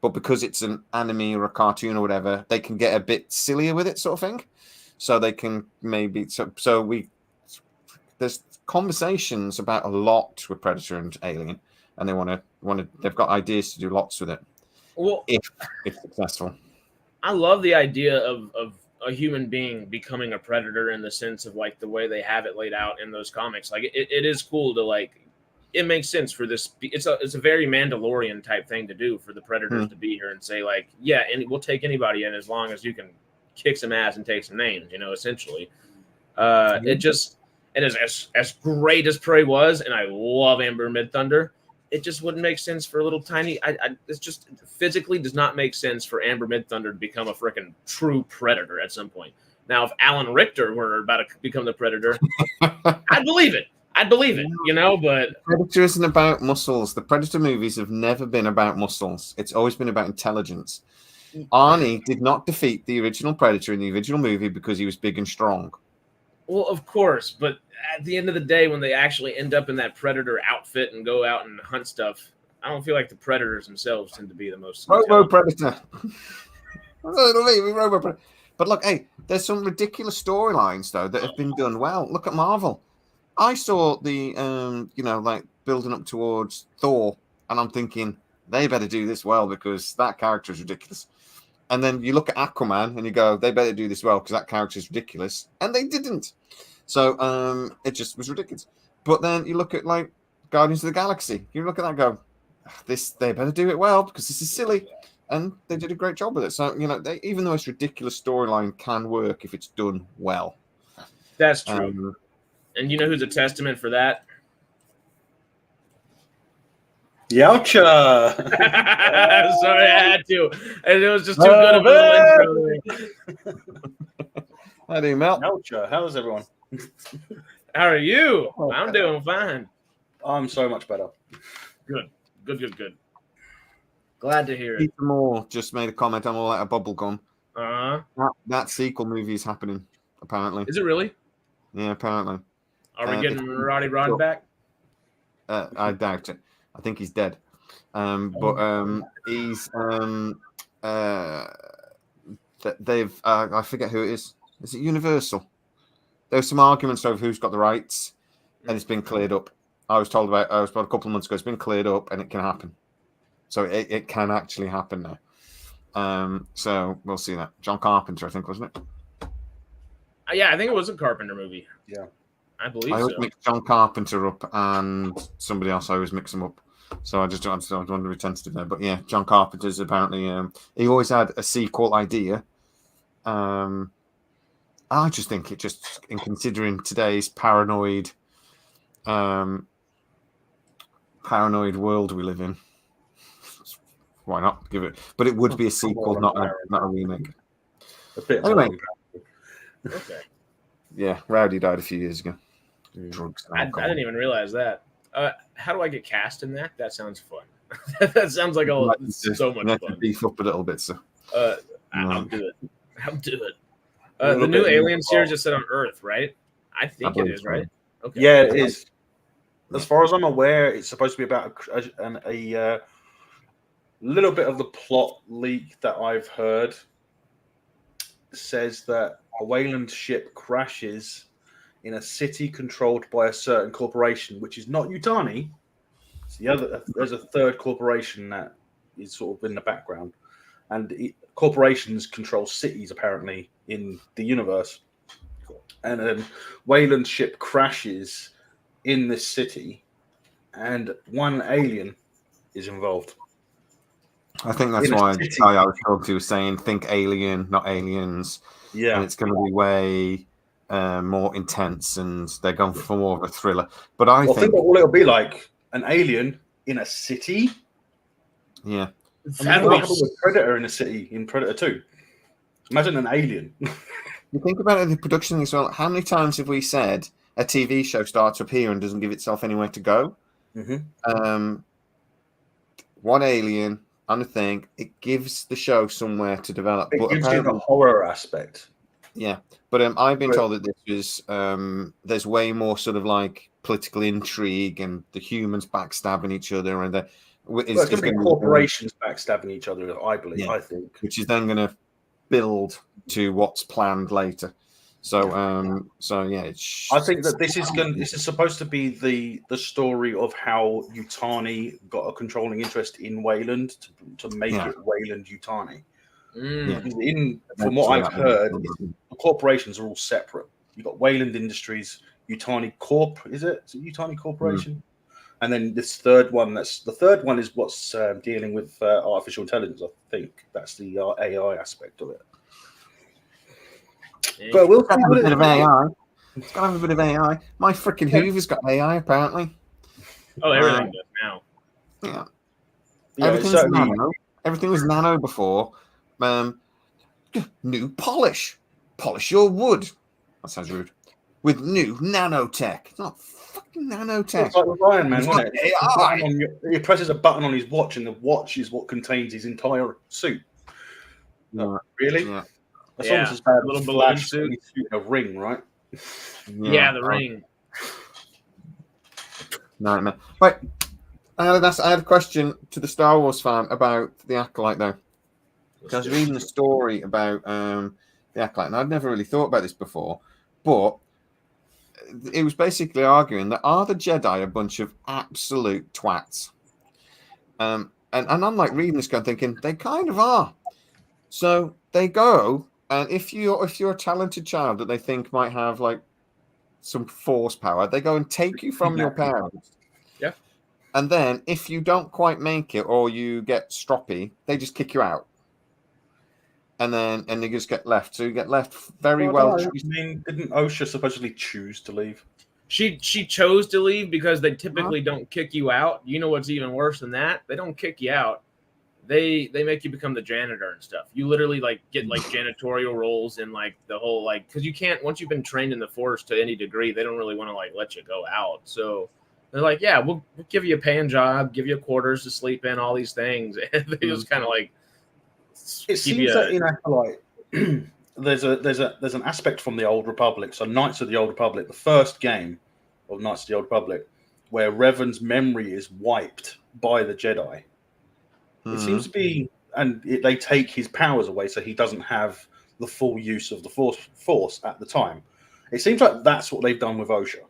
but because it's an anime or a cartoon or whatever, they can get a bit sillier with it, sort of thing. So they can maybe there's conversations about a lot with Predator and Alien, and they've got ideas to do lots with it. Well, if successful. I love the idea of a human being becoming a predator in the sense of like the way they have it laid out in those comics. Like it is cool to like, it makes sense for this. It's a very Mandalorian type thing to do for the predators to be here and say like, yeah, and we'll take anybody in as long as you can kick some ass and take some names, essentially. It is as great as Prey was, and I love Amber Mid-Thunder. It just wouldn't make sense for a little tiny. It's just physically does not make sense for Amber Mid-Thunder to become a freaking true predator at some point. Now, if Alan Richter were about to become the predator, I'd believe it. But Predator isn't about muscles. The Predator movies have never been about muscles. It's always been about intelligence. Arnie did not defeat the original Predator in the original movie because he was big and strong. Well, of course, but at the end of the day, when they actually end up in that predator outfit and go out and hunt stuff, I don't feel like the predators themselves tend to be the most. Robo Predator. But look, hey, there's some ridiculous storylines though that have been done well. Look at Marvel. I saw the like building up towards Thor, and I'm thinking they better do this well because that character is ridiculous. And then you look at Aquaman and you go, they better do this well because that character is ridiculous, and they didn't. So it just was ridiculous. But then you look at like Guardians of the Galaxy. You look at that and go, they better do it well because this is silly, and they did a great job with it. So even though it's ridiculous storyline can work if it's done well. That's true. And you know who's a testament for that? Yowcha! Sorry, I had to. And it was just too good of an intro. How do you, Mel? Yowcha, how's everyone? How are you? I'm doing fine. I'm so much better. Good. Glad to hear it. Peter Moore just made a comment on all that bubble gum. That sequel movie is happening, apparently. Is it really? Yeah, apparently. Are we getting Roddy Rod back? I doubt it. I think he's dead. But he's they've I forget who it is. Is it Universal? There were some arguments over who's got the rights, and it's been cleared up. I was told about a couple of months ago. It's been cleared up, and it can happen. So it can actually happen now. So we'll see that. John Carpenter, I think, wasn't it? Yeah, I think it was a Carpenter movie. Yeah. I believe I always mix John Carpenter up and somebody else. I always mix them up. So I just want to be tentative there. But yeah, John Carpenter's apparently he always had a sequel idea. I just think in considering today's paranoid world we live in, why not give it? But it would be a sequel, not a remake. Anyway, okay. Yeah, Rowdy died a few years ago. Drugs. I didn't even realize that. How do I get cast in that? That sounds fun. That sounds like so much fun. Beef up a little bit, so. I'll do it. The new Alien series is set on Earth, right? I think it is, right? Okay. Yeah, it is. As far as I'm aware, it's supposed to be about a little bit of the plot leak that I've heard says that a Wayland ship crashes in a city controlled by a certain corporation, which is not Yutani. There's a third corporation that is sort of in the background, and corporations control cities apparently in the universe. And then Wayland's ship crashes in this city, and one alien is involved. I think that's why the guy I was talking to was saying, think alien, not aliens. Yeah. And it's going to be way more intense, and they're going for more of a thriller. But I think all it'll be like an alien in a city. Yeah. What happened with Predator in a city in Predator 2? Imagine an alien. You think about it in the production as well. How many times have we said a TV show starts up here and doesn't give itself anywhere to go? Mm-hmm. One alien on a thing, it gives the show somewhere to develop. It gives you the horror aspect. Yeah, but I've been told that this was there's way more sort of like political intrigue and the humans backstabbing each other, and Well, it's going to be corporations backstabbing each other, I believe. Yeah. I think, which is then going to build to what's planned later. So, yeah, I think that this is supposed to be the story of how Yutani got a controlling interest in Wayland to make it Wayland Yutani. From what I've heard, the corporations are all separate. You've got Wayland Industries, Yutani Corp, is it Yutani Corporation? And then this third one, the third one is what's dealing with artificial intelligence. I think that's the AI aspect of it. But we'll see a bit of AI. It's got to have a bit of AI. My freaking Hoover's got AI, apparently. Oh, everything does now. Yeah. Everything's nano. Everything was nano before. New polish. Polish your wood. That sounds rude. With new nanotech. It's not fucking nanotech. It's like with Iron Man, wasn't it? He presses a button on his watch, and the watch is what contains his entire suit. Really? Yeah. That's almost as bad as a little Flash suit. A ring, right? Yeah, the ring. Nightmare. Right. I had a question to the Star Wars fan about the Acolyte, though. Because I was reading a story about the Acolyte, and I'd never really thought about this before, but it was basically arguing that are the Jedi a bunch of absolute twats? And I'm like reading this guy thinking they kind of are. So they go, and if you're a talented child that they think might have like some force power, they go and take you from your parents. Yeah. And then if you don't quite make it or you get stroppy, they just kick you out. And you just get left. So you get left very well. I mean, didn't Osha supposedly choose to leave? She chose to leave because they typically don't kick you out. You know what's even worse than that? They don't kick you out. They make you become the janitor and stuff. You literally like get like janitorial roles in like the whole like because you can't once you've been trained in the Force to any degree, they don't really want to like let you go out. So they're like, yeah, we'll give you a paying job, give you quarters to sleep in, all these things. And they just kind of like. It seems that in Acolyte, there's an aspect from the Old Republic. So Knights of the Old Republic, the first game of Knights of the Old Republic, where Revan's memory is wiped by the Jedi. It seems to be, and they take his powers away, so he doesn't have the full use of the Force at the time. It seems like that's what they've done with Osha.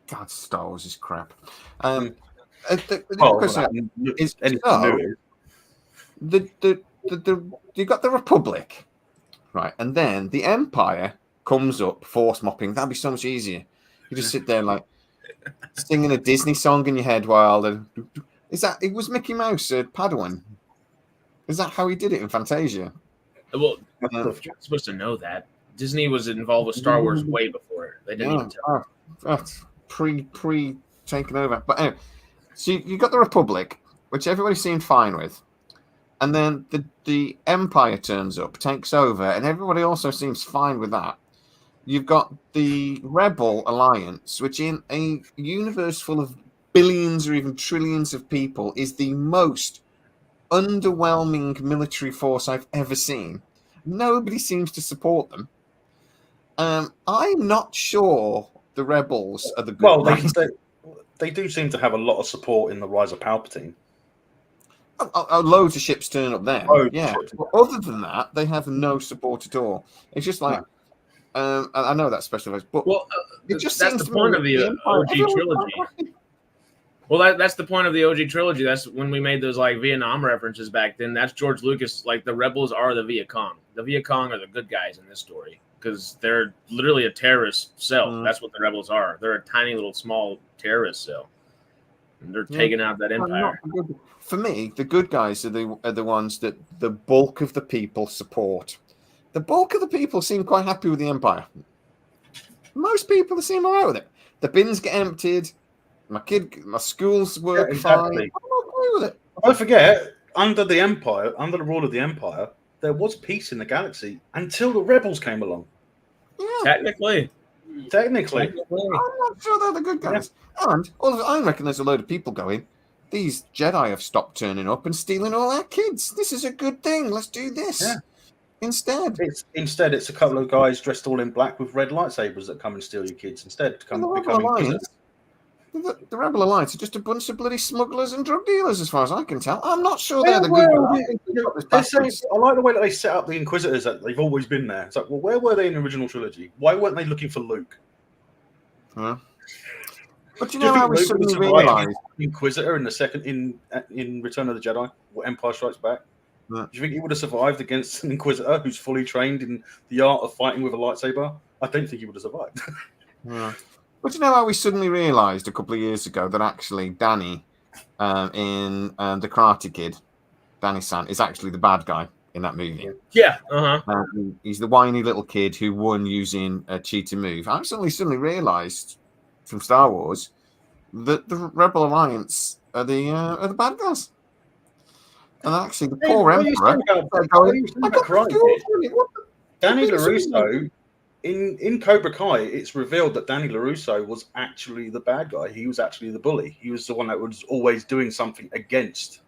God, Star Wars is crap. You got the Republic, right, and then the Empire comes up, force mopping. That'd be so much easier. You just sit there like singing a Disney song in your head while it was Mickey Mouse Padawan? Is that how he did it in Fantasia? Well, you're supposed to know that Disney was involved with Star Wars way before it. They didn't even tell. That's pre taken over. But anyway, so you got the Republic, which everybody seemed fine with. And then the Empire turns up, takes over, and everybody also seems fine with that. You've got the Rebel Alliance, which in a universe full of billions or even trillions of people is the most underwhelming military force I've ever seen. Nobody seems to support them. I'm not sure the Rebels are the good guys. They do seem to have a lot of support in the Rise of Palpatine. Loads of ships turn up there. But other than that, they have no support at all. It's just like, I know that's special effects, but it just that's the point of the OG trilogy. Well, that's the point of the OG trilogy. That's when we made those like Vietnam references back then. That's George Lucas. Like the rebels are the Viet Cong. The Viet Cong are the good guys in this story because they're literally a terrorist cell. That's what the rebels are. They're a tiny little small terrorist cell. And they're taking out that empire. For me, the good guys are the ones that the bulk of the people support. The bulk of the people seem quite happy with the empire. Most people seem alright with it. The bins get emptied. My schools work fine. I'm okay with it. Don't forget, under the Empire, under the rule of the Empire, there was peace in the galaxy until the rebels came along. Yeah. Technically. I'm not sure they're the good guys. Yeah. And I reckon there's a load of people going, these Jedi have stopped turning up and stealing all our kids. This is a good thing. Let's do this. Yeah. Instead, it's a couple of guys dressed all in black with red lightsabers that come and steal your kids instead. The The Rebel Alliance are just a bunch of bloody smugglers and drug dealers, as far as I can tell. I'm not sure they're the good guys. I like the way that they set up the Inquisitors, that they've always been there. It's like, well, where were they in the original trilogy? Why weren't they looking for Luke? Yeah. But you know how we suddenly realised Inquisitor in the second in Return of the Jedi, or Empire Strikes Back? Yeah. Do you think he would have survived against an Inquisitor who's fully trained in the art of fighting with a lightsaber? I don't think he would have survived. Yeah. But you know how we suddenly realised a couple of years ago that actually Danny in The Karate Kid, Danny-san, is actually the bad guy in that movie. Yeah, he's the whiny little kid who won using a cheating move. I suddenly realised from Star Wars that the Rebel Alliance are the bad guys. And actually, the poor Emperor. Danny LaRusso, in Cobra Kai, it's revealed that Danny LaRusso was actually the bad guy. He was actually the bully. He was the one that was always doing something against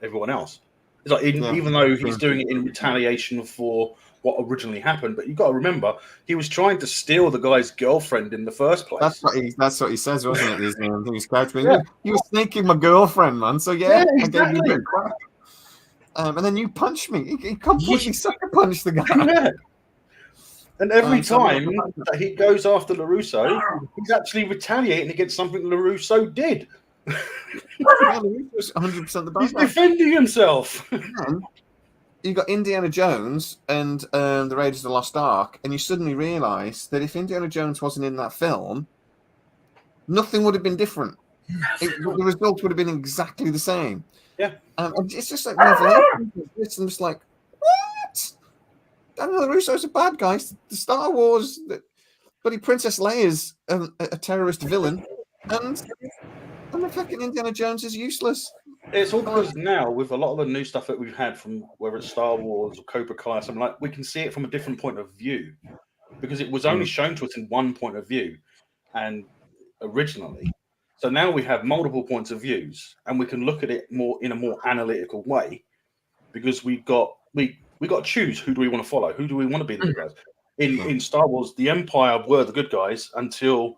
everyone else. It's like even though he's doing it in retaliation for what originally happened, but you've got to remember he was trying to steal the guy's girlfriend in the first place. That's what he says, wasn't it? You were snaking my girlfriend, man. So yeah, exactly. I gave you a bit of crap. And then you punched me. He completely sucker punched the guy. Yeah. And every time that he goes after LaRusso, he's actually retaliating against something LaRusso did. LaRusso's 100% the bad He's guy. defending himself. You got Indiana Jones and the Raiders of the Lost Ark, and you suddenly realise that if Indiana Jones wasn't in that film, nothing would have been different. The result would have been exactly the same. Yeah. It's just like revelation. It's just like, what? Daniel LaRusso's a bad guy. The Star Wars, bloody Princess Leia's a terrorist villain, and the fucking Indiana Jones is useless. It's all because now, with a lot of the new stuff that we've had from whether it's Star Wars or Cobra Kai or something like, we can see it from a different point of view, because it was only shown to us in one point of view, and originally. So now we have multiple points of views, and we can look at it more in a more analytical way, because we got to choose who do we want to follow, who do we want to be the good guys. In Star Wars, the Empire were the good guys until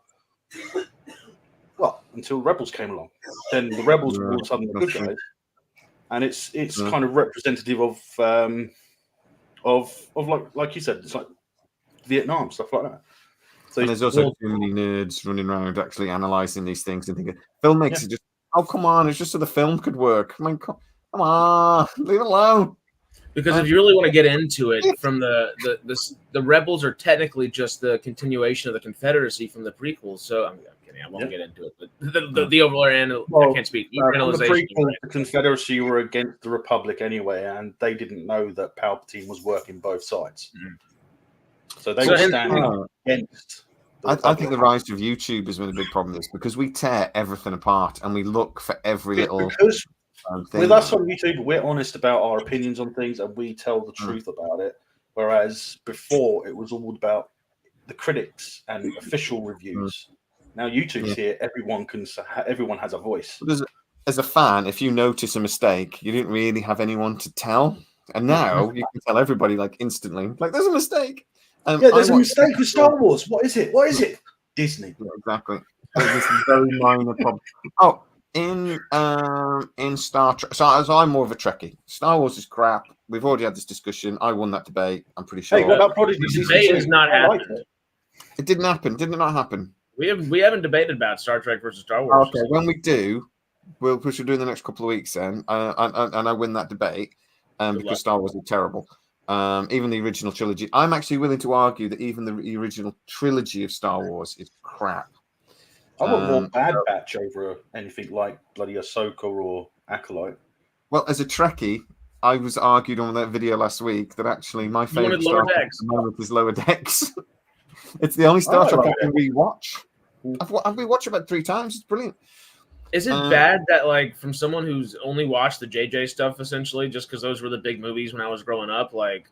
Rebels came along. Then the Rebels were all of a sudden the good guys, and it's kind of representative of like you said, it's like Vietnam, stuff like that. So and there's also too many nerds running around actually analysing these things and thinking filmmakers are just, oh come on, it's just so the film could work. I mean, come on, leave it alone. Because if you really want to get into it, from the Rebels are technically just the continuation of the Confederacy from the prequels. So I'm kidding, I won't get into it. But the overall I can't speak. The prequels, the Confederacy were against the Republic anyway, and they didn't know that Palpatine was working both sides. Mm-hmm. So they were standing against. I think the rise of YouTube has been a big problem with this, because we tear everything apart and we look for every little thing. With us on YouTube, we're honest about our opinions on things and we tell the truth about it. Whereas before, it was all about the critics and official reviews. Now YouTube's here; everyone has a voice. As a fan, if you notice a mistake, you didn't really have anyone to tell, and now you can tell everybody like instantly. Like, there's a mistake. There's a mistake with Star Wars. What is it? What is it? Disney. Yeah, exactly. This is very minor problem. Oh, in Star Trek. So I'm more of a Trekkie. Star Wars is crap. We've already had this discussion. I won that debate. I'm pretty sure. Hey, what about Prodigy? Debate is not happening. It didn't happen. Did it not happen? We haven't debated about Star Trek versus Star Wars. Okay, when we do, we should do in the next couple of weeks then. And I win that debate because Star Wars is terrible. Even the original trilogy. I'm actually willing to argue that even the original trilogy of Star Wars is crap. I want more Bad Batch over anything like bloody Ahsoka or Acolyte. Well, as a Trekkie, I was argued on that video last week that actually my favorite Star Trek at the moment is Lower Decks. It's the only Star Trek I can rewatch. I've rewatched it about 3 times. It's brilliant. Is it bad that, like, from someone who's only watched the JJ stuff, essentially, just because those were the big movies when I was growing up, like,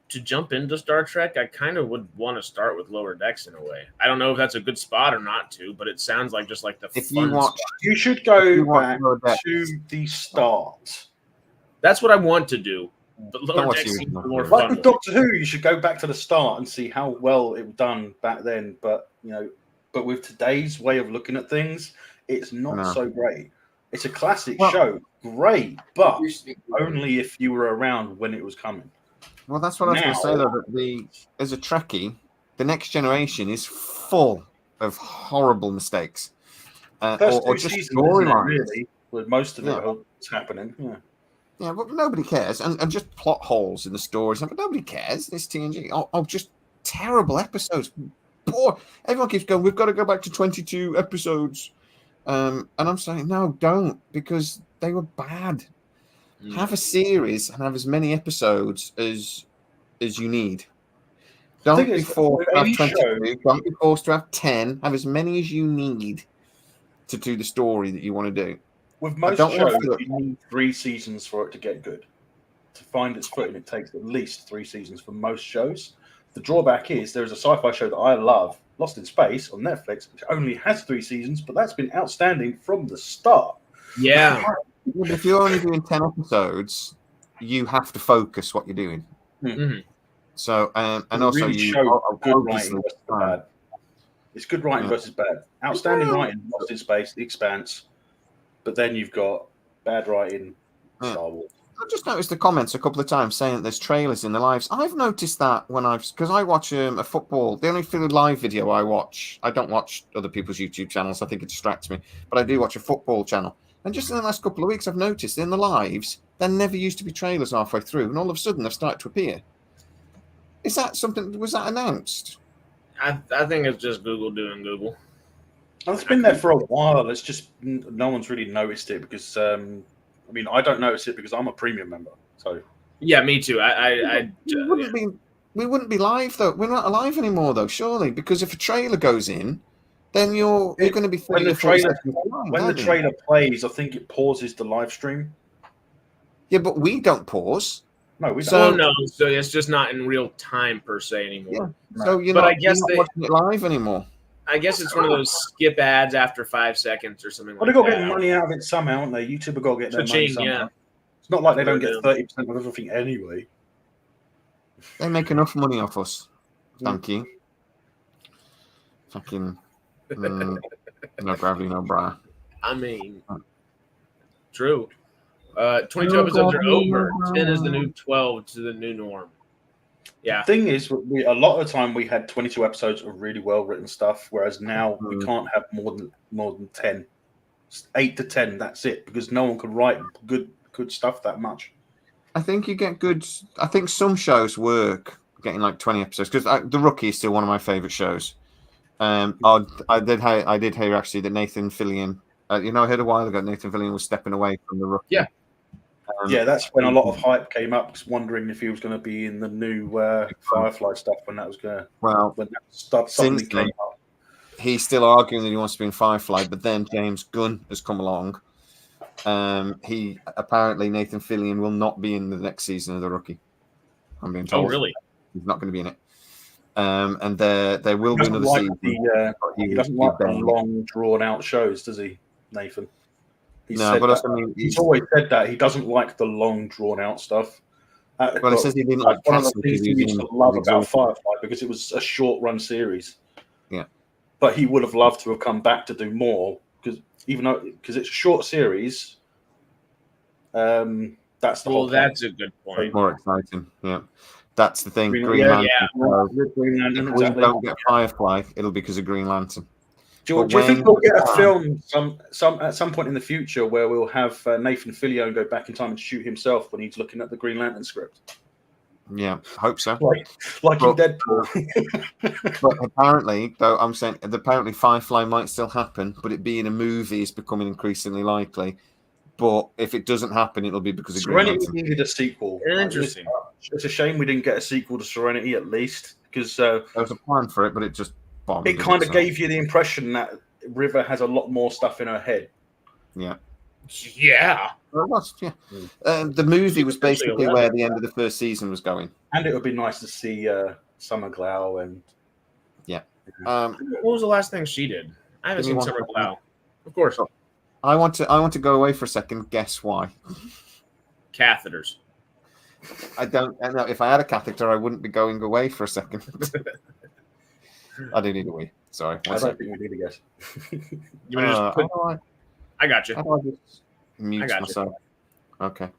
to jump into Star Trek, I kind of would want to start with Lower Decks in a way. I don't know if that's a good spot or not to, but it sounds like just like the fun spot. You should go back to the start. That's what I want to do. But Lower Decks seems more fun. Like with Doctor Who, you should go back to the start and see how well it was done back then. But, you know, but with today's way of looking at things, it's not so great. It's a classic show, great, but only if you were around when it was coming. Well, that's what I was going to say, though. That as a Trekkie, the next generation is full of horrible mistakes. Or just storylines. Really, with most of it's happening. Yeah, but nobody cares. And just plot holes in the stories. But nobody cares. It's TNG. Oh, just terrible episodes. Poor. Everyone keeps going, we've got to go back to 22 episodes. And I'm saying, no, don't, because they were bad. Have a series and have as many episodes as you need. Don't be forced to have 22. Don't be forced to have 10. Have as many as you need to do the story that you want to do. With most shows, you need 3 seasons for it to get good. To find its footing, it takes at least 3 seasons for most shows. The drawback is there is a sci-fi show that I love, Lost in Space on Netflix, which only has 3 seasons, but that's been outstanding from the start. Yeah. But if you're only doing 10 episodes, you have to focus what you're doing. Mm-hmm. So, and also really good writing versus bad. It's good writing versus bad. Outstanding writing, Lost in Space, The Expanse, but then you've got bad writing, Star Wars. I just noticed the comments a couple of times saying that there's trailers in the lives. I've noticed that because I watch a football. The only live video I watch, I don't watch other people's YouTube channels. I think it distracts me, but I do watch a football channel. And just in the last couple of weeks, I've noticed in the lives there never used to be trailers halfway through, and all of a sudden they've started to appear. Is that something? Was that announced? I think it's just Google doing Google. It's been there for a while. It's just no one's really noticed it because I don't notice it because I'm a premium member. So yeah, me too. We wouldn't be live though. We're not alive anymore though, surely, because if a trailer goes in, then you're going to be when the trailer plays. I think it pauses the live stream. Yeah, but we don't pause. No, we don't. So it's just not in real time per se anymore. Yeah. So you're not watching it live anymore. I guess it's one of those skip ads after 5 seconds or something like that. They've got to get money out of it somehow, aren't they? YouTube have got to get their money somehow. Yeah. It's not like they don't get 30% of everything anyway. They make enough money off us. Thank you. Fucking no gravity, no bra. I mean, true. 22 episodes are over. 10 is the new 12 to the new norm. Yeah. The thing is, a lot of the time we had 22 episodes of really well written stuff, whereas now we can't have more than 10, 8 to 10. That's it, because no one can write good stuff that much. I think you get good. I think some shows work getting like 20 episodes because The Rookie is still one of my favorite shows. I did hear actually that Nathan Fillion. I heard a while ago Nathan Fillion was stepping away from The Rookie. Yeah. That's when a lot of hype came up, wondering if he was going to be in the new Firefly stuff when that was going to. Well, when that stuff suddenly came up. He's still arguing that he wants to be in Firefly, but then James Gunn has come along. He apparently Nathan Fillion will not be in the next season of The Rookie. I'm being told. Oh, really? He's not going to be in it. And there will be another season. He doesn't like the long, drawn-out shows, does he, Nathan? He's always said that he doesn't like the long, drawn-out stuff. Well, he says he didn't like one of the things he used to love about Firefly because it was a short-run series. Yeah, but he would have loved to have come back to do more because it's a short series. That's the whole. That's a good point. It's more exciting. Yeah. That's the thing. Green Lantern. Green Lantern. If we don't get Firefly, it'll be because of Green Lantern. Do you think we'll get a film at some point in the future where we'll have Nathan Fillion go back in time and shoot himself when he's looking at the Green Lantern script? Yeah, hope so. Like in Deadpool. But apparently, though, I'm saying apparently Firefly might still happen, but it being a movie is becoming increasingly likely. But if it doesn't happen, it'll be because of Green Lantern. Serenity needed a sequel. Interesting. It's a shame we didn't get a sequel to Serenity at least, because there was a plan for it, but it just bombed. It kind of gave you the impression that River has a lot more stuff in her head. Yeah. Yeah. Well, it was, yeah. The movie was basically where the end of the first season was going. And it would be nice to see Summer Glau and... Yeah. What was the last thing she did? I haven't seen Summer Glau. Of course. I want to go away for a second. Guess why? Catheters. I know. If I had a catheter, I wouldn't be going away for a second. I do need a wee. Sorry. I don't think we need to guess. You want to just put, I got you. How do I just mute I got myself? Okay.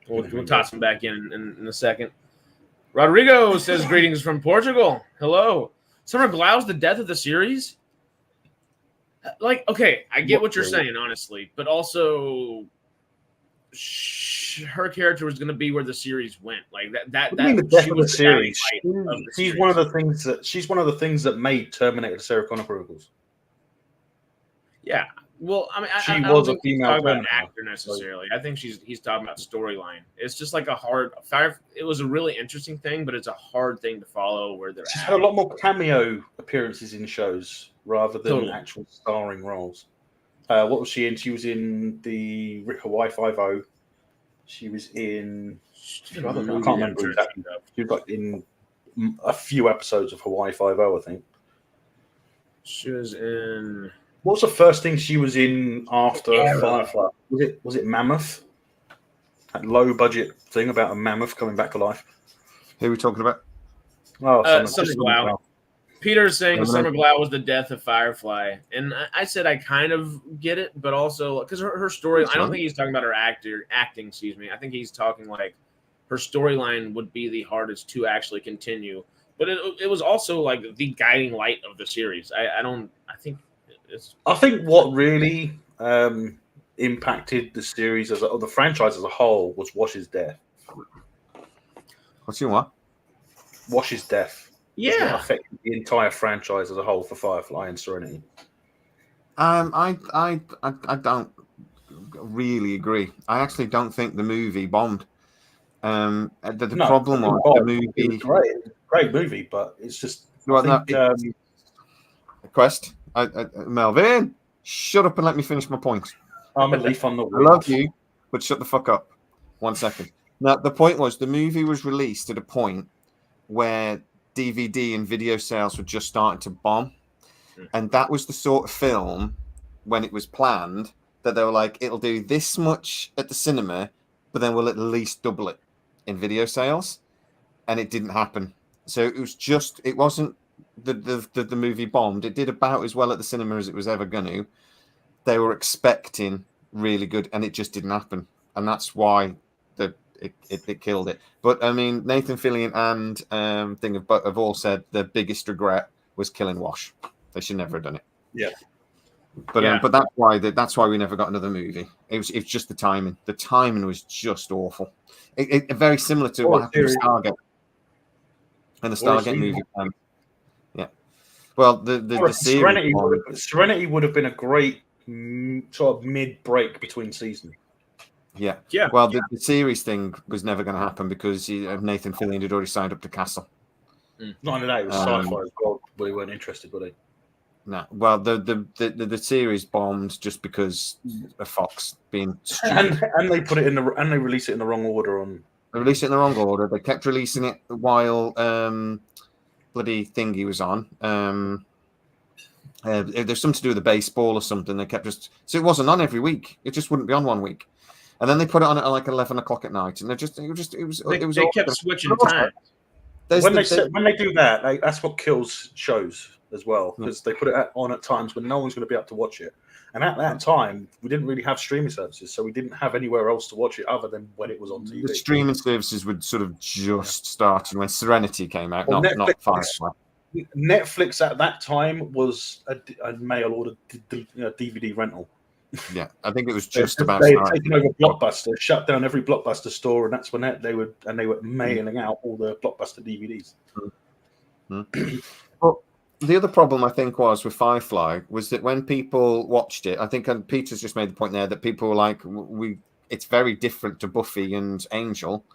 We'll toss him back in a second. Rodrigo says, greetings from Portugal. Hello. Summer Glau's the death of the series? Like, okay, I get what you're saying, honestly, but also her character was going to be where the series went. Like that the death she of was the series. she's one of the things that made Terminator the Sarah Connor Chronicles. Yeah. Well, I mean, she I was don't think a female he's talking about an Terminator. actor necessarily. I think he's talking about storyline. It's just like it was a really interesting thing, but it's a hard thing to follow where they're She's at. had a lot more cameo appearances in shows rather than actual starring roles. What was she in? She was in the Hawaii Five-0. She was in. I can't remember exactly. She was like in a few episodes of Hawaii Five-0, I think. She was in. What was the first thing she was in after Firefly? Was it Mammoth? That low budget thing about a mammoth coming back to life. Who are we talking about? Oh, Summer Glau. Peter's saying Summer Glau was the death of Firefly, and I said I kind of get it, but also because her story. I don't think he's talking about her acting. Excuse me. I think he's talking like her storyline would be the hardest to actually continue, but it was also like the guiding light of the series. I think what really impacted the series or the franchise as a whole was Wash's death. What's your what? Wash's death. Yeah, affected the entire franchise as a whole for Firefly and Serenity. I don't really agree. I actually don't think the movie bombed. The problem was the movie. It was great movie, but it's just. Quest. Melvin, shut up and let me finish my point. I'm a leaf on the wind. I love you, but shut the fuck up. 1 second. Now, the point was the movie was released at a point where DVD and video sales were just starting to bomb. And that was the sort of film, when it was planned, that they were like, it'll do this much at the cinema, but then we'll at least double it in video sales. And it didn't happen. So it wasn't the movie bombed. It did about as well at the cinema as it was ever going to. They were expecting really good, and it just didn't happen. And that's why it killed it. But I mean, Nathan Fillion and Thing have all said the biggest regret was killing Wash. They should never have done it. Yeah. But that's why we never got another movie. It's just the timing. The timing was just awful. It very similar to what happened with Stargate. And the Stargate movie. Yeah. Well, the Serenity would have been a great sort of mid-break between seasons. Yeah. Well, the series thing was never going to happen because Nathan Fillion had already signed up to Castle. Not only that, it was sci-fi as well, but we weren't interested, were they? No. Well, the series bombed just because of Fox being stupid. and they put it in they released it in the wrong order on. They released it in the wrong order. They kept releasing it while bloody thingy was on. There's something to do with the baseball or something. They kept so it wasn't on every week. It just wouldn't be on 1 week. And then they put it on at like 11 o'clock at night, and they kept switching time. When they do that, that's what kills shows as well, because they put it on at times when no one's going to be able to watch it. And at that time, we didn't really have streaming services, so we didn't have anywhere else to watch it other than when it was on TV. The streaming services would sort of just starting when Serenity came out, not Firefly. Netflix at that time was a mail order DVD rental. Yeah, I think it was just about. They had taken over Blockbuster, shut down every Blockbuster store, and that's when they were mailing out all the Blockbuster DVDs. Well, the other problem I think was with Firefly was that when people watched it, I think Peter's just made the point there that people were like, it's very different to Buffy and Angel,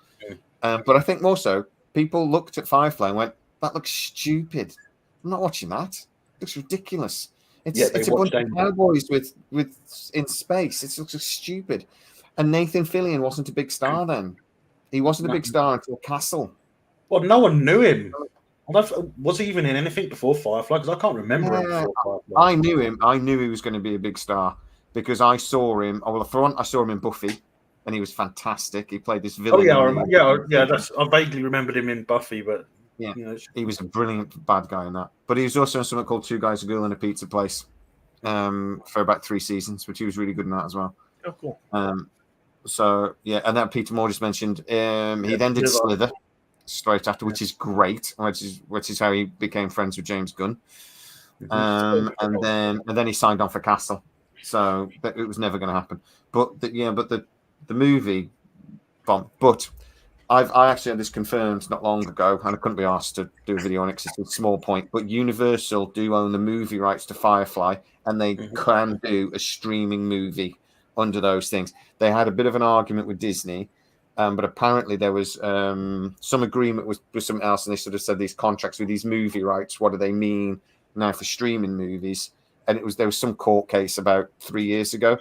but I think more so people looked at Firefly and went, that looks stupid. I'm not watching that. It looks ridiculous. It's a bunch of cowboys with in space. It looks stupid. And Nathan Fillion wasn't a big star then. He wasn't a big star until Castle. Well, no one knew him. Was he even in anything before Firefly? Because I can't remember him before Firefly. I knew him. I knew he was going to be a big star because I saw him. I saw him in Buffy, and he was fantastic. He played this villain. I vaguely remembered him in Buffy, but Yeah. You know, He was a brilliant bad guy in that. But he was also in something called Two Guys, a Girl, and a Pizza Place for about 3 seasons, which he was really good in that as well. Oh, cool. So yeah, and that Peter Moore just mentioned. He then did Slither straight after, which is great, which is how he became friends with James Gunn. And then he signed on for Castle, so it was never going to happen. But the movie bomb. But I actually had this confirmed not long ago, and I couldn't be asked to do a video on it because it's a small point. But Universal do own the movie rights to Firefly, and they can do a streaming movie under those things. They had a bit of an argument with Disney, but apparently there was some agreement with something else, and they sort of said these contracts with these movie rights, what do they mean now for streaming movies? And there was some court case about 3 years ago,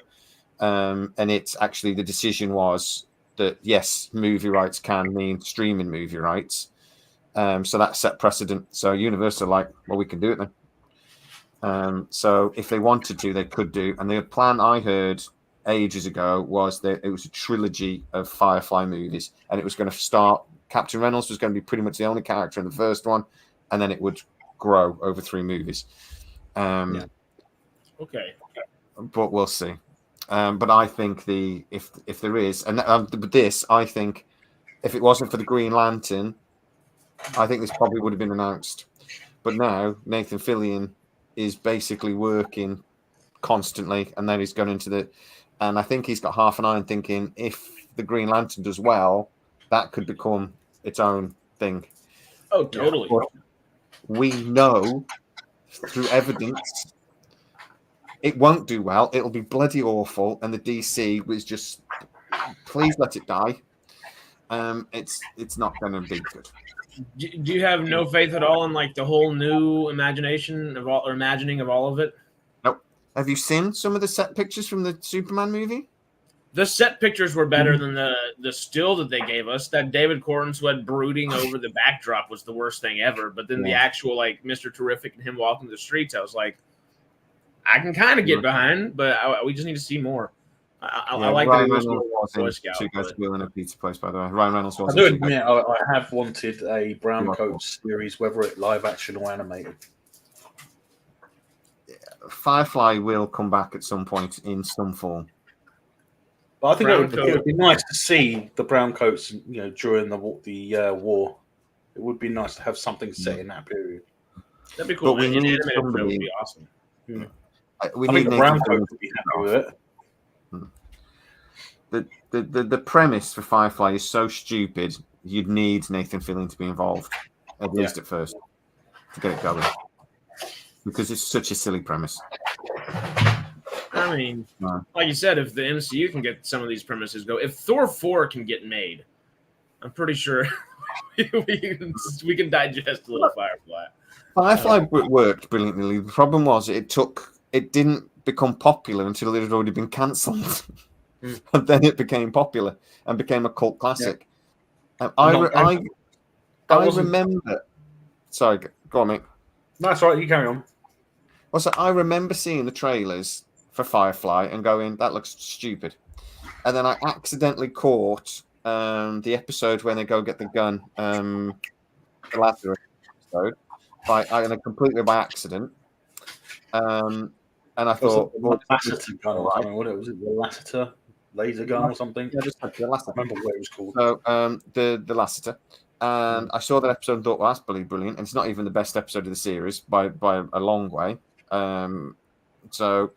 and it's actually the decision was that yes, movie rights can mean streaming movie rights. So that set precedent. So Universal well, we can do it then. So if they wanted to, they could do. And the plan I heard ages ago was that it was a trilogy of Firefly movies, and it was going to start. Captain Reynolds was going to be pretty much the only character in the first one, and then it would grow over 3 movies. Okay. But we'll see. But I think if there is, and this, I think if it wasn't for the Green Lantern, I think this probably would have been announced. But now Nathan Fillion is basically working constantly, and then he's going into and I think he's got half an eye on thinking if the Green Lantern does well, that could become its own thing. Oh, totally. But we know through evidence it won't do well. It'll be bloody awful, and the DC was just, please let it die. It's not going to be good. Do you have no faith at all in the whole new imagining of all of it? Nope. Have you seen some of the set pictures from the Superman movie? The set pictures were better than the still that they gave us. That David Cornsweat brooding over the backdrop was the worst thing ever. But then the actual Mr. Terrific and him walking the streets, I was like, I can kind of get behind, but we just need to see more. I like Ryan that. Reynolds was in Two Guys, a Girl, and a Pizza Place, by the way. Ryan Reynolds was. I do admit, I have wanted a Brown Coat series, whether it live action or animated. Firefly will come back at some point in some form. But I think it would be nice to see the Brown Coats, during the war. It would be nice to have something set in that period. That'd be cool. But we need somebody. Would be awesome. I think the Brown Coat would be happy with it. The premise for Firefly is so stupid. You'd need Nathan Fillion to be involved, at least at first, to get it going, because it's such a silly premise. I mean, like you said, if the MCU can get some of these premises go, if Thor 4 can get made, I'm pretty sure we can digest a little Firefly. Firefly worked brilliantly. The problem was it didn't become popular until it had already been cancelled. And then it became popular and became a cult classic. I remember. Sorry, go on, mate. No, that's all right. You carry on. Also, I remember seeing the trailers for Firefly and going, "That looks stupid," and then I accidentally caught the episode when they go get the gun, the latter episode, completely by accident. And I thought, well, Lassiter gun or something. What was it? The Lassiter laser gun or something? Yeah, just the Lassiter. I remember what it was called. So the Lassiter, and I saw that episode and thought, well, that's brilliant. And it's not even the best episode of the series by a long way. So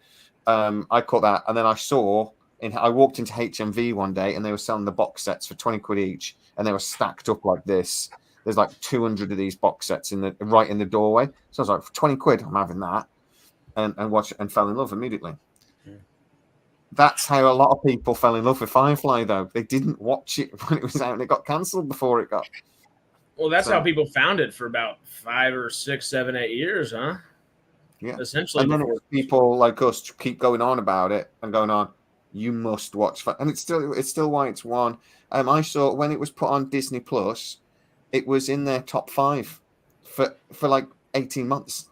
I caught that, and then I walked into HMV one day, and they were selling the box sets for 20 quid each, and they were stacked up like this. There's like 200 of these box sets right in the doorway. So I was like, for 20 quid, I'm having that. And watched it and fell in love immediately. That's how a lot of people fell in love with Firefly, though. They didn't watch it when it was out, and it got cancelled before it got. Well, that's how people found it for about 5 or 6, 7, 8 years, huh? Yeah. Essentially. And then people like us keep going on about it and going on, you must watch. And it's still why it's one. I saw when it was put on Disney Plus, it was in their top 5 for like 18 months.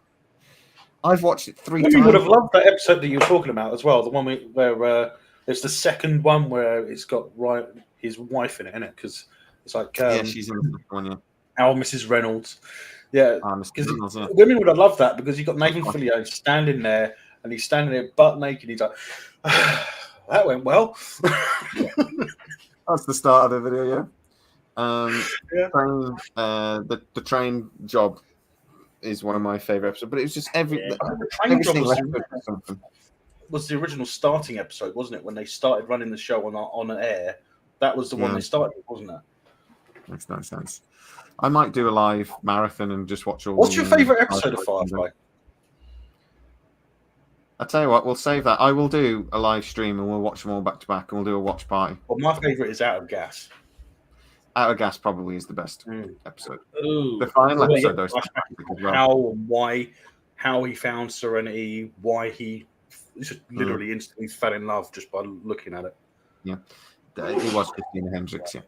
I've watched it 3 times. You would have loved that episode that you were talking about as well. The one where it's the second one where it's got his wife in it, isn't it? Because it's like yeah, she's in the one. Yeah. Our Mrs. Reynolds. Yeah, Mr. because Reynolds, yeah. women would have loved that because you've got Nathan Fillion standing there and he's standing there butt naked. He's like, that went well. That's the start of the video, yeah. Yeah. The train job is one of my favorite episodes, but it was just The train job was the original starting episode, wasn't it? When they started running the show on air, that was the one they started, wasn't it? Makes no sense. I might do a live marathon and just watch all. What's your favorite episode of Firefly? I tell you what, we'll save that. I will do a live stream and we'll watch them all back to back, and we'll do a watch party. Well, my favorite is Out of Gas. Out of Gas probably is the best episode. Ooh. The final episode, though, is how and why, how he found Serenity, why he just literally instantly fell in love just by looking at it. Yeah, it was Christina Hendricks. Yeah.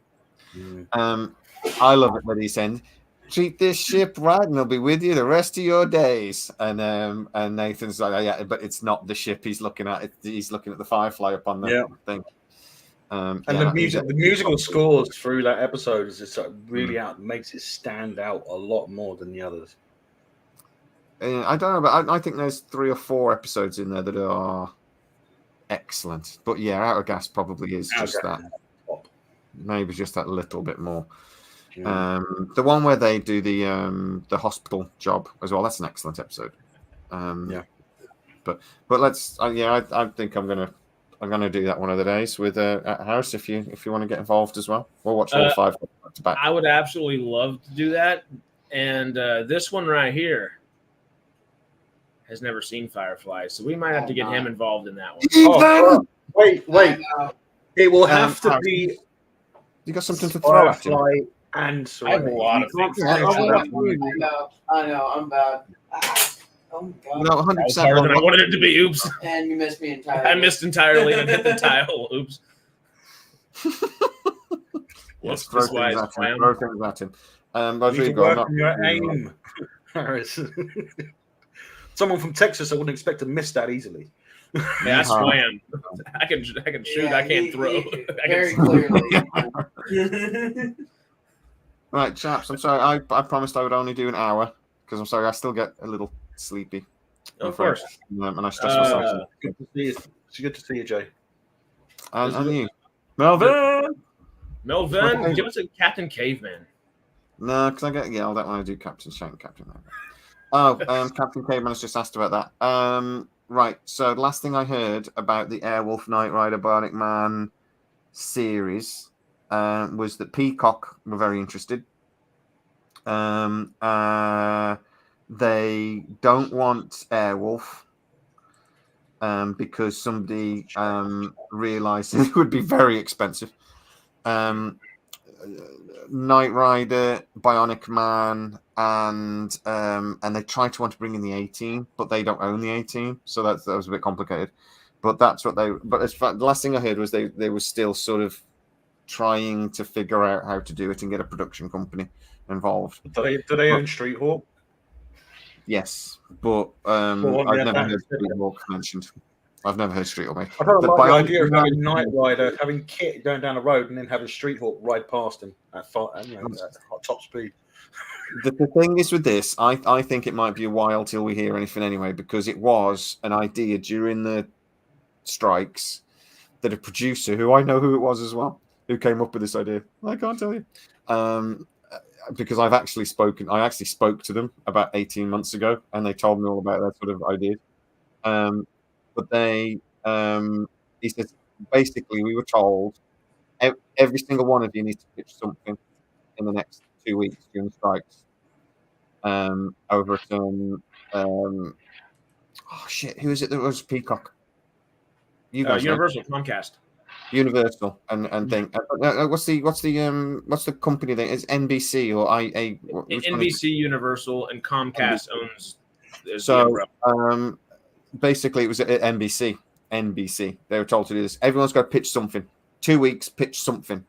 I love it when he said, "Treat this ship right, and it'll be with you the rest of your days." And Nathan's like, "Yeah, but it's not the ship he's looking at. He's looking at the Firefly up on the thing." The musical scores through that episode is just like really makes it stand out a lot more than the others. I don't know, but I think there's 3 or 4 episodes in there that are excellent. But yeah, Out of Gas probably is just that. Maybe just that little bit more. Yeah. The one where they do the hospital job as well. That's an excellent episode. But let's. I think I'm gonna do that one of the days with at House if you want to get involved as well. We'll watch all 5 back to back. I would absolutely love to do that. And this one right here has never seen Firefly, so we might have to get him involved in that one. Oh, wait. It will have to be. You got something to throw at him? And I have a lot of things. I know. I'm bad. Oh my god. No, 100%. That was harder than I wanted it to be. Oops. And you missed me entirely. I missed entirely and hit the tile. Oops. Yes, throw things at him. Rodrigo, work on your aim, Harris. Someone from Texas, I wouldn't expect to miss that easily. Yeah, I swam. I can shoot. I can't throw. Very clearly. Right, chaps. I'm sorry. I promised I would only do an hour because I'm sorry. I still get a little sleepy. Of course. And I stress myself. Good to see you. It's good to see you, Jay. And you, Melvin. Melvin, give us a Captain Caveman. No, because I get yelled at when I do Captain Shank, Captain. Captain Caveman has just asked about that. Right. So the last thing I heard about the Airwolf Knight Rider Bionic Man series was that Peacock were very interested. They don't want Airwolf because somebody realised it would be very expensive. Knight Rider, Bionic Man, and they tried to want to bring in the 18, but they don't own the 18, so that was a bit complicated. But that's what they. But the last thing I heard was they were still sort of trying to figure out how to do it and get a production company involved. Do they own Street Hawk? Yes, but I've never heard Street Hawk mentioned. I've never heard Street Hawk made. I don't like the idea of having Knight Rider, having Kit going down the road, and then having Street Hawk ride past him at top speed. The thing is with this, I think it might be a while till we hear anything anyway, because it was an idea during the strikes that a producer, who I know who it was as well, who came up with this idea. I can't tell you. Because I actually spoke to them about 18 months ago, and they told me all about their sort of ideas. But he says, basically, we were told every single one of you needs to pitch something in the next 2 weeks during the strikes over at who is it that was Peacock? You guys Universal, Comcast. Universal and thing. What's the company that is NBC or NBC, Universal, and Comcast owns. So basically, it was at NBC. They were told to do this. Everyone's got to pitch something. 2 weeks, pitch something.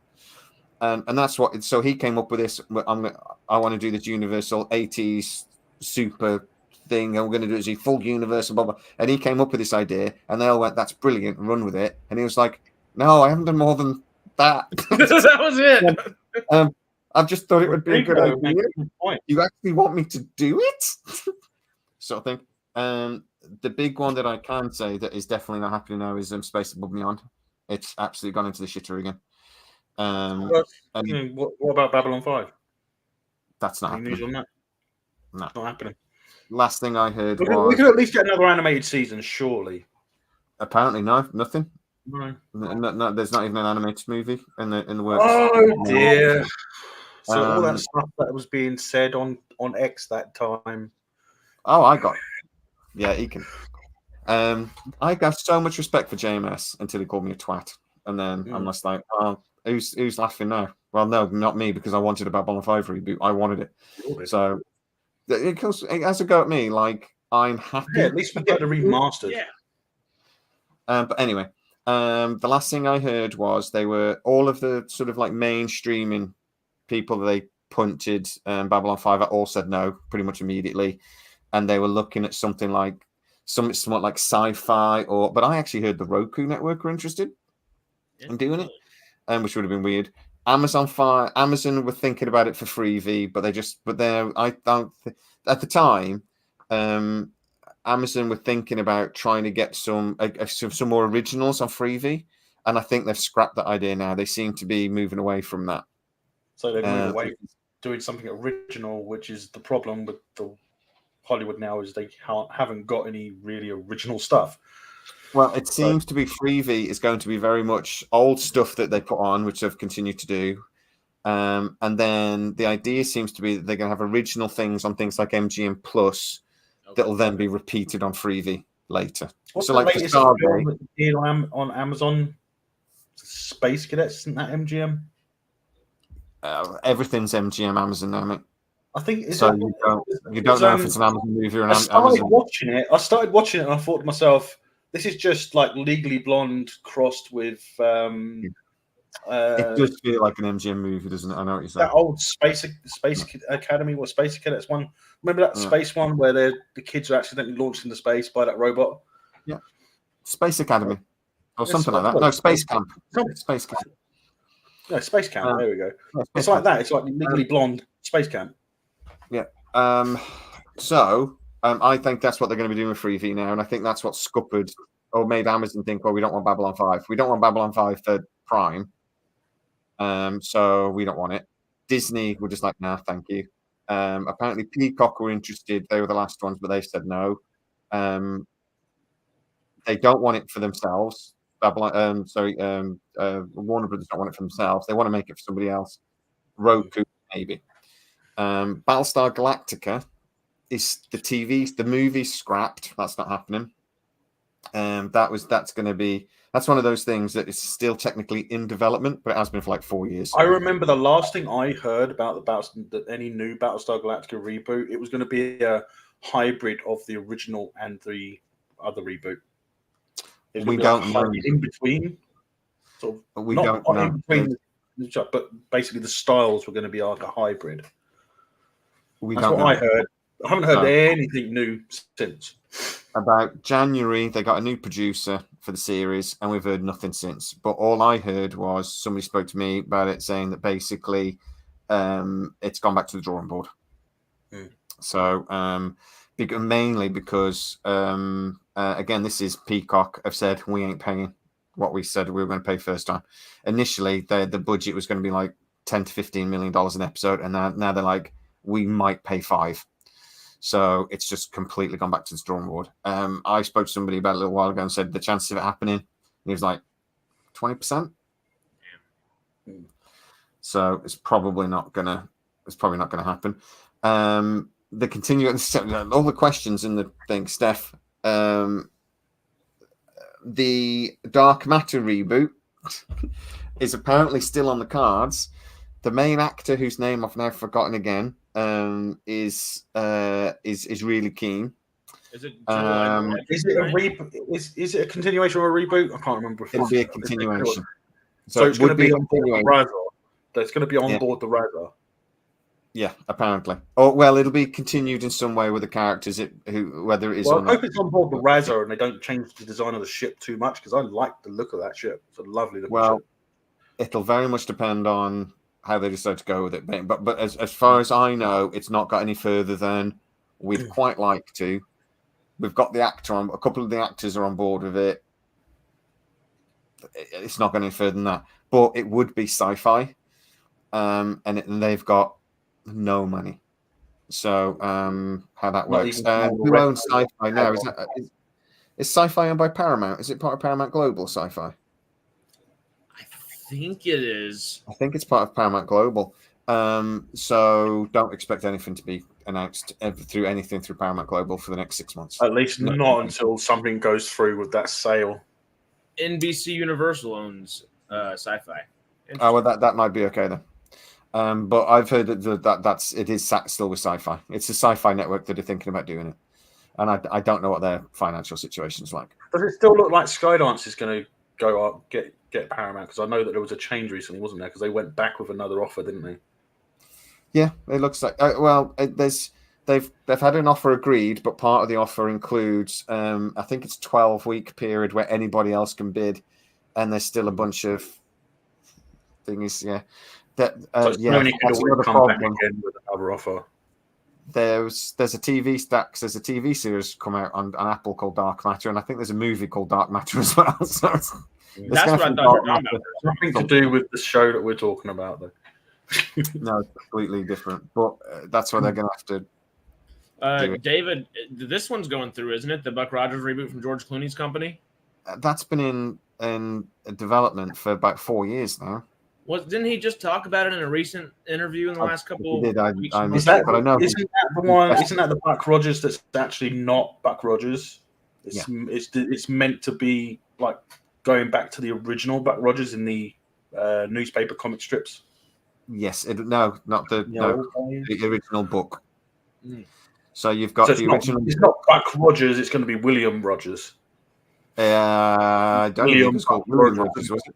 And that's what. So he came up with this. I want to do this Universal 80s super thing, and we're going to do it as a full Universal. Blah, blah. And he came up with this idea, and they all went, "That's brilliant," and run with it. And he was like, "No, I haven't done more than that." That was it. I've just thought it would be a good Bingo, idea. man, good point. You actually want me to do it? Sort of thing. The big one that I can say that is definitely not happening now is Space Above and Beyond. It's absolutely gone into the shitter again. And What about Babylon 5? that's not Any news happening. on that? No. Not happening. Last thing I heard We was could at least get another animated season, surely. apparently nothing. No. No, there's not even an animated movie in the works. Oh dear. So all that Um, stuff that was being said on X that time. Oh, I got. Yeah, he can. I got so much respect for JMS until he called me a twat, and then I'm just like, oh, who's laughing now? Well, no, not me, because I wanted a Babylon 5 reboot. I wanted it. So it has a go at me. Like, I'm happy. Yeah, at least we get it remastered. Yeah. But anyway, the last thing I heard was they were all of the sort of like mainstreaming people that they punted Babylon 5 at all said no pretty much immediately, and they were looking at something like somewhat like sci-fi but I actually heard the Roku network were interested in doing it, which would have been weird. Amazon were thinking about it for Freevee, but I don't at the time Amazon were thinking about trying to get some more originals on Freevee, and I think they've scrapped that idea now. They seem to be moving away from that. So they've moved away from doing something original, which is the problem with the Hollywood now, is they haven't got any really original stuff. Well, it seems to be Freevee is going to be very much old stuff that they put on, which they've continued to do. And then the idea seems to be that they're going to have original things on things like MGM Plus that'll then be repeated on Freevee later. What's so the like latest for deal on Amazon? Space Cadets, isn't that MGM? Everything's MGM Amazon now, mate. I think so. You don't know if it's an Amazon movie or an Amazon. I started watching it, and I thought to myself, "This is just like Legally Blonde crossed with." It does feel like an MGM movie, doesn't it? I know what you're saying. That old Space Academy, what Space Cadets one? Remember that space one where the kids are accidentally launched into space by that robot? Yeah, Space Academy or something like that. No, Space Camp. Space Camp. No, Space Camp. There we go. It's like that. It's like Legally Blonde Space Camp. Yeah. So I think that's what they're going to be doing with Freevee now, and I think that's what scuppered or made Amazon think, "Oh, we don't want Babylon 5. We don't want Babylon 5 for Prime. So we don't want it." Disney were just like, "Nah, thank you." Apparently, Peacock were interested. They were the last ones, but they said no. They don't want it for themselves. Babylon, Warner Brothers don't want it for themselves. They want to make it for somebody else. Roku, maybe. Battlestar Galactica is the movie scrapped. That's not happening. That's one of those things that is still technically in development, but it has been for like 4 years. I remember the last thing I heard about any new Battlestar Galactica reboot, it was going to be a hybrid of the original and the other reboot. We don't know in between. Sort of, we don't know. In between, but basically the styles were going to be like a hybrid. That's what I heard. I haven't heard anything new since. About January, they got a new producer for the series, and we've heard nothing since. But all I heard was somebody spoke to me about it, saying that basically it's gone back to the drawing board. So mainly because again, this is Peacock have said we ain't paying what we said we were going to pay first time. Initially, the budget was going to be like $10 to $15 million an episode, and now they're like, we might pay $5 million. So it's just completely gone back to the drawing board. I spoke to somebody about a little while ago and said the chances of it happening, and he was like 20%. So it's probably not gonna happen. The continuing all the questions in the thing, Steph. The Dark Matter reboot is apparently still on the cards. The main actor, whose name I've now forgotten again, is really keen. Is it is it a continuation or a reboot? I can't remember. It'll be a continuation. So it's going to be on board the Razor. It's going to be on board the Razor. Yeah, apparently. Oh well, it'll be continued in some way with the characters. Whether it is. Well, I hope it's on board the Razor and they don't change the design of the ship too much, because I like the look of that ship. It's a lovely looking ship. It'll very much depend on how they decide to go with it. But as far as I know, it's not got any further than we'd quite like to. We've got the actor on. A couple of the actors are on board with it. It's not going any further than that. But it would be sci-fi, and they've got no money. So how that works? Who owns Sci-Fi now? Is Sci-Fi owned by Paramount? Is it part of Paramount Global? Sci-Fi? I think it is. I think it's part of Paramount Global. So don't expect anything to be announced through Paramount Global for the next 6 months. At least not until something goes through with that sale. NBC Universal owns Sci-Fi. Oh, well, that might be okay then. But I've heard that it is still with Sci-Fi. It's a Sci-Fi network that are thinking about doing it, and I don't know what their financial situation is like. Does it still look like Skydance is going to go up get Paramount? Because I know that there was a change recently, wasn't there? Because they went back with another offer, didn't they? Yeah, it looks like. They've had an offer agreed, but part of the offer includes I think it's 12-week period where anybody else can bid, and there's still a bunch of things. Yeah. Sony can always come back again with another offer. There's a TV stacks. There's a TV series come out on Apple called Dark Matter, and I think there's a movie called Dark Matter as well. So that's what I thought you were talking about. Nothing to do with the show that we're talking about, though. No, it's completely different. But that's why they're going to have to. David, this one's going through, isn't it? The Buck Rogers reboot from George Clooney's company. That's been in development for about 4 years now. Didn't he just talk about it in a recent interview in the last couple? He did. I Isn't missed it, but I know. Isn't that the one? Isn't that the Buck Rogers that's actually not Buck Rogers? It's meant to be like going back to the original Buck Rogers in the newspaper comic strips. Yes, not the original book. So you've got the original. It's not Buck Rogers. It's going to be William Rogers. I don't think it's called William Rogers, was it?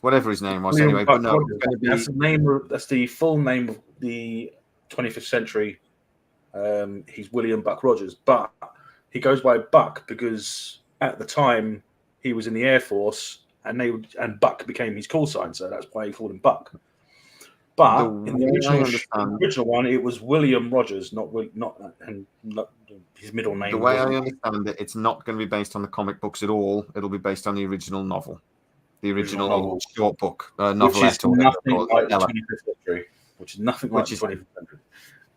Whatever his name was, anyway. But no, that's the name. That's the full name of the 25th century. He's William Buck Rogers, but he goes by Buck because at the time he was in the Air Force, and Buck became his call sign, so that's why he called him Buck. But in the original one, it was William Rogers, not his middle name. The way I understand it, it's not going to be based on the comic books at all. It'll be based on the original novel. The original novel. Short book, novelette, which is nothing like the 25th century. Which is nothing like the 25th century.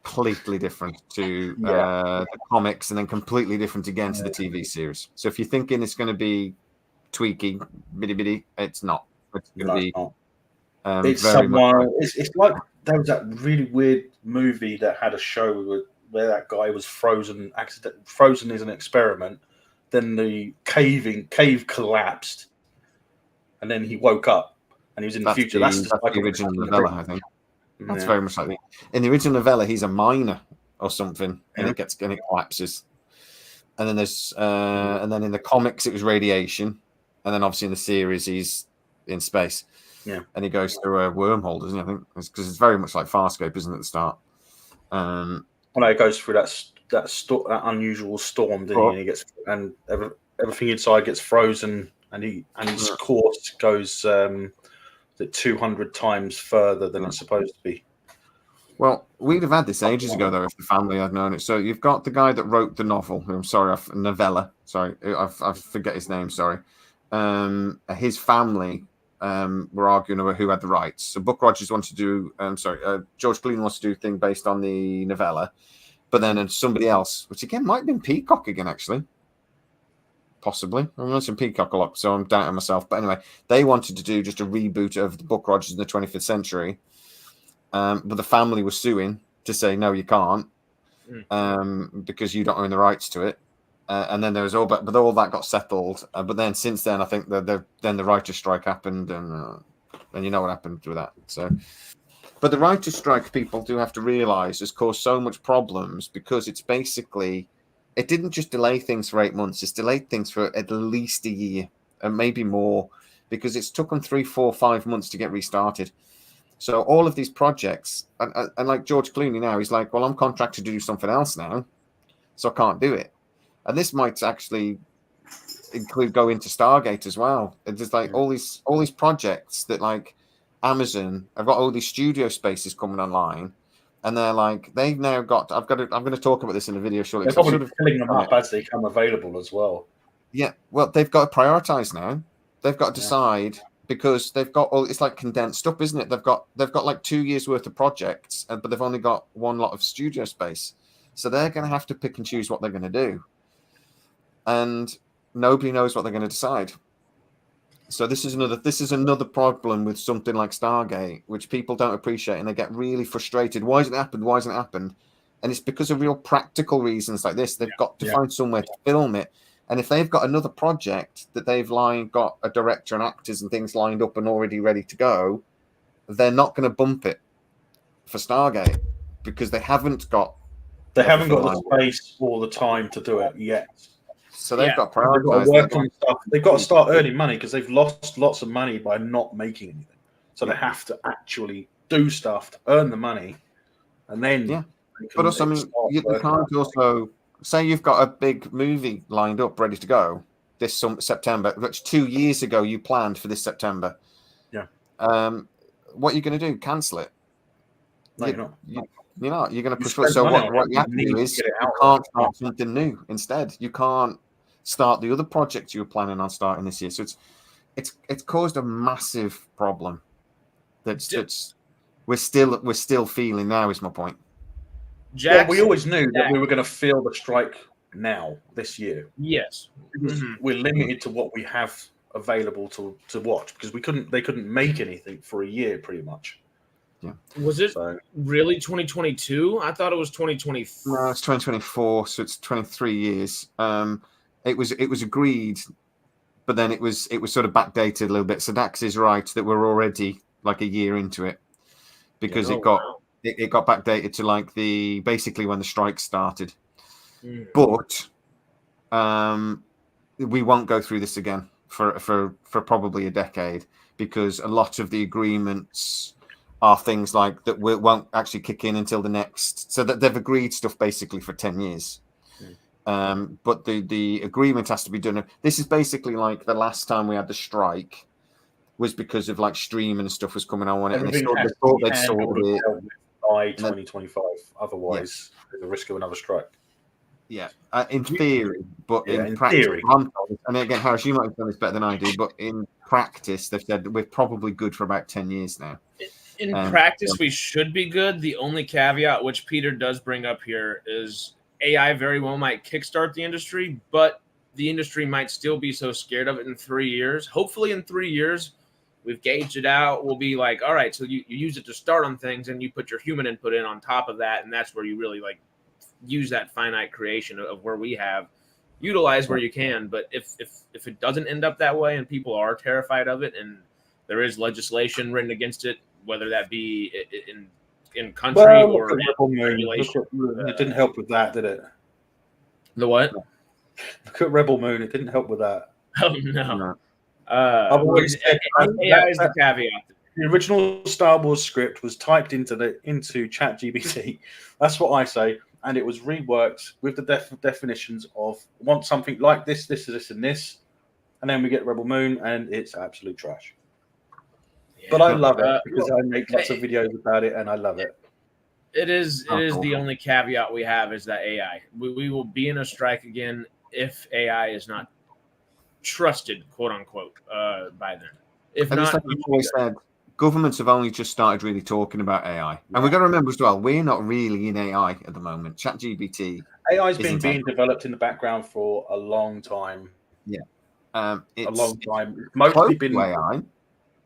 Completely different to the comics, and then completely different again to the TV series. So if you're thinking it's going to be tweaky, bitty, it's not. It's going to be. It's like there was that really weird movie that had a show where that guy was frozen as an experiment. Then the cave collapsed. And then he woke up, and he was in the future. That's the original novella, I think. That's very much like in the original novella. He's a miner or something, and it collapses. And then and then in the comics it was radiation, and then obviously in the series he's in space. Yeah, and he goes through a wormhole, doesn't he? I think because it's very much like Farscape, isn't it? At the start. Well, it goes through that unusual storm, didn't he? And he gets everything inside gets frozen. And his course goes 200 times further than it's supposed to be. Well, we'd have had this ages ago, though, if the family had known it. So you've got the guy that wrote the novel. Novella. Sorry, I forget his name. Sorry. His family were arguing over who had the rights. So Buck Rogers wanted to do. George Clooney wants to do a thing based on the novella, but then somebody else, which again might have been Peacock again, actually. Possibly. I'm not in Peacock a lot, so I'm doubting myself. But anyway, they wanted to do just a reboot of the Buck Rogers in the 25th century. But the family was suing to say, no, you can't, because you don't own the rights to it. And then there was all that got settled. But then since then, I think then the writer's strike happened, and you know what happened with that. So, but the writer's strike, people do have to realize, has caused so much problems because it's basically. It didn't just delay things for 8 months. It's delayed things for at least a year and maybe more because it's took them 3, 4, 5 months to get restarted. So all of these projects, and like George Clooney now, he's like, well, I'm contracted to do something else now, so I can't do it. And this might actually go into Stargate as well. It's just like all these projects that like Amazon have got all these studio spaces coming online, and they're like, they've now got. I'm going to talk about this in a video shortly. They're 'cause I've probably filling them up as they come available as well. Yeah, well, they've got to prioritize now. They've got to Yeah. decide because they've got all. It's like condensed up, isn't it? They've got like 2 years worth of projects, but they've only got one lot of studio space, so they're going to have to pick and choose what they're going to do, and nobody knows what they're going to decide. So this is another problem with something like Stargate, which people don't appreciate, and they get really frustrated. Why hasn't it happened? Why hasn't it happened? And it's because of real practical reasons like this. They've got to find somewhere to film it. And if they've got another project that they've got a director and actors and things lined up and already ready to go, they're not going to bump it for Stargate because they haven't got the space or the time to do it yet. So they've got to They've got prioritize. to work on stuff. They've got to start earning money because they've lost lots of money by not making anything. So they have to actually do stuff to earn the money, and then But also, I mean, you can't also say you've got a big movie lined up, ready to go this September, which 2 years ago you planned for this September. Yeah. What are you going to do? Cancel it? No, you're not. You're not. You're going to push. So what you have to do is you can't start something new instead. You can't start the other project you were planning on starting this year. So it's caused a massive problem. That's we're still feeling now. Is my point. Well, we always knew that we were going to feel the strike now this year. Yes, because we're limited to what we have available to watch because they couldn't make anything for a year pretty much. Yeah. Was it really 2022? I thought it was 2024. No, it's 2024, so it's 23 years. It was agreed, but then it was sort of backdated a little bit. So Dax is right that we're already like a year into it because it got backdated to like basically when the strike started. But we won't go through this again for probably a decade because a lot of the agreements are things like that won't actually kick in until the next. So that they've agreed stuff basically for 10 years. But the agreement has to be done. This is basically like the last time we had the strike was because of like streaming and stuff was coming on, and they thought they'd sorted it by 2025. Otherwise, there's a risk of another strike. Yeah, in theory, but in in practice, theory. and again, Harris, you might have done this better than I do, but in practice, they've said we're probably good for about 10 years now. In practice, we should be good. The only caveat, which Peter does bring up here, is AI very well might kickstart the industry, but the industry might still be so scared of it in 3 years. Hopefully in 3 years, we've gauged it out. We'll be like, all right, so you use it to start on things and you put your human input in on top of that. And that's where you really like use that finite creation of where we have utilize where you can. But if it doesn't end up that way and people are terrified of it and there is legislation written against it, whether that be in country or regulation. It didn't help with that, did it? The what? Look at Rebel Moon. It didn't help with that. Oh, no. I've always said AI is the caveat. The original Star Wars script was typed into ChatGPT. That's what I say. And it was reworked with the definitions of want something like this, this, and this. And then we get Rebel Moon, and it's absolute trash. Yeah, but I love it because I make lots of videos about it, and I love it. It is the only caveat we have is that AI. We will be in a strike again if AI is not trusted, quote unquote, by them. If and not, like you always said, governments have only just started really talking about AI, and we've got to remember as well, we're not really in AI at the moment. ChatGPT, AI has been being developed in the background for a long time. Yeah, it's a long time. It's mostly been AI.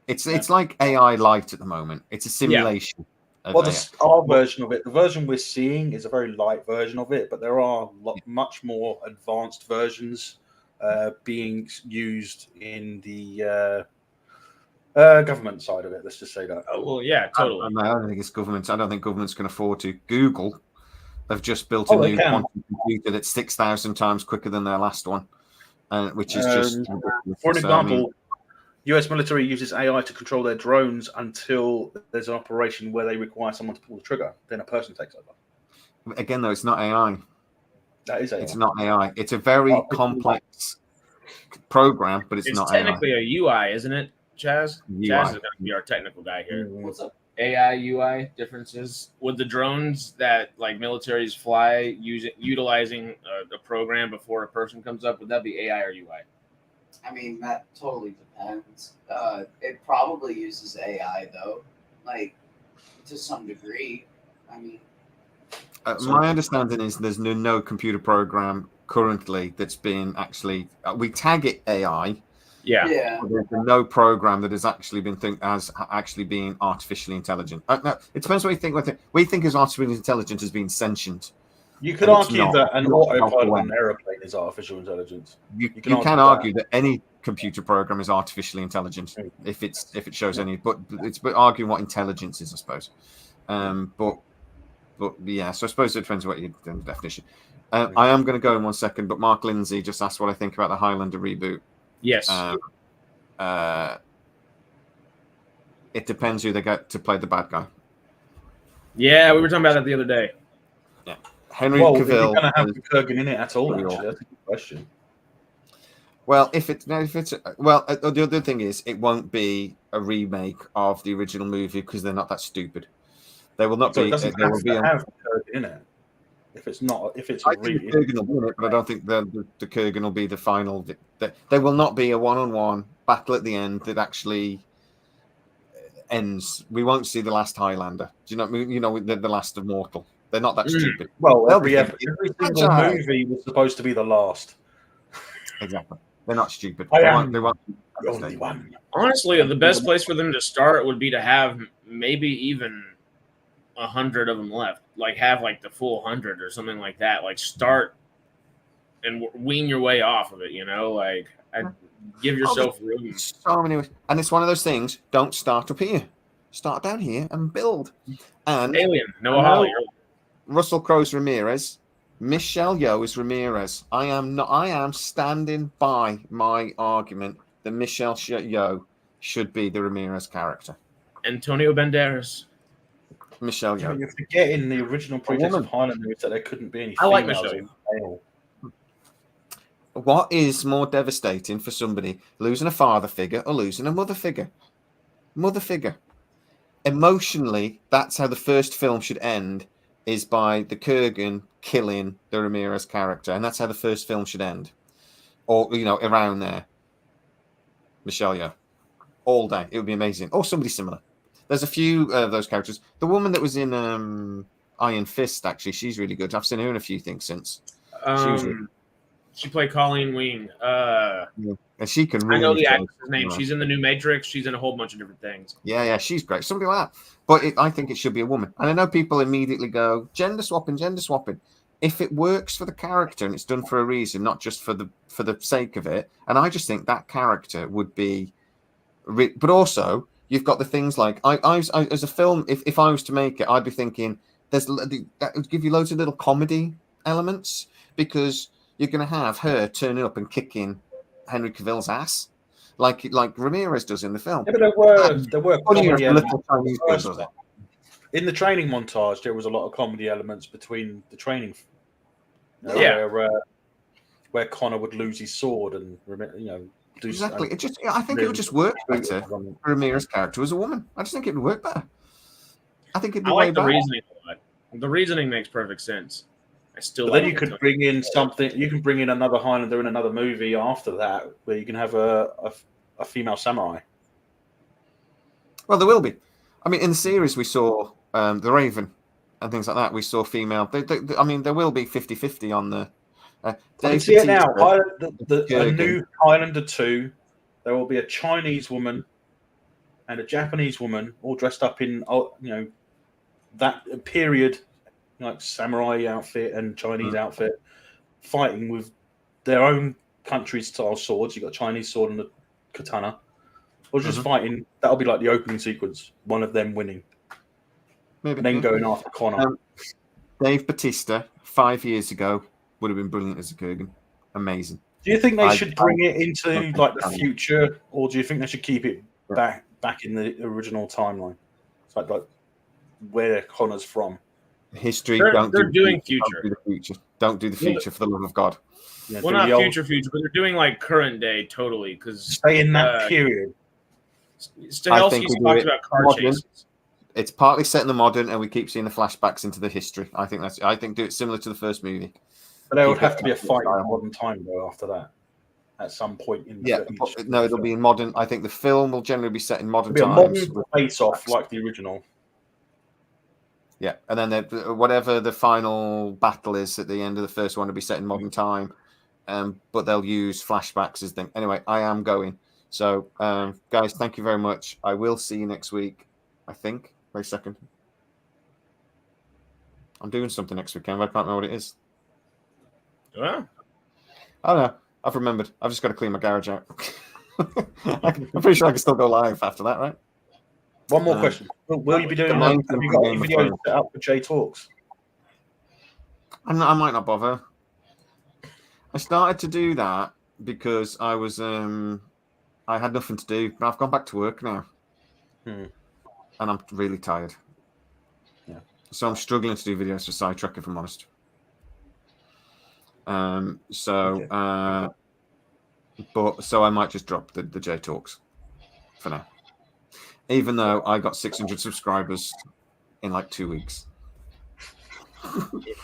It's like AI light at the moment. It's a simulation. Yeah. Well, our version of it, the version we're seeing, is a very light version of it, but there are much more advanced versions being used in the government side of it. Let's just say that. Oh, well, yeah, totally. I don't think it's government. I don't think governments can afford to. Google have just built a new quantum computer that's 6,000 times quicker than their last one, which is just for an example. US military uses AI to control their drones until there's an operation where they require someone to pull the trigger. Then a person takes over. Again, though, it's not AI. That is AI. It's not AI. It's a very complex program, but it's not technically AI. a UI, isn't it? Chaz? UI. Chaz is going to be our technical guy here. What's up? AI UI differences with the drones that like militaries fly utilizing a program before a person comes up. Would that be AI or UI? I mean, that totally depends. It probably uses AI though, like to some degree. I mean, My understanding is there's no computer program currently that's been actually. We tag it AI. Yeah. But there's no program that has actually been as actually being artificially intelligent. No, it depends what you think. We think as artificial intelligence as being sentient. You could And it's argue not. that an It's not autopilot the on an aeroplane is artificial intelligence. You can can argue argue that any computer program is artificially intelligent if it shows any, but it's arguing what intelligence is, I suppose. But yeah, so I suppose it depends what you the definition. I am going to go in 1 second, but Mark Lindsay just asked what I think about the Highlander reboot. Yes. It depends who they get to play the bad guy. Yeah, we were talking about that the other day. Yeah, Henry Well, Cavill. is he going to have Kurgan in it at all? Actually, that's a good question. Well, the other thing is, it won't be a remake of the original movie because they're not that stupid. They will not So be. it doesn't There have will be to have Kurgan in it. If it's not, if it's I think the Kurgan will be in it, but I don't think the Kurgan will be the final. There will not be a one-on-one battle at the end that actually ends. We won't see the last Highlander. Do you know? The last of Mortal. They're not that stupid. Well, every thinking, single movie was supposed to be the last. Exactly. They're not stupid. I They am won't the only one. Honestly, the best place for them to start would be to have maybe even 100 of them left. Like have like the full 100 or something like that. Like start and wean your way off of it. Like give yourself room. So many, and it's one of those things. Don't start up here. Start down here and build. And Alien, Noah Hawley. Russell Crowe's Ramirez. Michelle Yeoh is Ramirez. I am standing by my argument that Michelle Yeoh should be the Ramirez character. Antonio Banderas. Michelle Yeoh. You're forgetting the original pretext of Highlander is that there couldn't be any I like females Michelle. in male. What is more devastating for somebody, losing a father figure or losing a mother figure? Mother figure. Emotionally, that's how the first film should end, is by the Kurgan killing the Ramirez character. And that's how the first film should end. Or, around there. Michelle Yeoh. All day. It would be amazing. Or somebody similar. There's a few of those characters. The woman that was in Iron Fist, actually, she's really good. I've seen her in a few things since. She played Colleen Wing. And she can really. I know the actress's name. She's in the new Matrix. She's in a whole bunch of different things. Yeah, she's great. Somebody like that. But I think it should be a woman. And I know people immediately go, gender swapping. If it works for the character and it's done for a reason, not just for the sake of it. And I just think that character would be. But also, you've got the things like I as a film. If I was to make it, I'd be thinking that would give you loads of little comedy elements because you're going to have her turning up and kicking Henry Cavill's ass, like Ramirez does in the film. Yeah, but there were comedy elements. In the training montage, there was a lot of comedy elements between the training. Where Connor would lose his sword and do exactly. I think it would just work better. Ramirez's character was a woman. I just think it would work better. I think it'd be way better. Reasoning. The reasoning makes perfect sense. Then you could bring in something. You can bring in another Highlander in another movie after that, where you can have a female samurai. Well, there will be. I mean, in the series we saw the Raven and things like that. We saw female. I mean, there will be 50-50 on the. I see it now. A new Highlander 2. There will be a Chinese woman and a Japanese woman, all dressed up in that period. Like samurai outfit and Chinese outfit, fighting with their own country's style swords. You got a Chinese sword and a katana, or just fighting. That'll be like the opening sequence. One of them winning, maybe and then going after Connor. Dave Bautista 5 years ago would have been brilliant as a Kurgan. Amazing. Do you think they should bring it into like the future, or do you think they should keep it back in the original timeline? It's like where Connor's from. History. They're doing future. Don't do the future for the love of God. Yeah, well, not future, but they're doing like current day totally because stay in that period. Stahelski's talked about car chases. It's partly set in the modern, and we keep seeing the flashbacks into the history. I think do it similar to the first movie. But there would have to be a fight in modern time though after that. At some point in the no, it'll be in modern. I think the film will generally be set in modern times. times. A modern face-off like the original. Yeah, and then whatever the final battle is at the end of the first one will be set in modern time, but they'll use flashbacks as them. Anyway, I am going. So, guys, thank you very much. I will see you next week, I think. Wait a second. I'm doing something next weekend, but I can't remember what it is. Well, I don't know. I've remembered. I've just got to clean my garage out. I'm pretty sure I can still go live after that, right? One more question. Will you be doing have you got any videos set up for J Talks? I might not bother. I started to do that because I was I had nothing to do, but I've gone back to work now. And I'm really tired. Yeah. So I'm struggling to do videos for Sidetrack, if I'm honest. So I might just drop the J Talks for now. Even though I got 600 subscribers in like 2 weeks.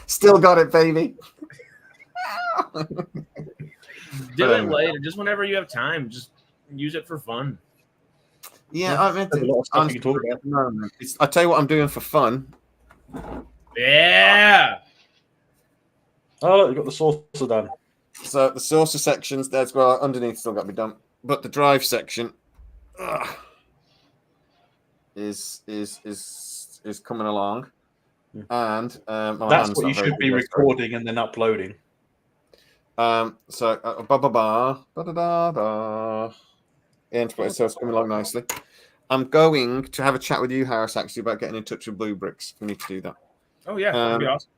Still got it, baby. Do it later. Just whenever you have time. Just use it for fun. Yeah, I mean, there's a lot of stuff you can talk about. No, I tell you what I'm doing for fun. Yeah. Oh, look, you got the saucer done. So the saucer sections, there's well underneath still got to be done, but the drive section is coming along, and that's what you should be recording and then uploading. So it's coming along nicely. I'm going to have a chat with you, Harris, actually, about getting in touch with Blue Bricks. We need to do that. Oh yeah, that'd be awesome.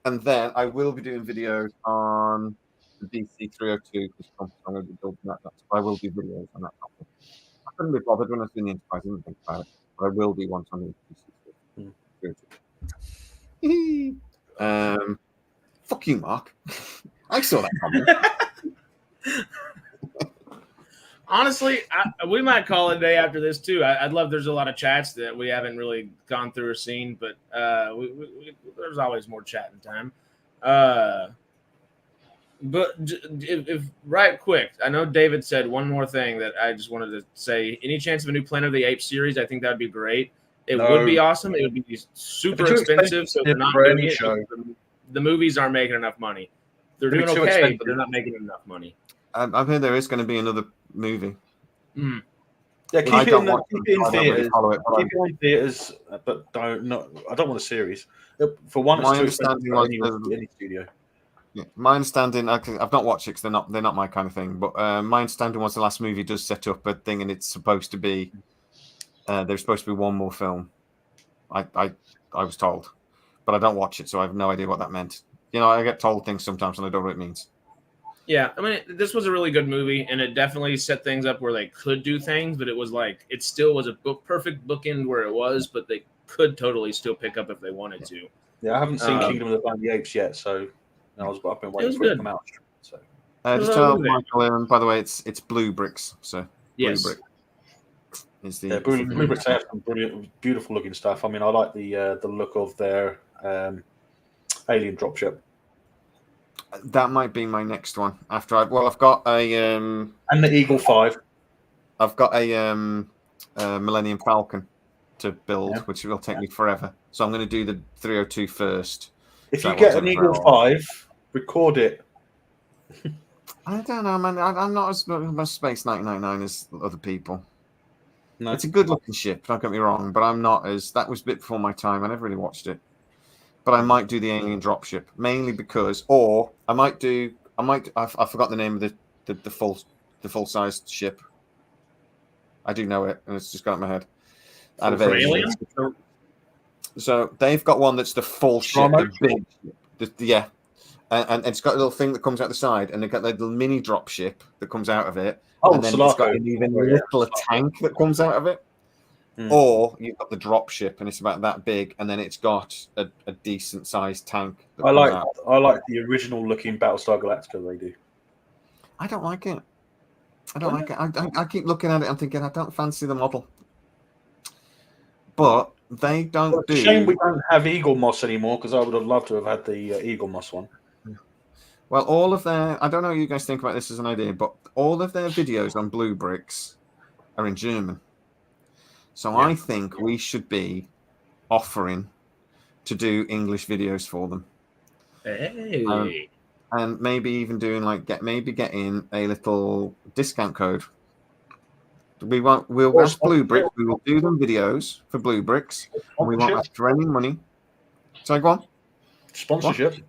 And then I will be doing videos on the DC 302 because I'm going to be building that. So I will do videos on that topic. I couldn't be bothered when I was doing the Enterprise. I didn't think about it, but I will do once on the DC 302. Fuck you, Mark. I saw that comment. Honestly, we might call it a day after this too. I'd love. There's a lot of chats that we haven't really gone through or seen, but there's always more chatting time. But if right quick, I know David said one more thing that I just wanted to say. Any chance of a new Planet of the Apes series? I think that would be great. It would be awesome. It would be super expensive, so they're not doing it. The movies aren't making enough money. They're doing okay, but they're not making enough money. I've heard there is going to be another movie. Yeah, keep it in theaters. Keep it in theaters, but I don't want a series. For one, it's too expensive for any studio. Yeah, my understanding, I've not watched it because they're not my kind of thing. But my understanding was the last movie does set up a thing, and it's supposed to be there's supposed to be one more film. I was told, but I don't watch it, so I have no idea what that meant. You know, I get told things sometimes, and I don't know what it means. Yeah, I mean, this was a really good movie, and it definitely set things up where they could do things, but it was like it still was a perfect bookend where it was, but they could totally still pick up if they wanted to. Yeah, I haven't seen Kingdom of the Planet of the Apes yet, so I've been waiting for it to come out. So just tell Michael, by the way, it's Blue Bricks. So yes. Blue Brick is the Blue Bricks have some brilliant, beautiful looking stuff. I mean, I like the look of their alien dropship. That might be my next one. After I've got a and the Eagle 5. I've got a Millennium Falcon to build, which will take me forever. So I'm going to do the 302 first. If you get an Eagle 5, record it. I don't know, man. I'm not as much Space 1999 as other people. No. It's a good looking ship. Don't get me wrong, but I'm not as. That was a bit before my time. I never really watched it. But I might do the alien dropship mainly because, or I forgot the name of the full sized ship. I do know it, and it's just got in my head. Out of aliens. So they've got one that's the full ship, the big ship. And it's got a little thing that comes out the side, and they've got the little mini drop ship that comes out of it. And then it's got an even little tank that comes out of it. Or you've got the drop ship, and it's about that big, and then it's got a decent sized tank. I like the original looking Battlestar Galactica they do. I don't like it. I don't like it. I keep looking at it and thinking I don't fancy the model. But they don't do. Shame we don't have Eagle Moss anymore because I would have loved to have had the Eagle Moss one. Well, all of their, I don't know what you guys think about this as an idea, but all of their videos on Blue Bricks are in German. So I think we should be offering to do English videos for them. Hey. And maybe even doing getting a little discount code. We'll ask Blue Bricks, we will do them videos for Blue Bricks, and we won't ask for any money. So go on. Sponsorship. What?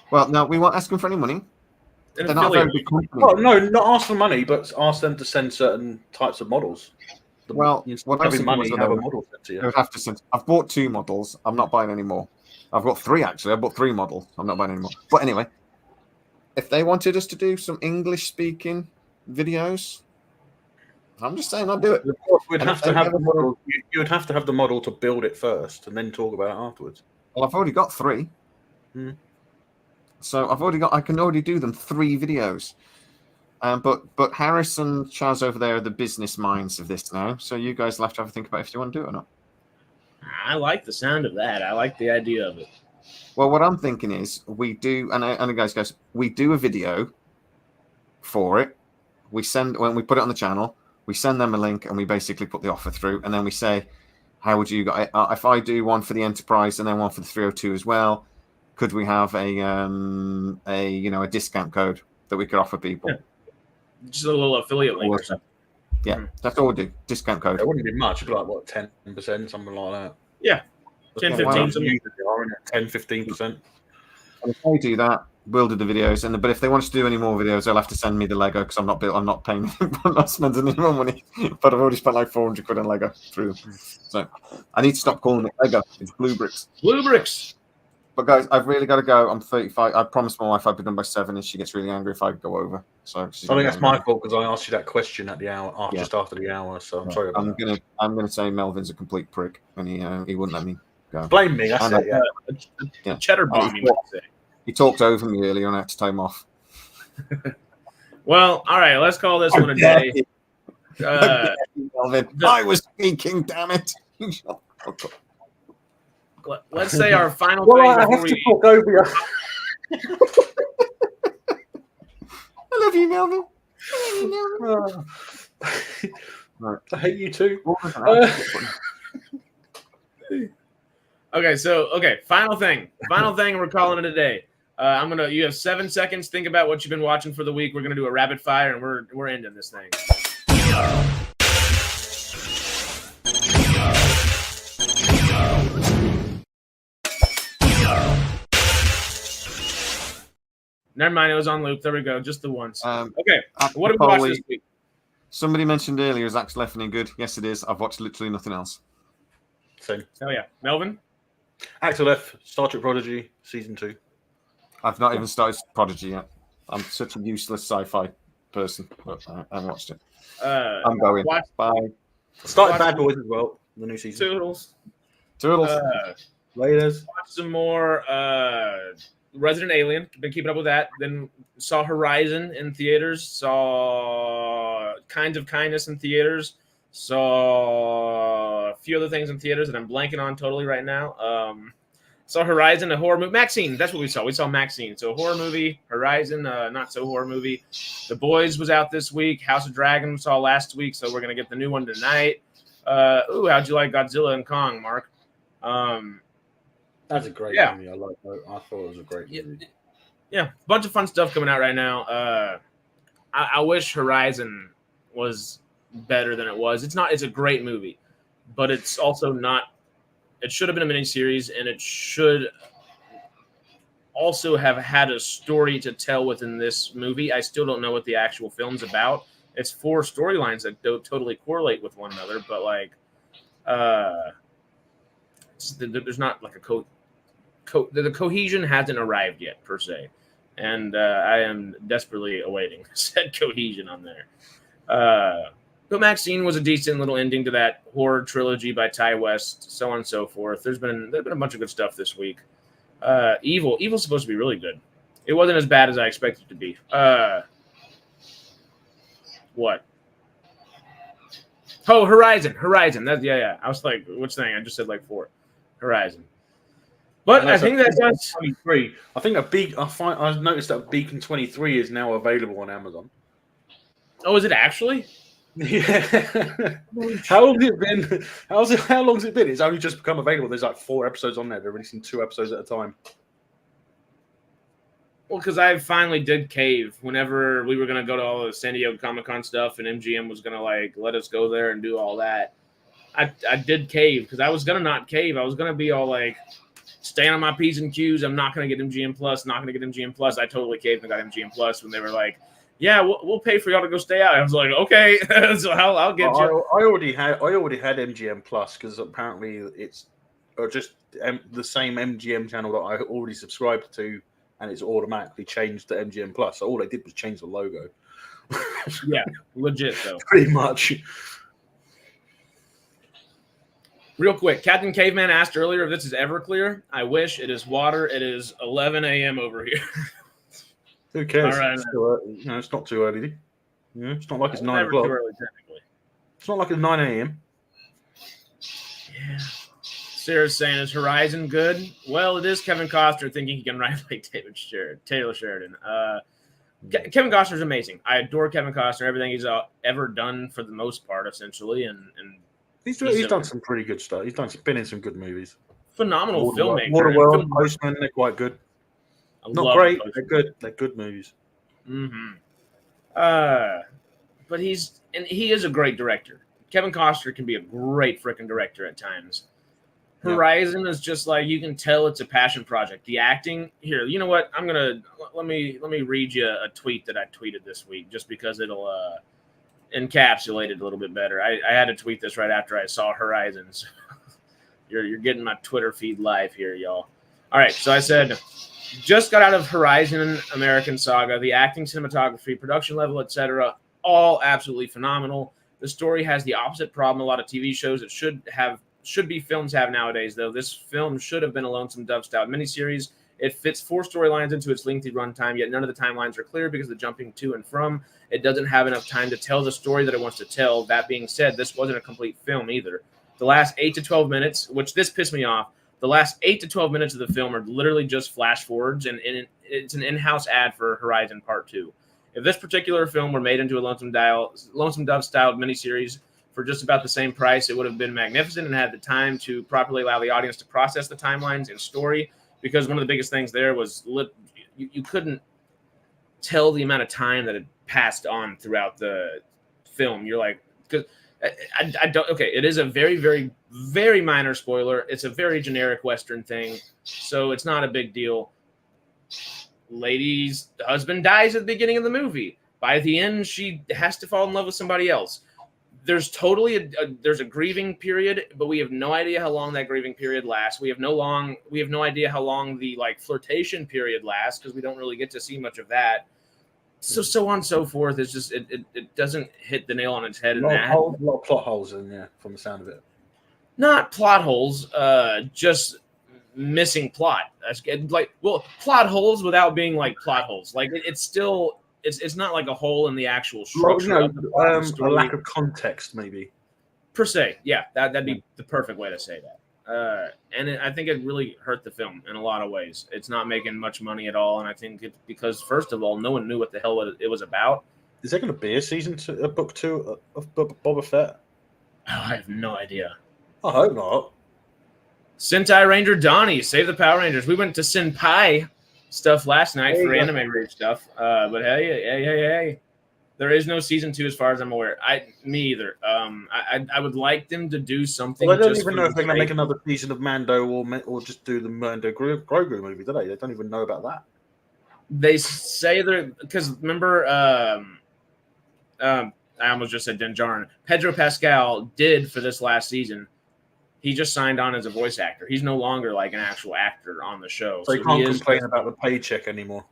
Well, no, we won't ask them for any money. They're not a very big company. Well, no, not ask for money, but ask them to send certain types of models. Well, what having money, have a model sent to you. I would have to send. I've bought 2 models. I'm not buying any more. I've got 3 actually. I bought 3 models. I'm not buying any more. But anyway, if they wanted us to do some English-speaking videos, I'm just saying I'll do it. We'd have to have the model. You would have to have the model to build it first, and then talk about it afterwards. Well, I've already got 3. So I can already do them 3 videos. But Harris and Chaz over there are the business minds of this now. So you guys will have to have a think about if you want to do it or not. I like the sound of that. I like the idea of it. Well, what I'm thinking is we do, and guys, we do a video for it. When we put it on the channel, we send them a link and we basically put the offer through. And then we say, how would you guys, if I do one for the Enterprise and then one for the 302 as well, could we have a discount code that we could offer people? Yeah. Just a little affiliate link or something. Yeah, that's all we do. Discount code. It wouldn't be much. It'd be like, what, 10%, something like that. Yeah. 10, 15, something. 10, 15%. And if they do that, we'll do the videos. But if they want to do any more videos, they'll have to send me the Lego because I'm not paying. I'm not spending any more money. But I've already spent like 400 quid on Lego through. So I need to stop calling it Lego. It's Blue Bricks. Blue Bricks. But guys, I've really got to go. I'm 35. I promised my wife I'd be done by 7, and she gets really angry if I go over. So I think that's my fault because I asked you that question at the hour, just after the hour. So I'm sorry about that. I'm gonna say Melvin's a complete prick, and he wouldn't let me go. Blame me. That's it. Yeah. Cheddar bomb. He talked over me earlier, and I had to time off. Well, all right. Let's call this one a day. Melvin, I was speaking. Damn it. Let's say our final thing. I have to talk over you. I love you, Melvin. I hate you too. Okay. Final thing. We're calling it a day. You have 7 seconds. Think about what you've been watching for the week. We're gonna do a rapid fire, and we're ending this thing. Never mind, it was on loop. There we go, just the once. Okay, what have we watched this week? Somebody mentioned earlier, is Axe Left any good? Yes, it is. I've watched literally nothing else. Same. Hell yeah. Melvin? Axe Left, Star Trek Prodigy, Season 2. I've not even started Prodigy yet. I'm such a useless sci-fi person, but I haven't watched it. I'm going. Bye. Started Bad Boys as well, the new season. Toodles. Laters. Watch some more Resident Alien. Been keeping up with that. Then saw Horizon in theaters. Saw Kinds of Kindness in theaters. Saw a few other things in theaters that I'm blanking on totally right now. Saw Horizon, a horror movie. Maxine, that's what we saw. We saw Maxine. So a horror movie. Horizon, not so horror movie. The Boys was out this week. House of Dragon we saw last week, so we're going to get the new one tonight. How'd you like Godzilla and Kong, Mark? That's a great movie. I thought it was a great movie. Yeah, a bunch of fun stuff coming out right now. I wish Horizon was better than it was. It's a great movie, but it's also not. It should have been a miniseries, and it should also have had a story to tell within this movie. I still don't know what the actual film's about. It's 4 storylines that don't totally correlate with one another, but there's not like the cohesion hasn't arrived yet per se, and I am desperately awaiting said cohesion on there. But Maxine was a decent little ending to that horror trilogy by Ty West, so on and so forth. There's been a bunch of good stuff this week. Evil's supposed to be really good. It wasn't as bad as I expected it to be. What? Oh, Horizon. That's yeah. I was like, which thing? I just said like 4. Horizon. But I think that's 23. I think I've noticed that Beacon 23 is now available on Amazon. Oh, is it actually? Yeah. How long has it been? How long has it been? It's only just become available. There's like 4 episodes on there. They're releasing 2 episodes at a time. Well, because I finally did cave whenever we were going to go to all the San Diego Comic-Con stuff and MGM was going to like let us go there and do all that. I did cave because I was going to not cave. I was going to be all like, staying on my P's and Q's. I'm not going to get MGM Plus, not going to get MGM Plus. I totally caved and got MGM Plus when they were like, yeah, we'll pay for y'all to go stay out. I was like, okay, so I'll get you. I already had MGM Plus because apparently it's just the same MGM channel that I already subscribed to, and it's automatically changed to MGM Plus. So all they did was change the logo. Yeah, legit though. Pretty much. Real quick, Captain Caveman asked earlier if this is Everclear. I wish. It is water. It is 11 a.m. over here. Who cares? All right, it's not too early. Yeah, it's not like it's 9 never o'clock. too early, technically. It's not like it's 9 a.m. Yeah. Sarah's saying, is Horizon good? Well, it is Kevin Costner thinking he can write like Taylor Sheridan. Kevin Costner's amazing. I adore Kevin Costner. Everything he's ever done for the most part, essentially, and he's done some pretty good stuff. He's been in some good movies. Phenomenal filmmaker. Waterworld, Postman, they're quite good. Not great. They're good. They're good movies. Mm-hmm. But he is a great director. Kevin Costner can be a great freaking director at times. Horizon is just like, you can tell it's a passion project. The acting here, you know what? Let me read you a tweet that I tweeted this week, just because it'll encapsulate it a little bit better. I had to tweet this right after I saw Horizon. So you're getting my Twitter feed live here, y'all. All right, so I said, just got out of Horizon American Saga. The acting, cinematography, production level, etc., all absolutely phenomenal. The story has the opposite problem a lot of TV shows that should be films have nowadays, though. This film should have been a Lonesome Dove style miniseries. It fits 4 storylines into its lengthy runtime, yet none of the timelines are clear because of the jumping to and from. It doesn't have enough time to tell the story that it wants to tell. That being said, this wasn't a complete film either. The last 8 to 12 minutes, which this pissed me off, the last 8 to 12 minutes of the film are literally just flash forwards, and it's an in-house ad for Horizon Part 2. If this particular film were made into a Lonesome Dove styled miniseries for just about the same price, it would have been magnificent and had the time to properly allow the audience to process the timelines and story, because one of the biggest things there was you couldn't tell the amount of time that had passed on throughout the film. You're like, because I don't. Okay, it is a very, very, very minor spoiler. It's a very generic Western thing, so it's not a big deal. Lady's husband dies at the beginning of the movie. By the end, she has to fall in love with somebody else. There's totally there's a grieving period, but we have no idea how long that grieving period lasts. We have no idea how long the like flirtation period lasts, because we don't really get to see much of that. So on and so forth. It's just it doesn't hit the nail on its head. A lot of plot holes in there, from the sound of it. Not plot holes, just missing plot. That's like, well, plot holes without being like plot holes. Like it's still. It's not like a hole in the actual structure. A lack of context, maybe. Per se, yeah, that'd be the perfect way to say that. I think it really hurt the film in a lot of ways. It's not making much money at all, and I think it's because, first of all, no one knew what the hell it was about. Is there going to be a book 2 of Boba Fett? Oh, I have no idea. I hope not. Sentai Ranger Donnie, save the Power Rangers. We went to Senpai stuff last night for anime rage stuff, but hey, there is no season 2 as far as I'm aware. Me either. I would like them to do something. Well, I don't even know if they're going to make another season of Mando or just do the Mando Grogu movie, do they? They don't even know about that. They say they're, because remember, I almost just said Din Djarin. Pedro Pascal did for this last season. He just signed on as a voice actor. He's no longer like an actual actor on the show. So he can't complain about the paycheck anymore.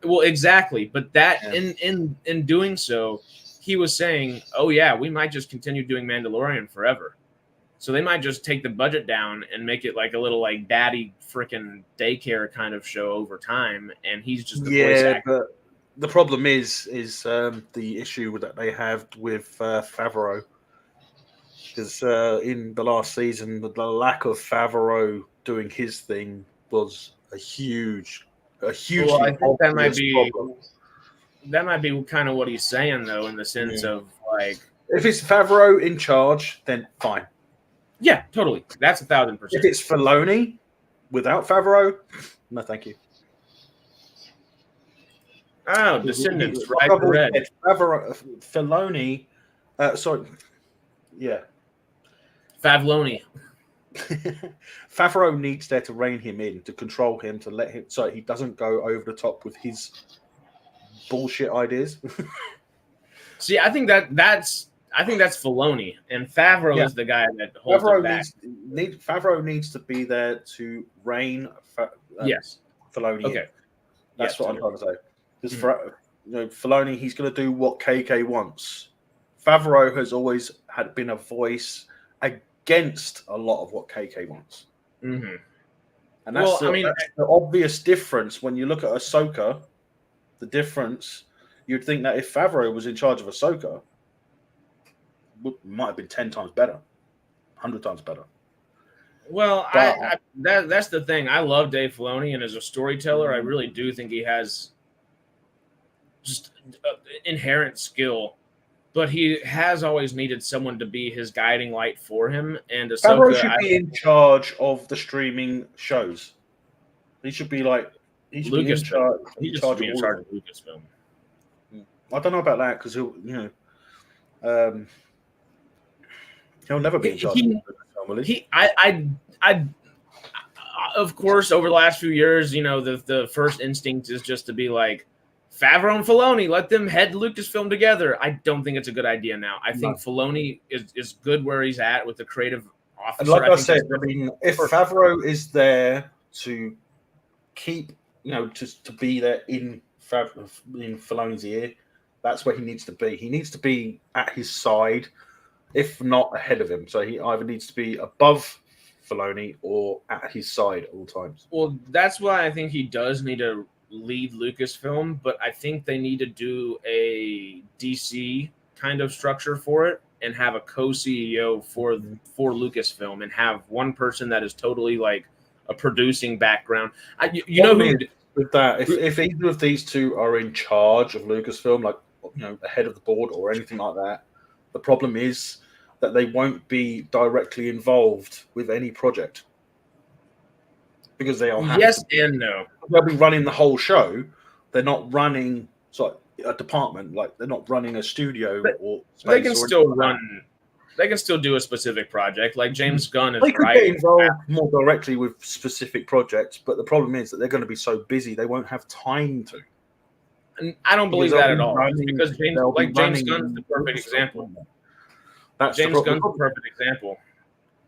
Well, exactly. But in doing so, he was saying, oh, yeah, we might just continue doing Mandalorian forever. So they might just take the budget down and make it like a little like daddy freaking daycare kind of show over time. And he's just the voice actor. the problem is the issue that they have with Favreau, because in the last season, the lack of Favreau doing his thing was a hugely Well, I think obvious problem. that might be kind of what he's saying, though, in the sense of like, if it's Favreau in charge, then fine. Yeah, totally. That's 1,000%. If it's Filoni without Favreau, no, thank you. Oh, Descendants, right? Red. Favreau, Filoni, sorry, yeah. Favloni. Favreau needs there to rein him in, to control him, to let him, so he doesn't go over the top with his bullshit ideas. See, I think that's Filoni, and Favreau is the guy that holds it back. Favreau needs to be there to rein. Yes, Filoni. Okay, that's what I'm trying to say. Because Filoni, he's going to do what KK wants. Favreau has always been a voice against a lot of what KK wants. Mm-hmm. And that's the obvious difference when you look at Ahsoka. The difference, you'd think that if Favreau was in charge of Ahsoka, it might have been 10 times better, 100 times better. Well, that's the thing. I love Dave Filoni, and as a storyteller, I really do think he has just inherent skill. But he has always needed someone to be his guiding light for him. And Favreau should be in charge of the streaming shows. He should be like Lucas. He should be in charge of Lucasfilm. I don't know about that because he'll never be in charge of Lucasfilm, will he? Of course, over the last few years, the first instinct is just to be like, Favreau and Filoni, let them head Lucasfilm together. I don't think it's a good idea now. I think Filoni is good where he's at with the creative officer. And like I said, if Favreau is there to keep, to be there in Filoni's ear, that's where he needs to be. He needs to be at his side, if not ahead of him. So he either needs to be above Filoni or at his side at all times. Well, that's why I think he does need to lead Lucasfilm, but I think they need to do a DC kind of structure for it and have a co-CEO for Lucasfilm and have one person that is totally like a producing background. With that, if either of these two are in charge of Lucasfilm, like ahead of the board or anything like that, the problem is that they won't be directly involved with any project. Because they are and no. They'll be running the whole show. They're not running a department, like they're not running a studio or space. They can still run. They can still do a specific project, like James Gunn is. They could get involved more directly with specific projects, but the problem is that they're going to be so busy they won't have time to. And I don't believe that at all. Because James Gunn is the perfect example. James Gunn's the perfect example.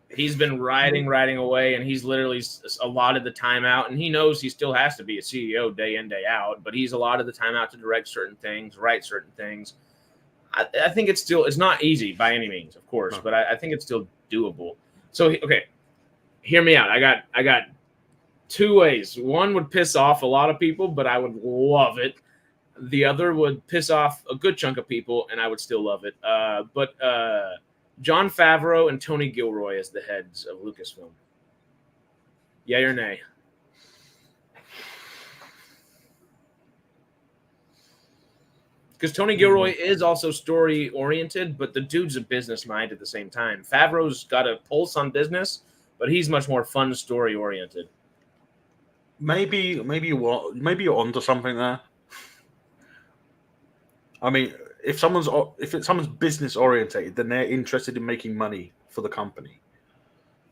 He's been riding away, and he's literally allotted the time out, and he knows he still has to be a CEO day in, day out, but he's allotted the time out to direct certain things, write certain things. I think it's not easy by any means, of course, but I think it's still doable. So, okay, hear me out. I got two ways. One would piss off a lot of people, but I would love it. The other would piss off a good chunk of people, and I would still love it. But Jon Favreau and Tony Gilroy as the heads of Lucasfilm. Yay or nay? Because Tony Gilroy is also story-oriented, but the dude's a business mind at the same time. Favreau's got a pulse on business, but he's much more fun story-oriented. Maybe you're onto something there. I mean, if someone's business orientated, then they're interested in making money for the company.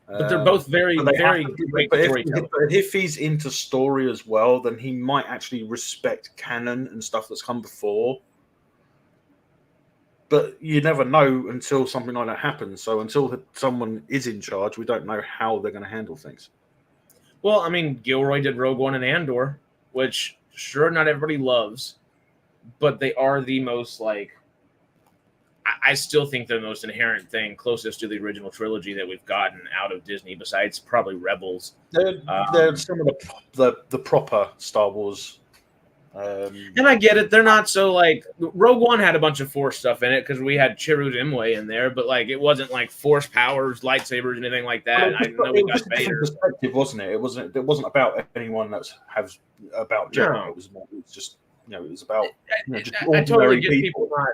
But they're both very great storytellers. But if he's into story as well, then he might actually respect canon and stuff that's come before. But you never know until something like that happens. So until someone is in charge, we don't know how they're going to handle things. Well, I mean, Gilroy did Rogue One and Andor, which sure not everybody loves, but they are the most I still think they're the most inherent thing, closest to the original trilogy that we've gotten out of Disney, besides probably Rebels. They're some of the proper Star Wars And I get it. They're not so like Rogue One had a bunch of Force stuff in it because we had Chirrut Imwe in there, but like it wasn't like Force powers, lightsabers, anything like that. Well, I know we got a different Vader. perspective, wasn't it? It wasn't about anyone that's has about Jedi. No. It was just it was about just I totally ordinary get people not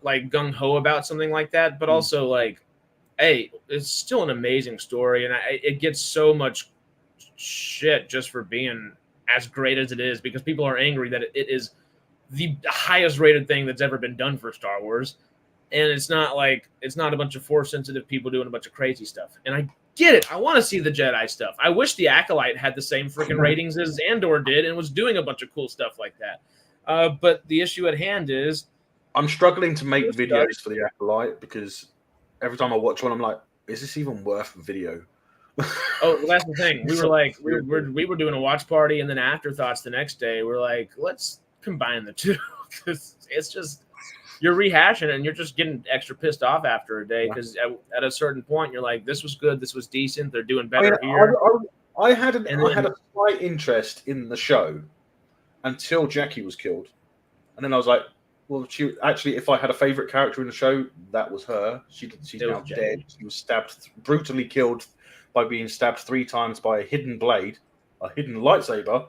like gung ho about something like that, but also like, hey, it's still an amazing story, and it gets so much shit just for being as great as it is because people are angry that it is the highest rated thing that's ever been done for Star Wars, and it's not a bunch of Force sensitive people doing a bunch of crazy stuff. And I get it. I want to see the Jedi stuff. I wish the Acolyte had the same freaking ratings as Andor did and was doing a bunch of cool stuff like that. But the issue at hand is I'm struggling to make videos for the Acolyte because every time I watch one, I'm like, is this even worth a video? Oh, well, that's the thing. We were like, we were doing a watch party, and then afterthoughts the next day. We're like, let's combine the two because it's just you're rehashing it, and you're just getting extra pissed off after a day because at a certain point, you're like, this was good, this was decent, they're doing better here. I had a slight interest in the show until Jackie was killed, and then I was like, well, she actually, if I had a favorite character in the show, that was her. She's now dead. She was stabbed, brutally killed by being stabbed 3 times by a hidden blade, a hidden lightsaber.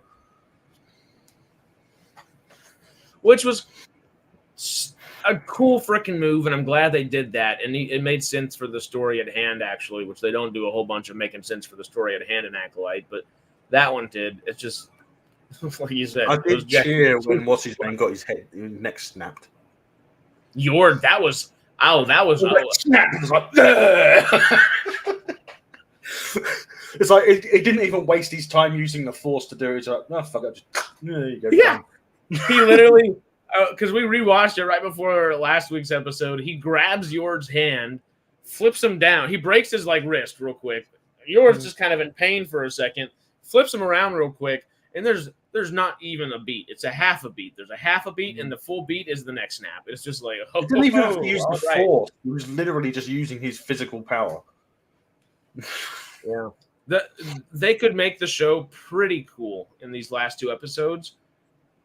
Which was a cool freaking move, and I'm glad they did that. And it made sense for the story at hand, actually, which they don't do a whole bunch of making sense for the story at hand in Acolyte, but that one did. It's just, like you said. I did cheer when what's his name got his neck snapped. That was snapped. It was like, it's like it didn't even waste his time using the Force to do it. It's like, no, fuck it. There you go. Yeah. He literally, because we rewatched it right before last week's episode, he grabs Yord's hand, flips him down. He breaks his wrist real quick. Yord's just kind of in pain for a second, flips him around real quick, and there's not even a beat. It's a half a beat. There's a half a beat, and the full beat is the next snap. It's just like, he didn't even have to use the Force. He was literally just using his physical power. Yeah. They could make the show pretty cool in these last 2 episodes.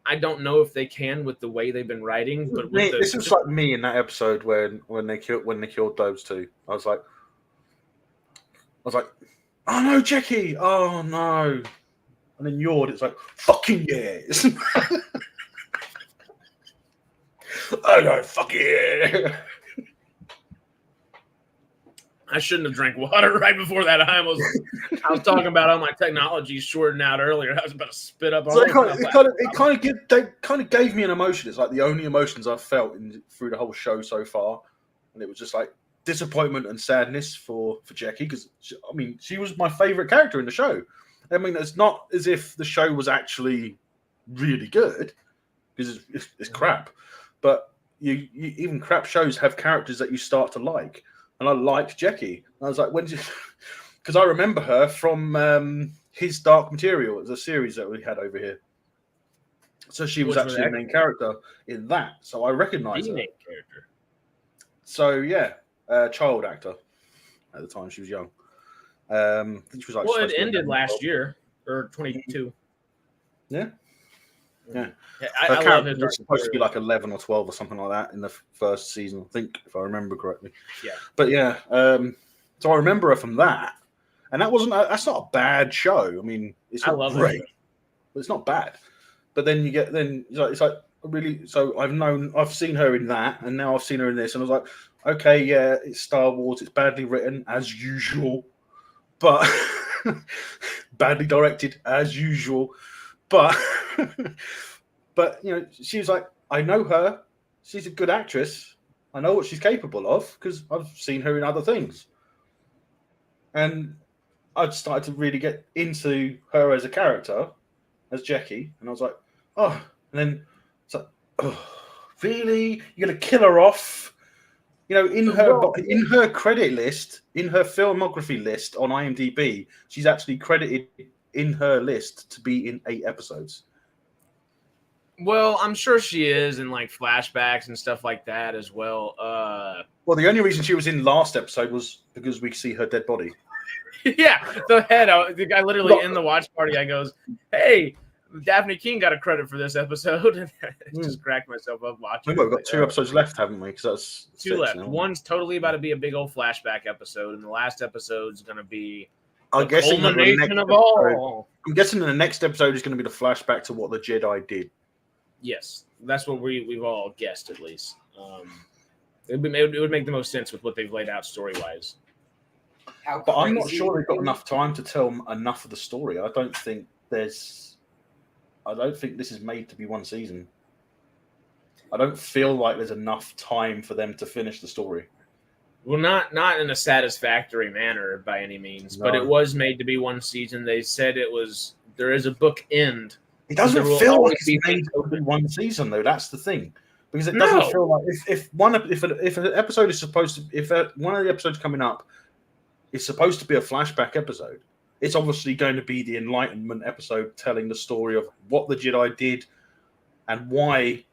I don't know if they can with the way they've been writing, but this is like me in that episode when they killed those two. I was like, oh no, Jackie! Oh no! And then Yord, it's like, fucking yes! Oh no, fuck yeah! I shouldn't have drank water right before that. I was talking about all my technology shorting out earlier. I was about to spit up. So it kind of gave me an emotion. It's like the only emotions I've felt through the whole show so far, and it was just like disappointment and sadness for Jackie because she was my favorite character in the show. I mean, it's not as if the show was actually really good because it's crap, but you even crap shows have characters that you start to like. And I liked Jackie. I was like, because I remember her from His Dark Material. It was a series that we had over here. So she was actually the main character in that. So I recognized her. Main character. So yeah, child actor at the time. She was young. I think she was like. Well, it ended last year or 22. Yeah. Yeah, I love it. It's supposed to be like 11 or 12 or something like that in the first season, I think, if I remember correctly. Yeah, but yeah, so I remember her from that, and that's not a bad show. I mean, it's not great, but it's not bad. But then it's like really. So I've seen her in that, and now I've seen her in this, and I was like, okay, yeah, it's Star Wars. It's badly written as usual, but badly directed as usual. But she was like, I know her. She's a good actress. I know what she's capable of because I've seen her in other things. And I started to really get into her as a character, as Jackie. And I was like, oh. And then it's like, oh, really? You're going to kill her off? In her credit list, in her filmography list on IMDb, she's actually credited in her list to be in 8 episodes. Well, I'm sure she is in flashbacks and stuff like that as well. Well, the only reason she was in last episode was because we see her dead body. Yeah, the guy literally in the watch party. I goes, hey, Daphne King got a credit for this episode. And just cracked myself up watching. We've got 2 episodes left, haven't we? Because that's 2 6 left. now. One's totally about to be a big old flashback episode, and the last episode's going to be I'm the guessing that the culmination next of all. I'm guessing the next episode is going to be the flashback to what the Jedi did. Yes, that's what we've all guessed, at least. It would make the most sense with what they've laid out story-wise. But I'm not sure they've got enough time to tell enough of the story. I don't think this is made to be one season. I don't feel like there's enough time for them to finish the story. Well, not in a satisfactory manner by any means, but it was made to be one season. They said there is a book end. It doesn't feel like it's made to be one season, though. That's the thing, because it doesn't feel like if one of the episodes coming up is supposed to be a flashback episode, it's obviously going to be the Enlightenment episode telling the story of what the Jedi did and why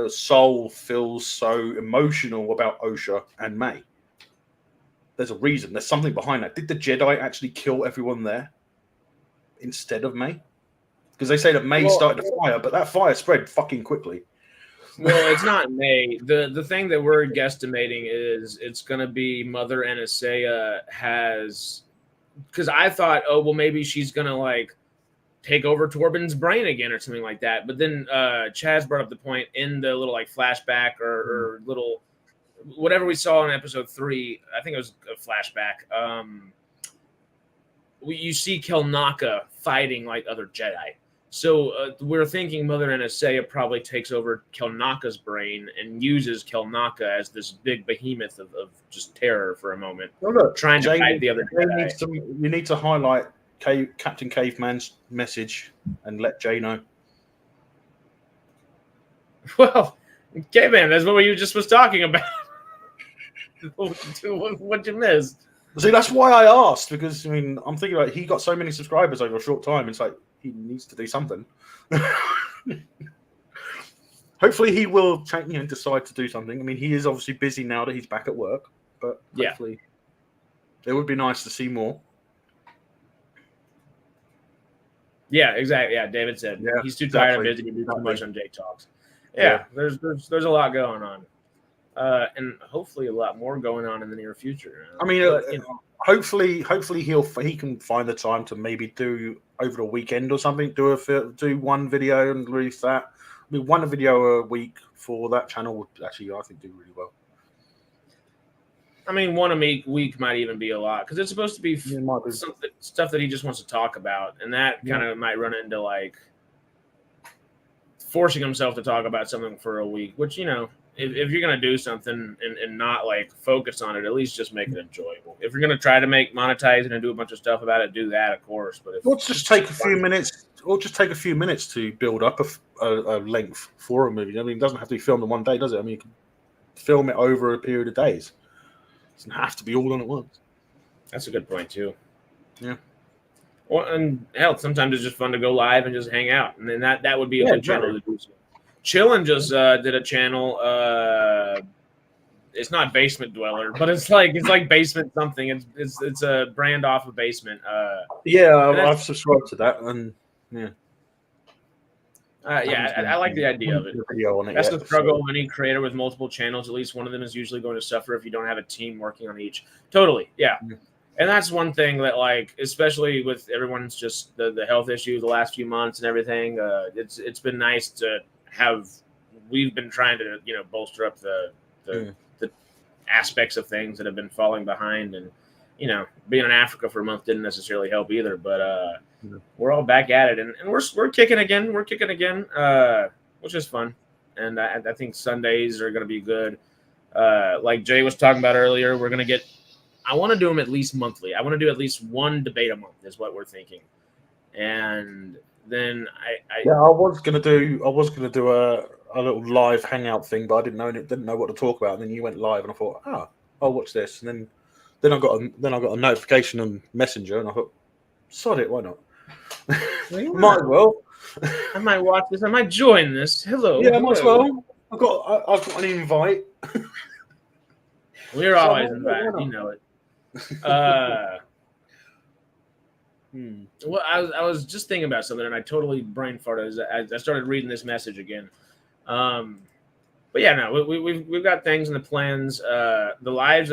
Sol feels so emotional about Osha and May. There's a reason. There's something behind that. Did the Jedi actually kill everyone there instead of May? Because they say that May started the fire, but that fire spread fucking quickly. Well, it's not May. The thing that we're guesstimating is it's going to be Mother Anastasia has... Because I thought, maybe she's going to, like, take over Torben's brain again or something like that. But then Chaz brought up the point in the little, like, flashback or little... whatever we saw in episode 3, I think it was a flashback. You see Kelnaka fighting like other Jedi. So we're thinking Mother Anastasia probably takes over Kelnaka's brain and uses Kelnaka as this big behemoth of just terror for a moment. Well, look, trying to fight the other Jedi. You need to highlight Captain Caveman's message and let Jay know. Well, Caveman, that's what you just was talking about. What you missed? See, that's why I asked, because I'm thinking about he got so many subscribers over a short time. It's like he needs to do something. Hopefully, he will decide to do something. He is obviously busy now that he's back at work, but hopefully, it would be nice to see more. Yeah, exactly. Yeah, David said he's too tired and busy to do too much on Jake Talks. Yeah, there's a lot going on. And hopefully a lot more going on in the near future. Hopefully he can find the time to maybe do over the weekend or something. Do one video and release that. One video a week for that channel would actually, I think, do really well. One a week might even be a lot because it's supposed to be stuff that he just wants to talk about, and that kind of might run into like forcing himself to talk about something for a week, which if you're going to do something and not like focus on it, at least just make it enjoyable. If you're going to try to monetize it and do a bunch of stuff about it, do that, of course. But just take a few minutes to build up a length for a movie. It doesn't have to be filmed in one day, does it? You can film it over a period of days. It doesn't have to be all on at once. That's a good point too. Yeah. Well, and hell, sometimes it's just fun to go live and just hang out, and then that would be a good channel to do so. Chillin' just did a channel. It's not Basement Dweller, but it's like Basement something. It's a brand off of Basement. I've subscribed to that, and I like the idea of it. That's the struggle of any creator with multiple channels. At least one of them is usually going to suffer if you don't have a team working on each. Totally, yeah. And that's one thing that, like, especially with everyone's just the health issue the last few months and everything. It's been nice to have. We've been trying to bolster up the aspects of things that have been falling behind, and being in Africa for a month didn't necessarily help either. But we're all back at it, and we're kicking again. We're kicking again, which is fun. And I think Sundays are going to be good. Like Jay was talking about earlier, we're going to get. I want to do them at least monthly. I want to do at least one debate a month is what we're thinking. And then I was gonna do a little live hangout thing, but I didn't know what to talk about. And then you went live, and I thought, I'll watch this. And then I got a notification on Messenger, and I thought, sod it, why not? Might as well. I might watch this. I might join this. Hello. Yeah, I might as well. I've got an invite. We're always invited. You know it. Well, I was just thinking about something, and I totally brain farted as I started reading this message again. But yeah, no, we've got things in the plans. The lives,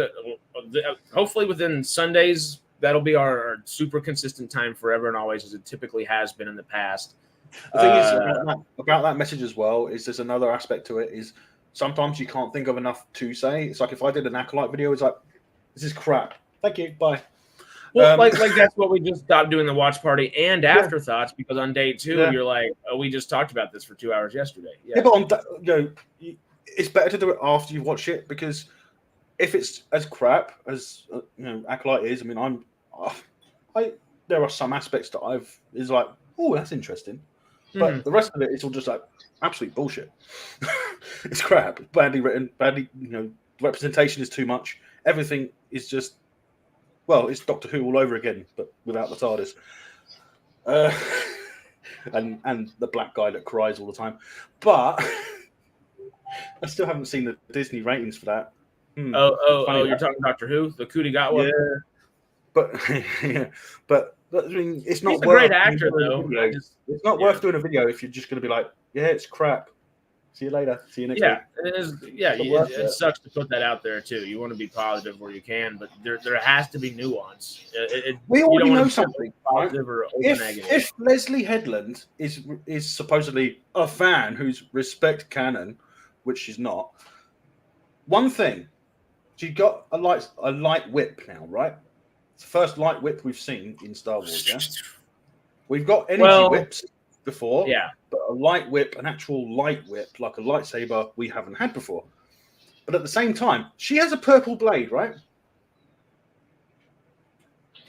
hopefully within Sundays, that'll be our super consistent time forever and always, as it typically has been in the past. The thing is about that message as well is there's another aspect to it is sometimes you can't think of enough to say. It's like if I did an Acolyte video, it's like, this is crap. Thank you. Bye. Well, like that's what we just stopped doing the watch party and afterthoughts, because on day 2 you're like, oh, we just talked about this for 2 hours yesterday. Yeah, but it's better to do it after you've watched it, because if it's as crap as Acolyte is, I mean, there are some aspects that is like, oh, that's interesting, but the rest of it is all just like absolute bullshit. It's crap. It's badly written. Badly, representation is too much. Everything is just. Well, it's Doctor Who all over again, but without the TARDIS. And the black guy that cries all the time. But I still haven't seen the Disney ratings for that. Oh, you're talking Doctor Who? The Cootie got one? Yeah. But I mean, it's not He's a worth great actor, though. It's not worth doing a video if you're just going to be like, yeah, it's crap. See you later. See you next week. It is. Yeah, it sucks to put that out there too. You want to be positive where you can, but there has to be nuance. We already know something. Positive or negative. If Leslie Headland is supposedly a fan who's respect canon, which she's not, one thing, she got a light whip now, right? It's the first light whip we've seen in Star Wars. Yeah, we've got energy whips before. Yeah. But a light whip, an actual light whip, like a lightsaber, we haven't had before. But at the same time, she has a purple blade, right?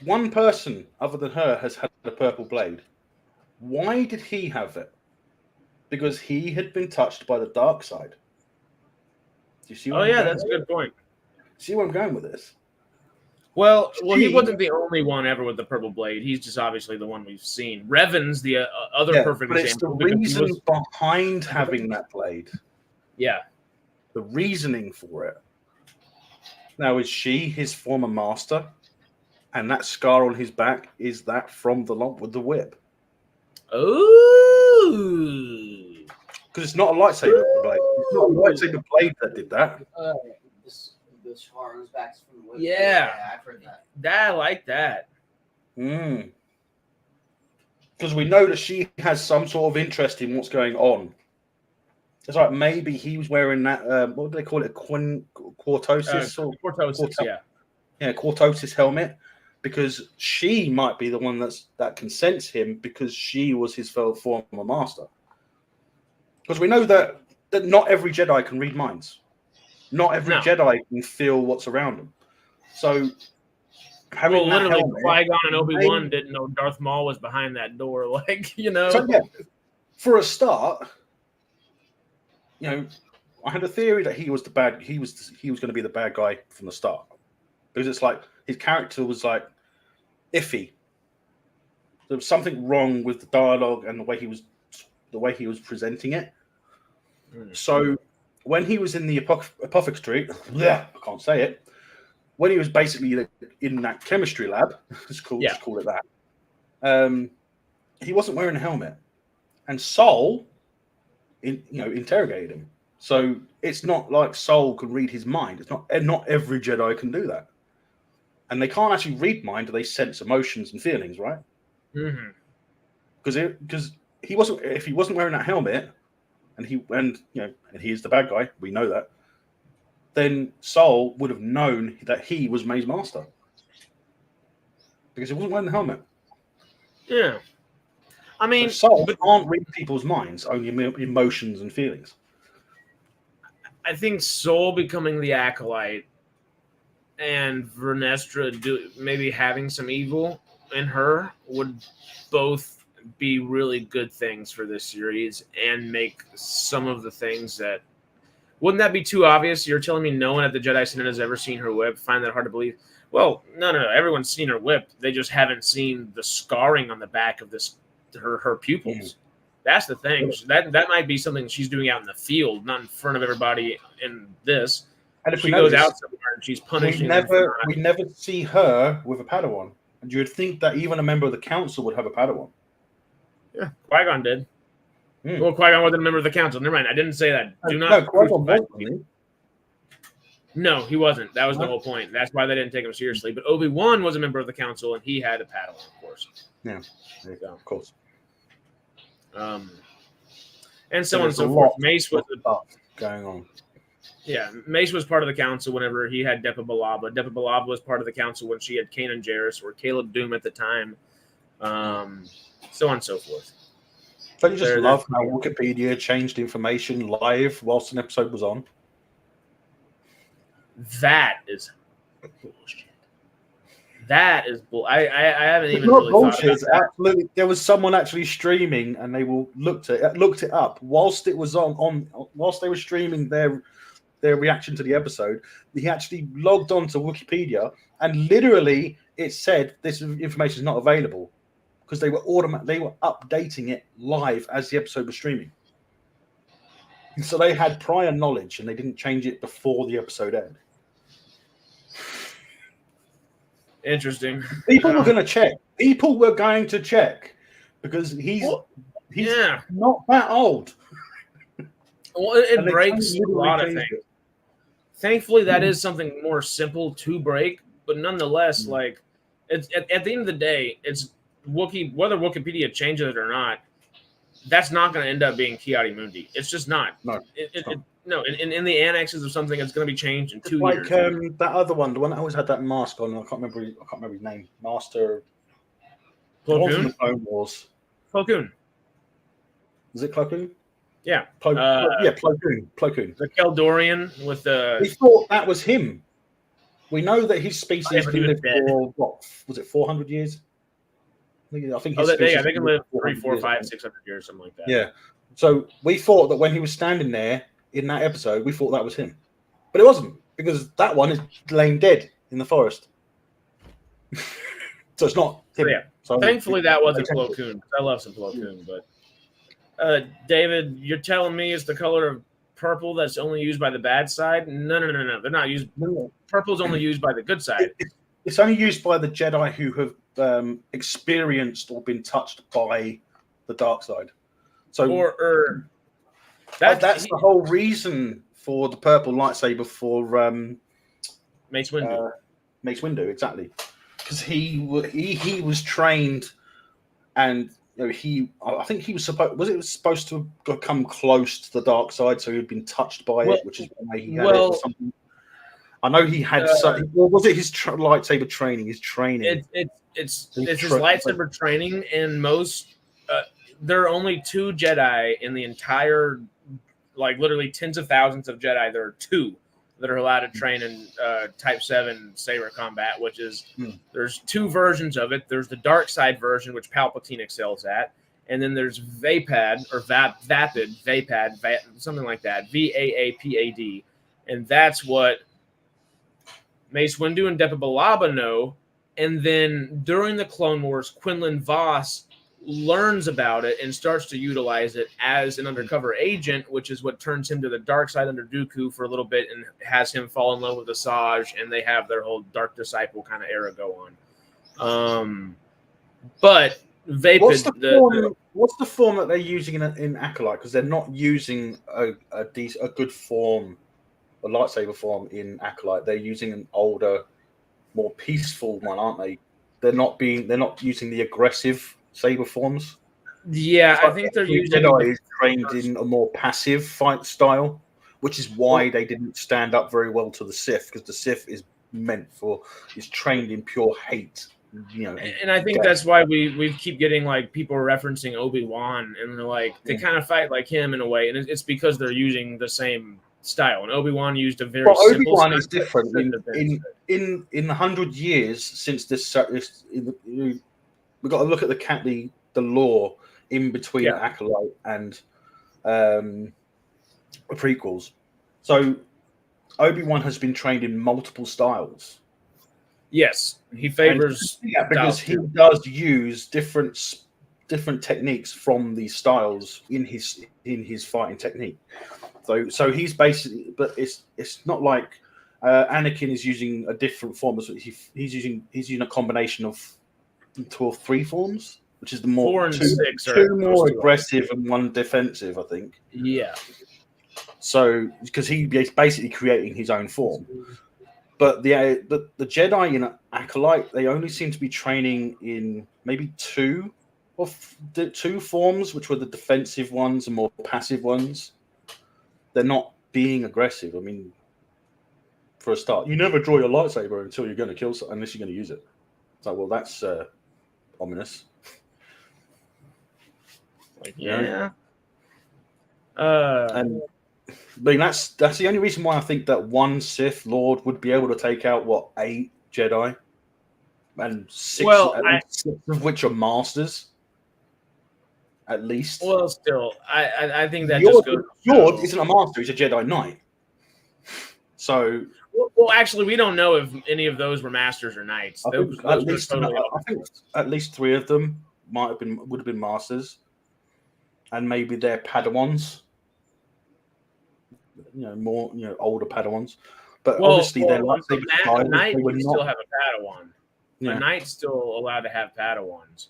One person other than her has had a purple blade. Why did he have it? Because he had been touched by the dark side. Do you see what that's a good point. See where I'm going with this? Well, he wasn't the only one ever with the purple blade. He's just obviously the one we've seen. Revan's the other perfect example. It's the reason behind having that blade. Yeah. The reasoning for it. Now, is she his former master? And that scar on his back, is that from the lump with the whip? Oh. Because it's not a lightsaber blade. It's not a lightsaber blade that did that. The scar on his back from the whip. Yeah, I've heard that. I like that. Because we know that she has some sort of interest in what's going on. It's like maybe he was wearing that. What do they call it? Quartosis. Quartosis. Yeah, Quartosis helmet. Because she might be the one that can sense him, because she was his former master. Because we know that not every Jedi can read minds. Not every Jedi can feel what's around them. So, having literally, Qui-Gon and Obi-Wan didn't know Darth Maul was behind that door. So, yeah, for a start, I had a theory that he was going to be the bad guy from the start, because it's like his character was like iffy. There was something wrong with the dialogue and the way he was presenting it. So. When he was in the apothecary, I can't say it. When he was basically in that chemistry lab, just call it that. He wasn't wearing a helmet, and Sol, interrogated him. So it's not like Sol can read his mind. It's not every Jedi can do that, and they can't actually read mind. They sense emotions and feelings, right? Because he wasn't. If he wasn't wearing that helmet. And he is the bad guy. We know that. Then Sol would have known that he was May's master, because he wasn't wearing the helmet. Yeah, I mean, Sol can't read people's minds, only emotions and feelings. I think Sol becoming the Acolyte and Vernestra maybe having some evil in her would both be really good things for this series, and make some of the things that wouldn't that be too obvious? You're telling me no one at the Jedi Synod has ever seen her whip? Find that hard to believe. Well, no. Everyone's seen her whip. They just haven't seen the scarring on the back of her pupils. That's the thing. That might be something she's doing out in the field, not in front of everybody in this. And if she goes out somewhere and she's punishing, we never see her with a Padawan. And you would think that even a member of the council would have a Padawan. Yeah, Qui-Gon did. Well, Qui-Gon wasn't a member of the council. Never mind. I didn't say that. Do not. No, Qui-Gon wasn't. No, he wasn't. That was the whole point. That's why they didn't take him seriously. But Obi-Wan was a member of the council, and he had a Padawan, of course. Yeah, There you go. Of course. And so on and so forth. Mace was going on. Yeah, Mace was part of the council whenever he had Depa Billaba. Depa Billaba was part of the council when she had Kanan Jarrus or Caleb Doom at the time. So on and so forth. Don't you just love how Wikipedia changed information live whilst an episode was on? That is bullshit. That is bull. I haven't even not really bullshit. thought about that. Absolutely, there was someone actually streaming, and they looked it up whilst it was on whilst they were streaming their reaction to the episode. He actually logged on to Wikipedia, and literally it said this information is not available because they were updating it live as the episode was streaming. So they had prior knowledge, and they didn't change it before the episode aired. Interesting. People were going to check. People were going to check because he's not that old. Well, it breaks a lot of things. Thankfully, that is something more simple to break, but nonetheless, like it's at the end of the day, it's whether Wikipedia changes it or not. That's not going to end up being Kiadi Mundi. It's just not. No. No. In the annexes of something, it's going to be changed in 2 years. Like that other one, the one that always had that mask on. I can't remember his name. Master. Plo Koon. Koon? Clone Wars. Plo Koon. Is it Plo Koon? Yeah. Plo Koon. Plo Koon. The Keldorian with the. We thought that was him. We know that his species but he was lived dead. for what was it, 400 years? I think. They can live 3, 4, 5, 600 years, something like that. Yeah. So we thought that when he was standing there in that episode, we thought that was him, but it wasn't because that one is laying dead in the forest. So it's not him. Yeah. So thankfully, that wasn't Plo Koon. I love some Plo Koon, but David, you're telling me it's the color of purple that's only used by the bad side? No. They're not used. Purple's only used by the good side. It's only used by the Jedi who have experienced or been touched by the dark side. So that's the whole reason for the purple lightsaber for Mace Windu. Mace Windu, exactly, because he was trained, and I think he was supposed to come close to the dark side, so he'd been touched by it, which is why he had it or something. I know he had. Was it his lightsaber training? His training. It's his lightsaber training, and most. There are only 2 Jedi in the entire, like literally tens of thousands of Jedi. There are 2 that are allowed to train in Type 7 saber combat, which is there's 2 versions of it. There's the dark side version, which Palpatine excels at, and then there's Vapad or Vapid, something like that, VAAPAD, and that's what Mace Windu and Depa Billaba know. And then during the Clone Wars, Quinlan Vos learns about it and starts to utilize it as an undercover agent, which is what turns him to the dark side under Dooku for a little bit and has him fall in love with Asajj, and they have their whole Dark Disciple kind of era go on. But Vapid, what's the form that they're using in Acolyte? Because they're not using a good form, a lightsaber form in Acolyte. They're using an older, more peaceful one, aren't they? They're not using the aggressive saber forms. Yeah, I think they're using. Jedi is trained in a more passive fight style, which is why they didn't stand up very well to the Sith, because the Sith is trained in pure hate. And I think that's why we keep getting like people referencing Obi-Wan, and they're like they kind of fight like him in a way, and it's because they're using the same style. And Obi-Wan used a very simple. Obi-Wan is different. In 100 years since this, we've got to look at the lore in between Acolyte and the prequels. So Obi-Wan has been trained in multiple styles. Yes, he favors because he does use different techniques from these styles in his fighting technique. So he's basically, but it's not like Anakin is using a different form. He's using a combination of or 3 forms, which is the more 4 and 6 are two more aggressive and 1 defensive, I think. Yeah. So because he's basically creating his own form. But the Jedi in Acolyte, they only seem to be training in maybe 2 of the 2 forms, which were the defensive ones and more passive ones. They're not being aggressive. I mean, for a start, you never draw your lightsaber until you're going to kill someone, unless you're going to use it. It's like, well, that's ominous. Like, yeah. And I mean, that's the only reason why I think that 1 Sith Lord would be able to take out 8 Jedi, and 6 of which are masters, at least. Well, still, I think that Yord, just goes. Yord isn't a master; he's a Jedi Knight. So, well, actually, we don't know if any of those were masters or knights. I think at least 3 of them would have been masters, and maybe they're Padawans. More older Padawans, but obviously they're like a knight would still have a Padawan. Yeah. A knight's still allowed to have Padawans.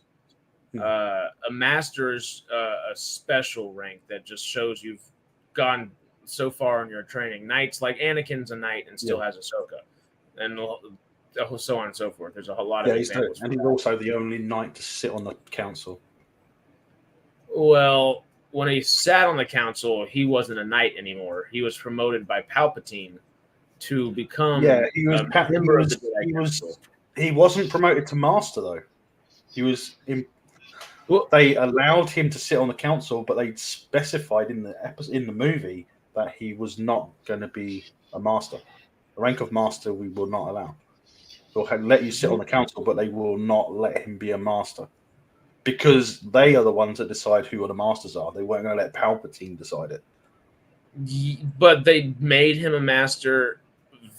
A master's a special rank that just shows you've gone so far in your training. Knights, like Anakin's a knight and still has Ahsoka, and so on and so forth. There's a lot of examples. And he's also the only knight to sit on the council. Well, when he sat on the council, he wasn't a knight anymore. He was promoted by Palpatine to become he was a member of the Jedi Council. He wasn't promoted to master, though. He was they allowed him to sit on the council, but they specified in the movie that he was not going to be a master. The rank of master we will not allow. They'll let you sit on the council, but they will not let him be a master. Because they are the ones that decide who the masters are. They weren't going to let Palpatine decide it. But they made him a master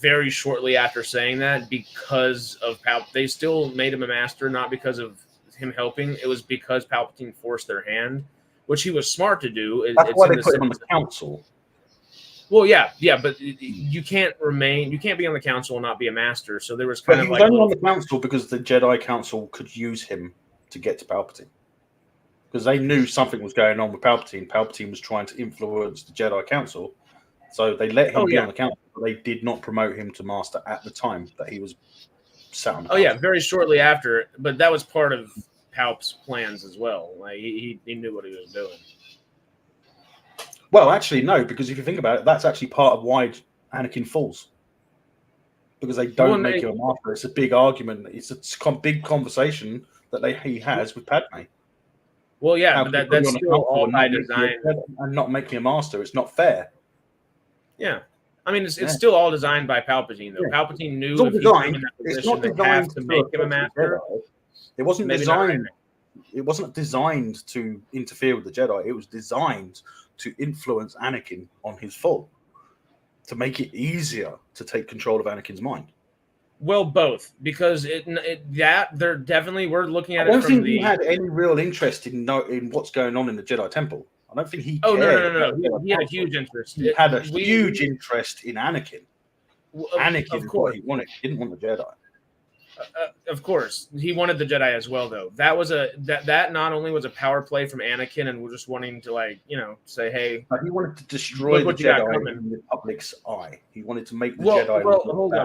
very shortly after saying that because of Palpatine. They still made him a master, not because of him helping. It was because Palpatine forced their hand, which he was smart to do. That's why they put him on the council. Well, yeah, but you can't be on the council and not be a master. So there was kind of he was only on the council because the Jedi Council could use him to get to Palpatine, because they knew something was going on with Palpatine. Palpatine was trying to influence the Jedi Council, so they let him be on the council, but they did not promote him to master at the time that he was sat on the council. Very shortly after, but that was part of Palp's plans as well. Like he knew what he was doing. Well, actually, no, because if you think about it, that's actually part of why Anakin falls. Because they don't make him a master. It's a big argument. It's a big conversation that he has with Padme. Well, yeah, but that's still all by design. And not make me a master. It's not fair. Yeah. I mean, it's still all designed by Palpatine, though. Yeah. Palpatine knew if he was in that position, they have to make him a master. It wasn't designed. It wasn't designed to interfere with the Jedi. It was designed to influence Anakin on his fall, to make it easier to take control of Anakin's mind. Well, both, because they're definitely, we're looking at it. I don't think he had any real interest in what's going on in the Jedi Temple. I don't think he cared. No. He had a huge interest. He had a huge interest in Anakin. Anakin, of course, he wanted. He didn't want the Jedi. Of course, he wanted the Jedi as well, though. That was that not only was a power play from Anakin, and we're just wanting to say, hey, but he wanted to destroy the Jedi in the public's eye. He wanted to make the Jedi. Well,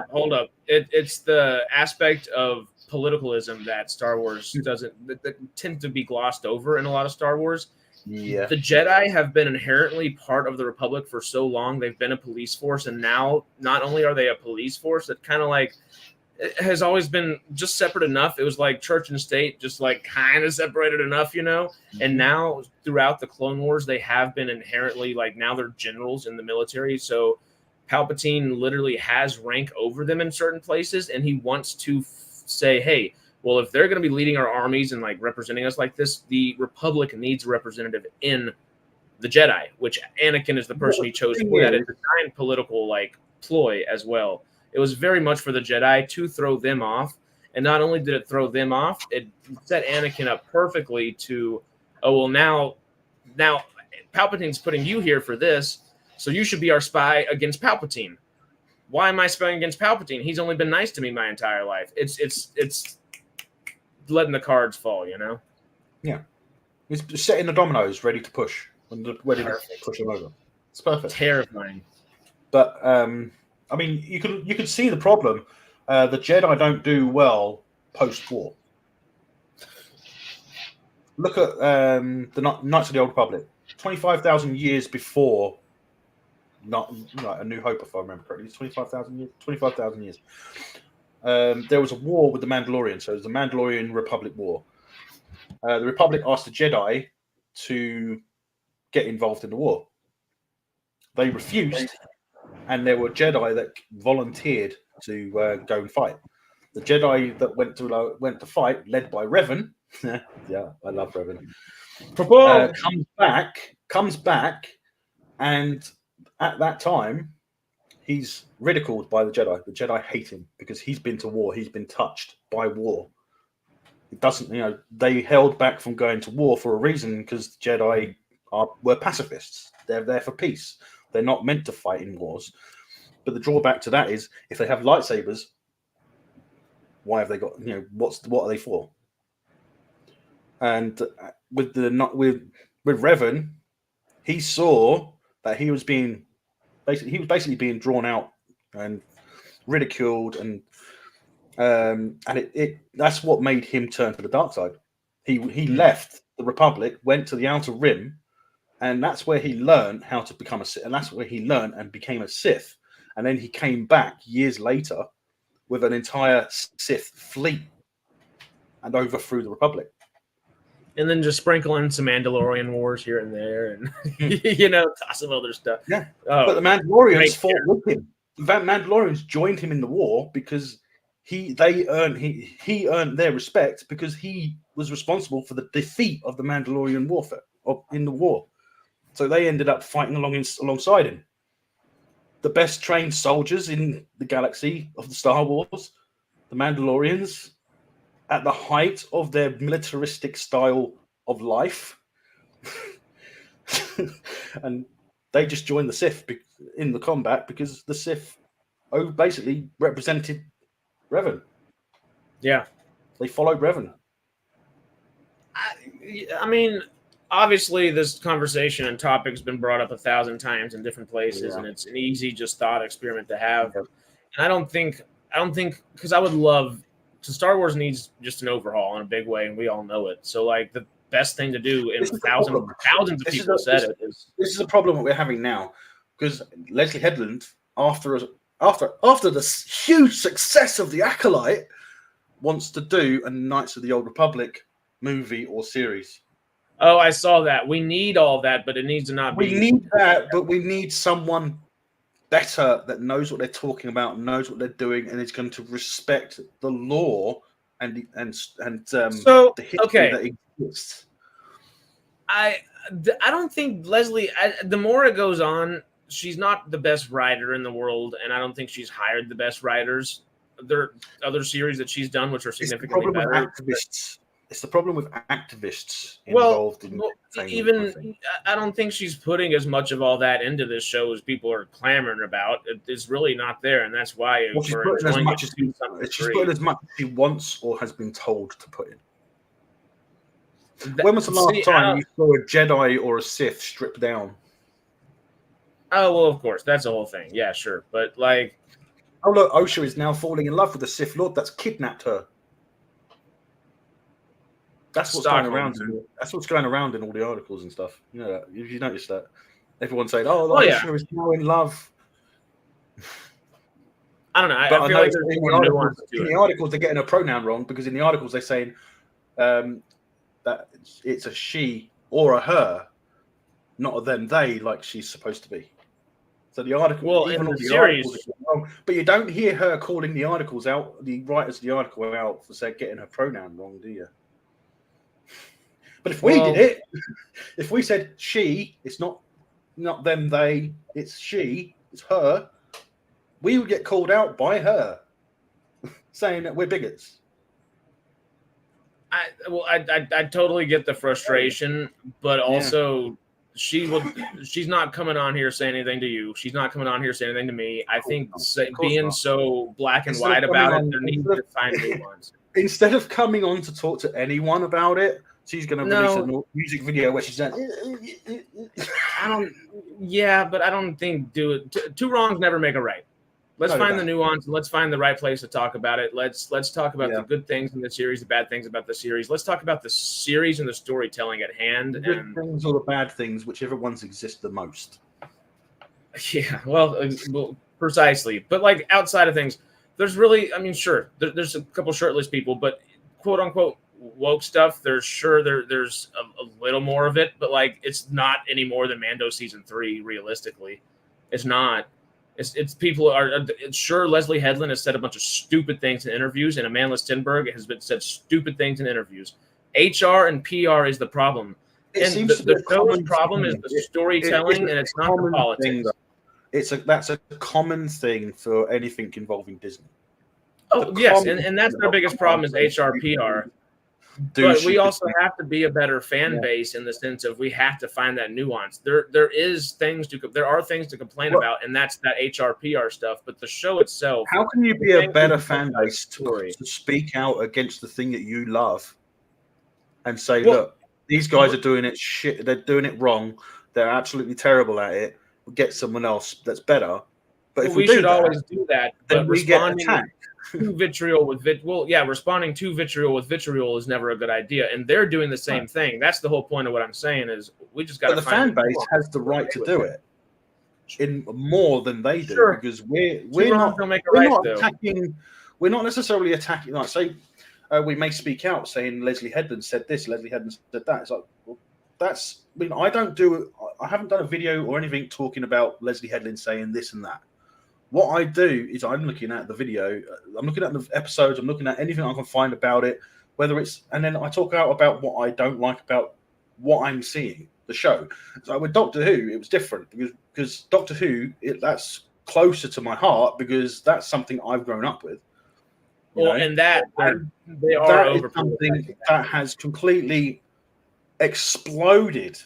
hold up. It's the aspect of politicalism that Star Wars doesn't that tend to be glossed over in a lot of Star Wars. Yeah, the Jedi have been inherently part of the Republic for so long. They've been a police force, and now not only are they a police force, that kind of it has always been just separate enough. It was like church and state, just kind of separated enough, And now throughout the Clone Wars, they have been inherently now they're generals in the military. So Palpatine literally has rank over them in certain places, and he wants to say, hey, well, if they're going to be leading our armies and representing us like this, the Republic needs a representative in the Jedi, which Anakin is the person he chose for that. It's a giant political ploy as well. It was very much for the Jedi to throw them off. And not only did it throw them off, it set Anakin up perfectly to, now Palpatine's putting you here for this, so you should be our spy against Palpatine. Why am I spying against Palpatine? He's only been nice to me my entire life. It's letting the cards fall, you know? Yeah. He's setting the dominoes ready to push. Ready to push them over. It's perfect. Terrifying. But I mean, you can see the problem. The Jedi don't do well post-war. Look at the Knights of the Old Republic. 25,000 years before, not A New Hope, if I remember correctly. It's 25,000 years. 25,000 years. There was a war with the Mandalorians. So it was the Mandalorian Republic War. The Republic asked the Jedi to get involved in the war. They refused, and there were Jedi that volunteered to go and fight. The Jedi that went to fight, led by Revan, yeah, I love Revan, comes back, and at that time, he's ridiculed by the Jedi. The Jedi hate him because he's been to war. He's been touched by war. It doesn't, they held back from going to war for a reason, because the Jedi were pacifists. They're there for peace. They're not meant to fight in wars. But the drawback to that is, if they have lightsabers, why have they got? What are they for? And with Revan, he saw that he was basically being drawn out and ridiculed, and that's what made him turn to the dark side. He left the Republic, went to the Outer Rim, and that's where he learned how to become a Sith, and that's where he learned and became a Sith. And then he came back years later with an entire Sith fleet and overthrew the Republic. And then just sprinkle in some Mandalorian wars here and there, and toss some other stuff. Yeah, but the Mandalorians fought with him. The Mandalorians joined him in the war because he earned their respect, because he was responsible for the defeat of the Mandalorian warfare in the war. So they ended up fighting alongside him. The best trained soldiers in the galaxy of the Star Wars, the Mandalorians, at the height of their militaristic style of life, and they just joined the Sith in the combat because the Sith basically represented Revan. Yeah, they followed Revan. I mean, obviously, this conversation and topic has been brought up 1,000 times in different places, and it's an easy just thought experiment to have. And I don't think because I would love. So Star Wars needs just an overhaul in a big way, and we all know it. So, like, the best thing to do, and thousands of people said it, is this is a problem that we're having now, because Leslie Headland, after the huge success of The Acolyte, wants to do a Knights of the Old Republic movie or series. Oh, I saw that. We need all that, but it needs to not be. We need that, but we need someone better that knows what they're talking about, knows what they're doing, and is going to respect the law and the history that exists. I don't think Leslie. The more it goes on, she's not the best writer in the world, and I don't think she's hired the best writers. There are other series that she's done which are significantly better. It's the problem with activists involved in even I don't think she's putting as much of all that into this show as people are clamoring about. It's really not there, and that's why she's putting as much as she wants or has been told to put in. When was the last time you saw a Jedi or a Sith stripped down? Oh, well, of course, that's the whole thing. Yeah, sure, but like, oh look, Osha is now falling in love with the Sith Lord that's kidnapped her. That's what's going around. That's what's going around in all the articles and stuff. You know, if you notice that, everyone's saying, "Oh, Osha is now in love." I don't know. I feel like in the articles they're getting a pronoun wrong, because in the articles they're saying that it's a she or a her, not a them, they, like she's supposed to be. So the article, well, in the series, wrong, but you don't hear her calling the articles out, the writers of the article out, for getting her pronoun wrong, do you? But if we did it, if we said she, it's not them, they, it's she, it's her, we would get called out by her, saying that we're bigots. I totally get the frustration, but also she's not coming on here saying anything to you. She's not coming on here saying anything to me. I think being so black and white about it, there needs to find nuance. Instead of coming on to talk to anyone about it, she's going to release a music video where she's saying, but I don't think two wrongs never make a right. Let's find the nuance and let's find the right place to talk about it. Let's talk about the good things in the series, the bad things about the series. Let's talk about the series and the storytelling at hand. The good things or the bad things, whichever ones exist the most. Yeah, well, precisely. But like outside of things, there's really, I mean, sure, there's a couple shirtless people, but quote unquote woke stuff. There's a little more of it, but like it's not any more than Mando season 3. Realistically, it's not. It's people are sure. Leslie Headland has said a bunch of stupid things in interviews, and Amanda Stenberg has said stupid things in interviews. HR and PR is the problem, and the show's problem is the storytelling, and it's not the politics. That's a common thing for anything involving Disney. Oh yes, and that's their biggest problem is HR PR. But we also have to be a better fan base in the sense of we have to find that nuance. There are things to complain about, and that's that HR PR stuff. But the show itself, how can you be a better fan base to speak out against the thing that you love and say, look, these guys are doing it shit. They're doing it wrong. They're absolutely terrible at it. We'll get someone else that's better. But if we should always do that, then we get attacked. Responding to vitriol with vitriol is never a good idea, and they're doing the same thing. That's the whole point of what I'm saying is we just got to. The fan base has the right to do it in more than they do because we're not attacking. We're not necessarily attacking. Like say, we may speak out saying Leslie Headland said this, Leslie Headland said that. It's like that's. I mean, I haven't done a video or anything talking about Leslie Headland saying this and that. What I do is I'm looking at the video, I'm looking at the episodes, I'm looking at anything I can find about it, and then I talk out about what I don't like about what I'm seeing, the show. So with Doctor Who, it was different because Doctor Who, that's closer to my heart because that's something I've grown up with. They are that something that has completely exploded.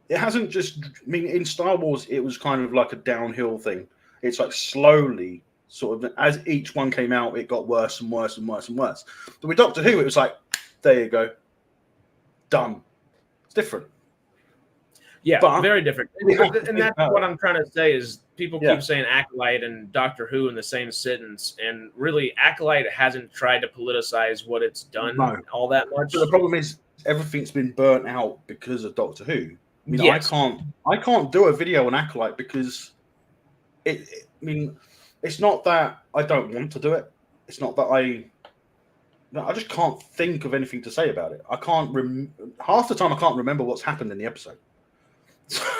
It hasn't just, in Star Wars, it was kind of like a downhill thing. It's like slowly, sort of, as each one came out, it got worse and worse and worse and worse. But with Doctor Who, it was like, there you go, done. It's different. Yeah, but very different. And that's what I'm trying to say is people keep saying Acolyte and Doctor Who in the same sentence, and really, Acolyte hasn't tried to politicize what it's done all that much. But the problem is everything's been burnt out because of Doctor Who. I can't do a video on Acolyte because. It's not that I don't want to do it. It's not that I just can't think of anything to say about it. I can't half the time I can't remember what's happened in the episode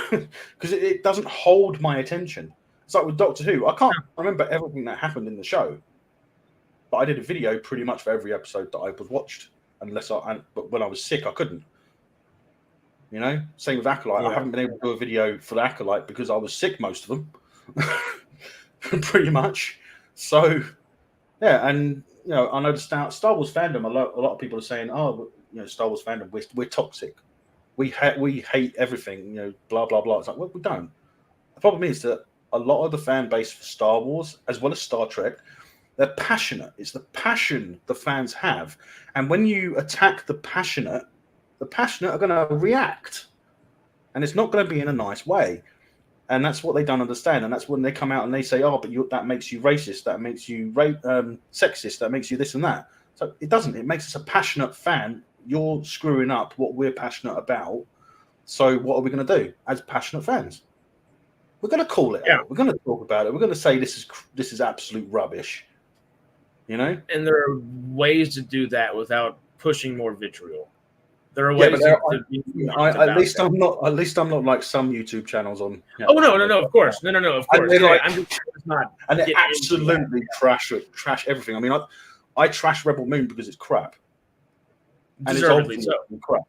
because it doesn't hold my attention. It's like with Doctor Who. I can't remember everything that happened in the show, but I did a video pretty much for every episode that I was watched. But when I was sick, I couldn't. Same with Acolyte. I haven't been able to do a video for the Acolyte because I was sick most of them. Pretty much. So, and I know the Star Wars fandom. A lot of people are saying, Star Wars fandom, we're toxic. We hate everything. Blah blah blah. It's like, well, we don't. The problem is that a lot of the fan base for Star Wars, as well as Star Trek, they're passionate. It's the passion the fans have, and when you attack the passionate are going to react, and it's not going to be in a nice way. And that's what they don't understand. And that's when they come out and they say, but that makes you racist. That makes you sexist. That makes you this and that. So it doesn't. It makes us a passionate fan. You're screwing up what we're passionate about. So what are we going to do as passionate fans? We're going to call it out. We're going to talk about it. We're going to say this is absolute rubbish. And there are ways to do that without pushing more vitriol. There are ways at least I'm not like some YouTube channels on. No, of course. No, of course. I'm just not. And they absolutely trash everything. I trash Rebel Moon because it's crap. And it's obviously crap.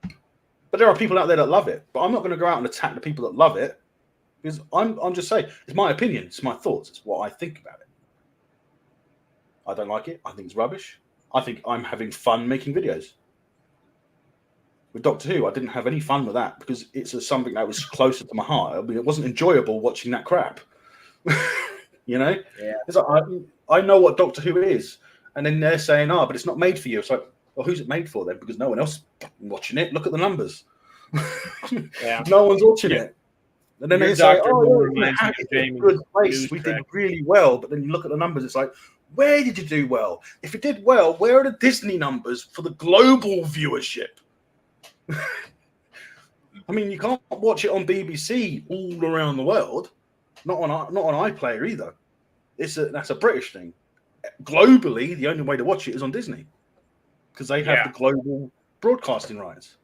But there are people out there that love it. But I'm not going to go out and attack the people that love it because I'm just saying it's my opinion, it's my thoughts, it's what I think about it. I don't like it. I think it's rubbish. I think I'm having fun making videos. With Doctor Who, I didn't have any fun with that because it's something that was closer to my heart. I mean, it wasn't enjoyable watching that crap. You know? Yeah. It's like, I know what Doctor Who is. And then they're saying, but it's not made for you. It's like, well, who's it made for then? Because no one else is watching it. Look at the numbers. Yeah. No one's watching it. And then Your they say, Dr. Who yeah, reminds me of it's a Jamie's good place. news We did track. really well. But then you look at the numbers, it's like, where did you do well? If you did well, where are the Disney numbers for the global viewership? I mean, you can't watch it on BBC all around the world. Not on iPlayer either. That's a British thing. Globally, the only way to watch it is on Disney because they have the global broadcasting rights,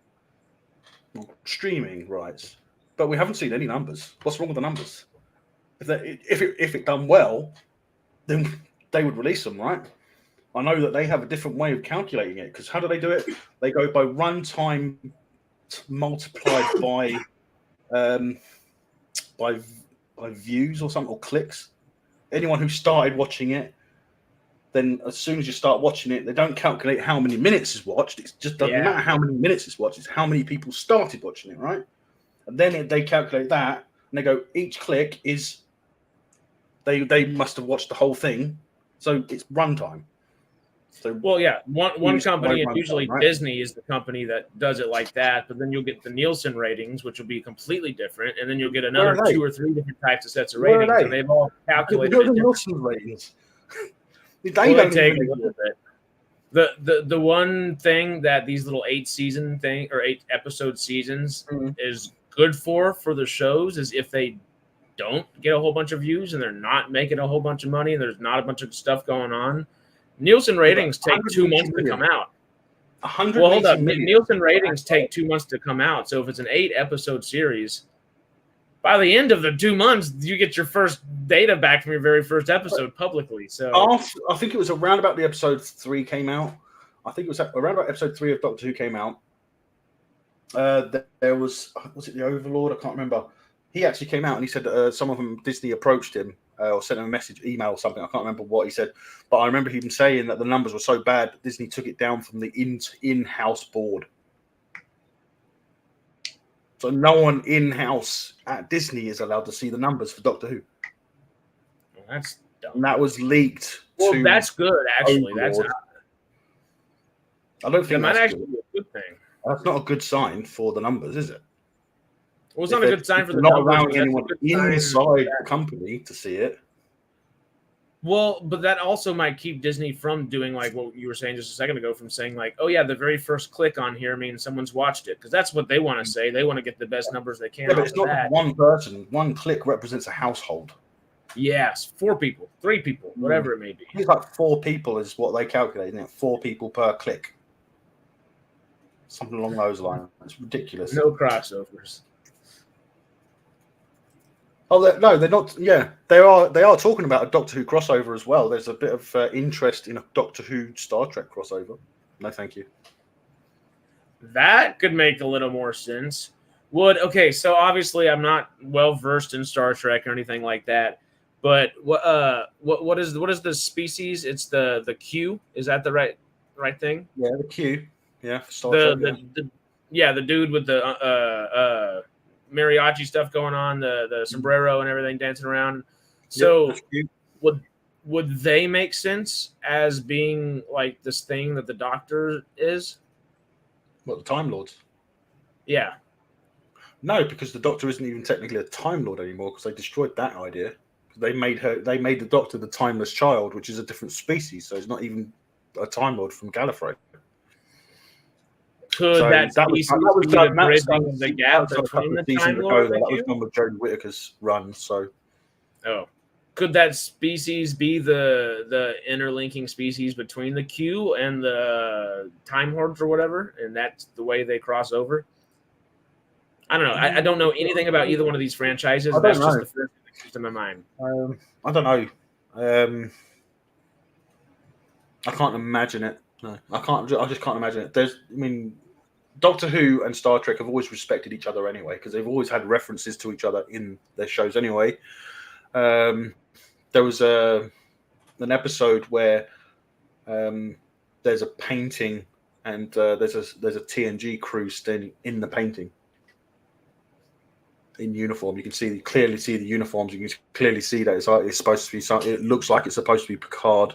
streaming rights. But we haven't seen any numbers. What's wrong with the numbers? If it done well, then they would release them, right? I know that they have a different way of calculating it because how do they do it? They go by runtime multiplied by views or something, or clicks. Anyone who started watching it, then as soon as you start watching it, they don't calculate how many minutes is watched. It just doesn't matter how many minutes it's watched. It's how many people started watching it, right? And then they calculate that, and they go, each click is they must have watched the whole thing, so it's runtime. So one company, and usually right? Disney is the company that does it like that. But then you'll get the Nielsen ratings, which will be completely different, and then you'll get another 2 or 3 different types of sets of ratings, and they've all calculated the it Nielsen ratings. They don't take even a little bit. The one thing that these little 8 episode seasons is good for the shows is if they don't get a whole bunch of views and they're not making a whole bunch of money and there's not a bunch of stuff going on. Nielsen ratings take 2 months to come out. Well, hold up. Nielsen ratings take 2 months to come out. So if it's an 8 episode series, by the end of the 2 months, you get your first data back from your very first episode publicly. So I think it was around about the episode 3 came out. I think it was around about episode 3 of Doctor Who came out. There was it the Overlord? I can't remember. He actually came out and he said that some of them, Disney approached him or sent him a message, email or something. I can't remember what he said, but I remember him saying that the numbers were so bad that Disney took it down from the in-house board. So no one in-house at Disney is allowed to see the numbers for Doctor Who. Well, that's dumb. And that was leaked. Well, that's good, actually. Overlord. I don't think that might that's actually good. be a good thing. That's not a good sign for the numbers, is it? Well, it's not a good sign for the not numbers, allowing but that's a anyone good sign inside that- the company to see it. Well, but that also might keep Disney from doing like what you were saying just a second ago, from saying like, oh yeah, the very first click on here means someone's watched it, because that's what they want to say. They want to get the best numbers they can. Yeah, but it's not one person. One click represents a household. Yes, 4 people, 3 people, whatever it may be. It's like 4 people is what they calculate, isn't it? 4 people per click. Something along those lines. It's ridiculous. No crossovers. Oh no, they're not. Yeah, they are talking about a Doctor Who crossover as well. There's a bit of interest in a Doctor Who Star Trek crossover. No, thank you. That could make a little more sense. So obviously I'm not well versed in Star Trek or anything like that. But what is the species? It's the Q. Is that the right thing? Yeah, the Q. Yeah, for Star Trek. The dude with the mariachi stuff going on, the sombrero and everything dancing around. So would they make sense as being like this thing that the Doctor is? What, the Time Lords? Yeah. No, because the Doctor isn't even technically a Time Lord anymore because they destroyed that idea. They made the Doctor the Timeless Child, which is a different species, so it's not even a Time Lord from Gallifrey. Could that species be the bridging of the gap between the Time Lord and the Q? That was done with Jodie Whittaker's run, so... Oh. Could that species be the interlinking species between the Q and the Time Hordes or whatever, and that's the way they cross over? I don't know. I don't know anything about either one of these franchises. That's just the first thing that comes to my mind. I don't know. I can't imagine it. No, I can't. I just can't imagine it. Doctor Who and Star Trek have always respected each other anyway, because they've always had references to each other in their shows anyway. There was an episode where there's a painting and there's a TNG crew standing in the painting in uniform. You can clearly see the uniforms. You can clearly see that it's supposed to be something. It looks like it's supposed to be Picard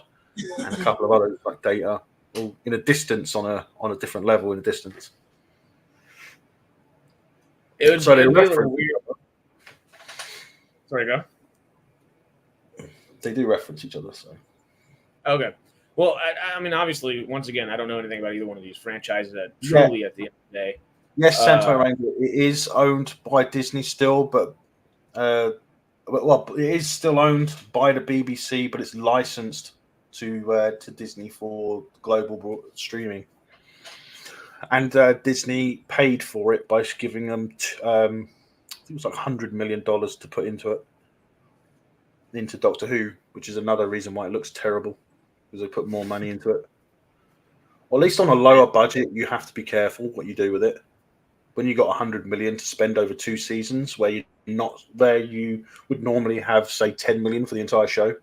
and a couple of others like Data, all in a distance on a different level in a distance. It would So be they a little reference. weird. Sorry, go. They do reference each other. So Okay. Well, I mean, obviously, once again, I don't know anything about either one of these franchises. That truly, at the end of the day, yes, Santo Ranger it is owned by Disney still, but well, it is still owned by the BBC, but it's licensed to Disney for global streaming. And Disney paid for it by giving them, I think it was like $100 million to put into Doctor Who, which is another reason why it looks terrible, because they put more money into it. Or at least on a lower budget, you have to be careful what you do with it. When you got $100 million to spend over 2 seasons, where you would normally have, say, $10 million for the entire show,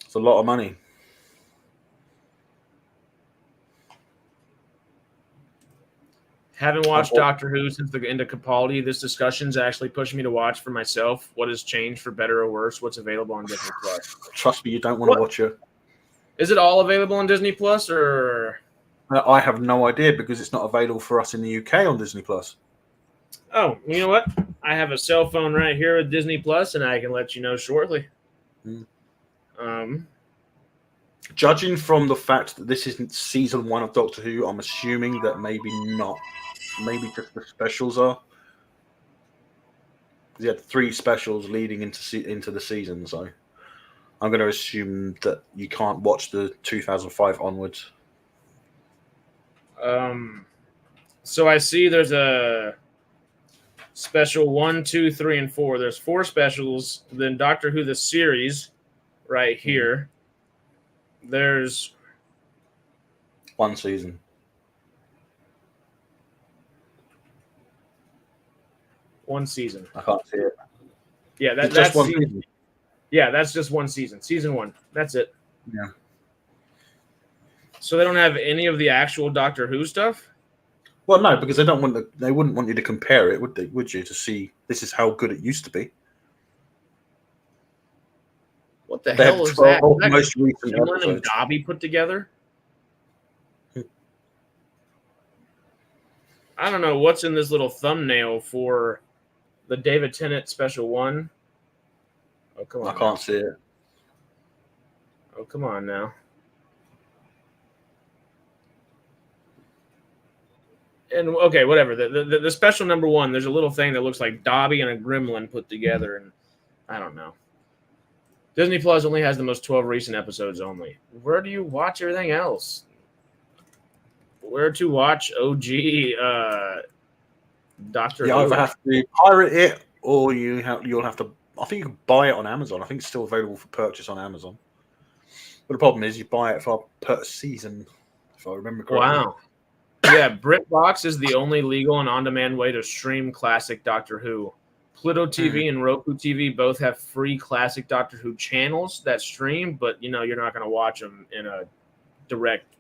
it's a lot of money. haven't watched Doctor Who since the end of Capaldi. This discussion's actually pushed me to watch for myself. What has changed for better or worse? What's available on Disney Plus? Trust me, you don't want to watch it. Is it all available on Disney Plus, or? I have no idea because it's not available for us in the UK on Disney Plus. Oh, you know what? I have a cell phone right here with Disney Plus, and I can let you know shortly. Judging from the fact that this isn't season 1 of Doctor Who, I'm assuming that maybe not. Maybe just the specials are. Because he had 3 specials leading into the season, so I'm going to assume that you can't watch the 2005 onwards. So I see there's a special 1, 2, 3, and 4. There's 4 specials. Then Doctor Who the series, right here. There's 1 season. One season. I can't see it. Yeah, that's just one season. season. Yeah, that's just 1 season. Season 1. That's it. Yeah. So they don't have any of the actual Doctor Who stuff? Well, no, because they wouldn't want you to compare it, would they? Would you, to see this is how good it used to be? What the hell is that? Most recent Gimlin and episodes. Dobby put together? I don't know what's in this little thumbnail for the David Tennant special 1. Oh, come on. I can't see it. Oh, come on now. And okay, whatever. The special number 1, there's a little thing that looks like Dobby and a gremlin put together, and I don't know. Disney Plus only has the most 12 recent episodes only. Where do you watch everything else? Where to watch OG Doctor Who? You either have to pirate it, or you'll have to. I think you can buy it on Amazon. I think it's still available for purchase on Amazon. But the problem is, you buy it per season, if I remember correctly. Wow. Yeah, BritBox is the only legal and on-demand way to stream classic Doctor Who. Pluto TV and Roku TV both have free classic Doctor Who channels that stream, but you're not going to watch them in a direct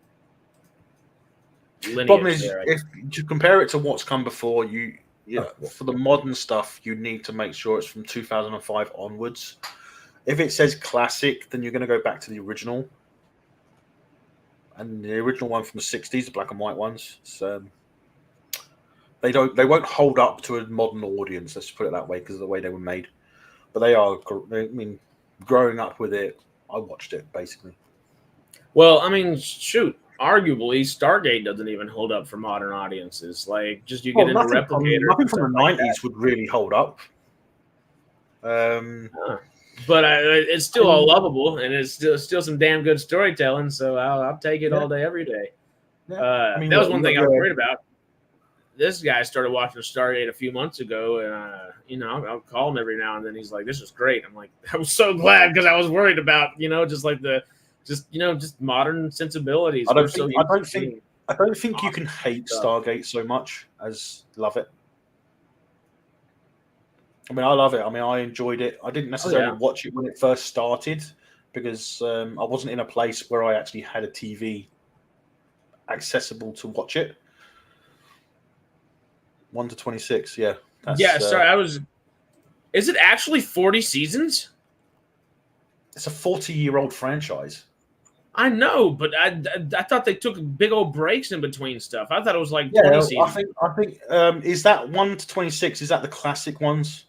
lineage. Problem is, if you compare it to what's come before, for the modern stuff, you need to make sure it's from 2005 onwards. If it says classic, then you're going to go back to the original. And the original one from the 60s, the black and white ones, they won't hold up to a modern audience. Let's put it that way, because of the way they were made. But they are. I mean, growing up with it, I watched it basically. Well, I mean, shoot. Arguably, Stargate doesn't even hold up for modern audiences. Like, just you get into Replicator. Nothing from the 90s would really hold up. But it's still all lovable, and it's still some damn good storytelling. So I'll take it all day, every day. Yeah. That was one thing I was worried about. This guy started watching Stargate a few months ago, and I'll call him every now and then. He's like, "This is great." I'm like, "I'm so glad," because I was worried about just modern sensibilities. I don't think you can hate Stargate so much as love it. I mean, I love it. I mean, I enjoyed it. I didn't necessarily watch it when it first started because I wasn't in a place where I actually had a TV accessible to watch it. 1 to 26, yeah. Yeah, sorry, Is it actually 40 seasons? It's a 40-year-old franchise. I know, but I thought they took big old breaks in between stuff. I thought it was like 20 seasons. I think is that 1 to 26? Is that the classic ones?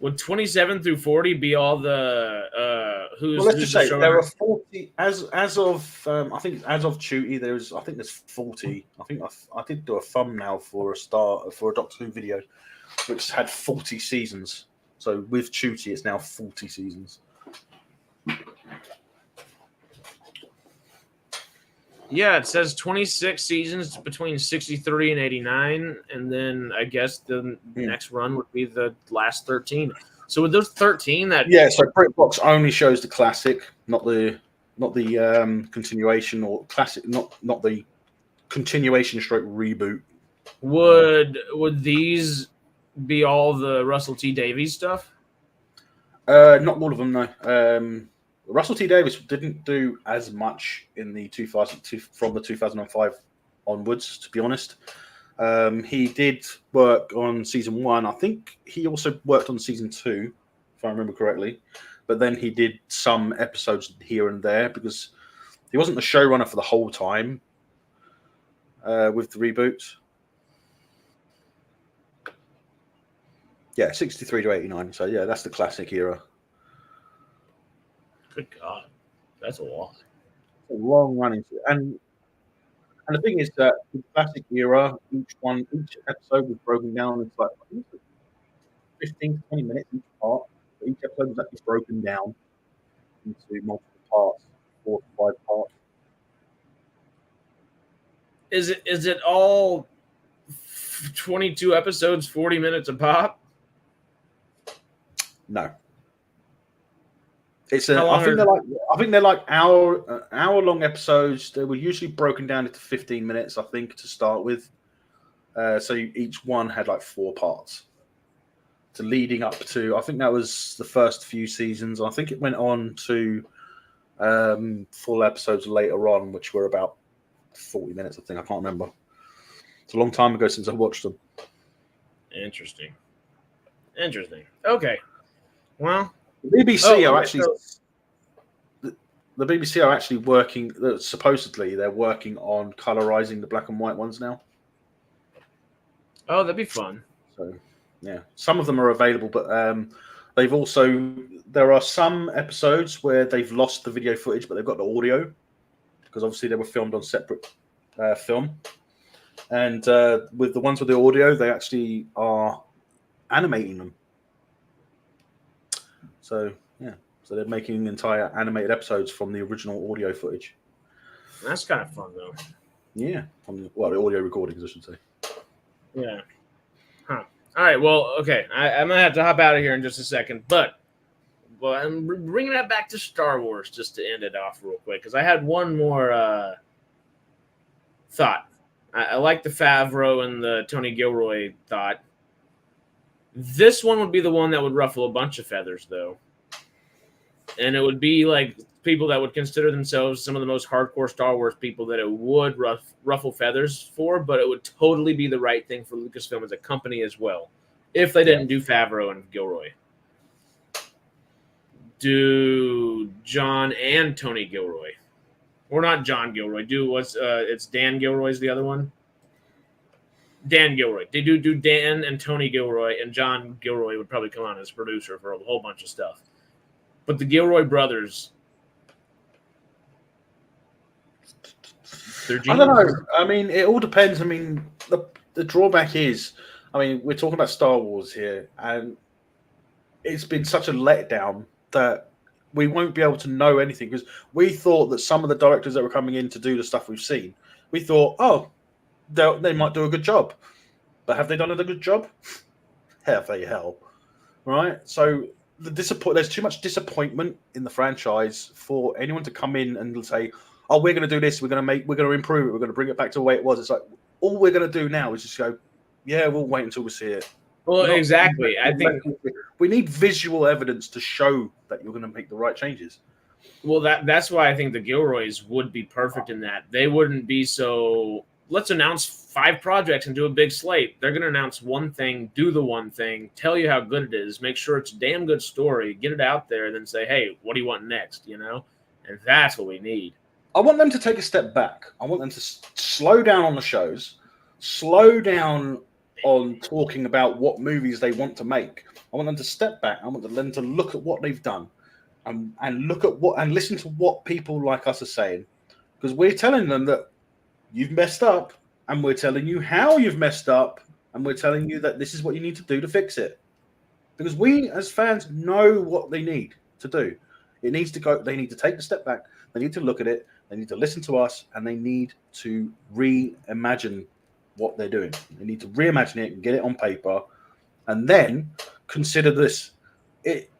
Would 27 through 40 be all the who's? Well, let's who's just the say showrunner? there are 40 as of I think as of Chuty. There's 40. I think I did do a thumbnail for a Doctor Who video, which had 40 seasons. So with Chuty, it's now 40 seasons. Yeah, it says 26 seasons between 63 and 89, and then I guess the next run would be the last 13. So with those 13, so BritBox only shows the classic, not the continuation or classic, not the continuation stroke reboot. Would these be all the Russell T Davies stuff? Not all of them, no. Russell T Davies didn't do as much in the 2002 from the 2005 onwards, to be honest. He did work on season 1. I think he also worked on season 2, if I remember correctly. But then he did some episodes here and there because he wasn't the showrunner for the whole time with the reboot. Yeah, 63 to 89. So yeah, that's the classic era. Good God, that's a lot. A long running, and the thing is that the classic era, each episode was broken down into like 15 to 20 minutes each part. But each episode was actually broken down into multiple parts, 4 to 5 parts. Is it all 22 episodes, 40 minutes a pop? No. I think they're like hour long episodes. They were usually broken down into 15 minutes, I think, to start with. So each one had like 4 parts. To leading up to, I think that was the first few seasons. I think it went on to full episodes later on, which were about 40 minutes. I think, I can't remember. It's a long time ago since I watched them. Interesting. Okay. Well. The BBC are actually working. Supposedly, they're working on colorizing the black and white ones now. Oh, that'd be fun. So, yeah, some of them are available, but there are some episodes where they've lost the video footage, but they've got the audio because obviously they were filmed on separate film. And with the ones with the audio, they actually are animating them. So, yeah. So they're making entire animated episodes from the original audio footage. That's kind of fun, though. Yeah. The audio recordings, I should say. Yeah. Huh. All right. Well, okay. I'm going to have to hop out of here in just a second. But I'm bringing that back to Star Wars just to end it off real quick. Because I had one more thought. I like the Favreau and the Tony Gilroy thought. This one would be the one that would ruffle a bunch of feathers, though. And it would be like people that would consider themselves some of the most hardcore Star Wars people that it would ruffle feathers for, but it would totally be the right thing for Lucasfilm as a company as well, if they didn't do Favreau and Gilroy. Do John and Tony Gilroy. Or not John Gilroy. It's Dan Gilroy's the other one? Dan Gilroy. They do Dan and Tony Gilroy, and John Gilroy would probably come on as producer for a whole bunch of stuff. But the Gilroy brothers, they're genius. I don't know. I mean, it all depends. I mean, the drawback is, I mean, we're talking about Star Wars here, and it's been such a letdown that we won't be able to know anything because we thought that some of the directors that were coming in to do the stuff we've seen, we thought, oh, they might do a good job. But have they done a good job? Hell. Right? So there's too much disappointment in the franchise for anyone to come in and say, oh, we're going to do this, we're going to improve it, we're going to bring it back to the way it was. It's like, all we're going to do now is just go, yeah, we'll wait until we see it. Well, Not- exactly. I think we need visual evidence to show that you're going to make the right changes. well that's why I think the Gilroys would be perfect in that. They wouldn't be so let's announce 5 projects and do a big slate. They're going to announce one thing, do the one thing, tell you how good it is, make sure it's a damn good story, get it out there, and then say, hey, what do you want next? You know, and that's what we need. I want them to take a step back. I want them to slow down on the shows, slow down on talking about what movies they want to make. I want them to step back. I want them to look at what they've done and look at what and listen to what people like us are saying, because we're telling them that you've messed up, and we're telling you how you've messed up, and we're telling you that this is what you need to do to fix it. Because we, as fans, know what they need to do. It needs to go. They need to take a step back. They need to look at it. They need to listen to us, and they need to reimagine what they're doing. They need to reimagine it and get it on paper, and then consider this.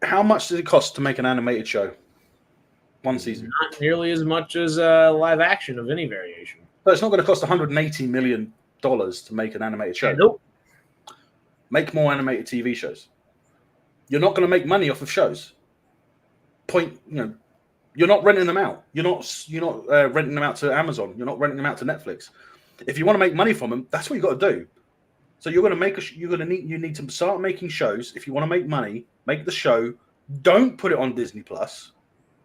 How much does it cost to make an animated show? One season. Not nearly as much as live action of any variation. So it's not going to cost $180 million to make an animated show. Nope. Make more animated TV shows. You're not going to make money off of shows. You're not renting them out. You're not renting them out to Amazon. You're not renting them out to Netflix. If you want to make money from them, that's what you got to do. So you need to start making shows. If you want to make money, make the show. Don't put it on Disney Plus.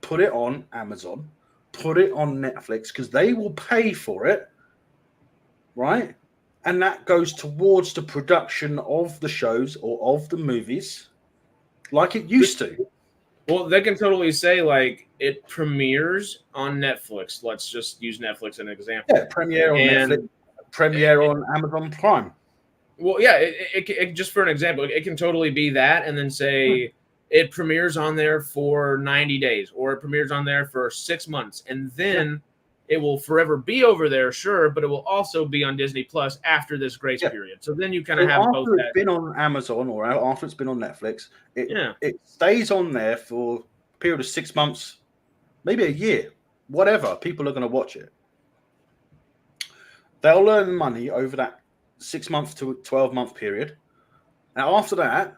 Put it on Amazon. Put it on Netflix, because they will pay for it, right? And that goes towards the production of the shows or of the movies, like it used to. Well, they can totally say, like, it premieres on Netflix. Let's just use Netflix as an example. Yeah, premiere on Netflix, premiere on Amazon Prime. Well, yeah, it just for an example, it can totally be that, and then say it premieres on there for 90 days, or it premieres on there for 6 months, and then it will forever be over there, sure, but it will also be on Disney Plus after this grace period. So then you kind of have both. After it's been on Amazon or after it's been on Netflix, it stays on there for a period of 6 months, maybe a year, whatever. People are going to watch it. They'll earn money over that 6 month to 12-month period. Now, after that,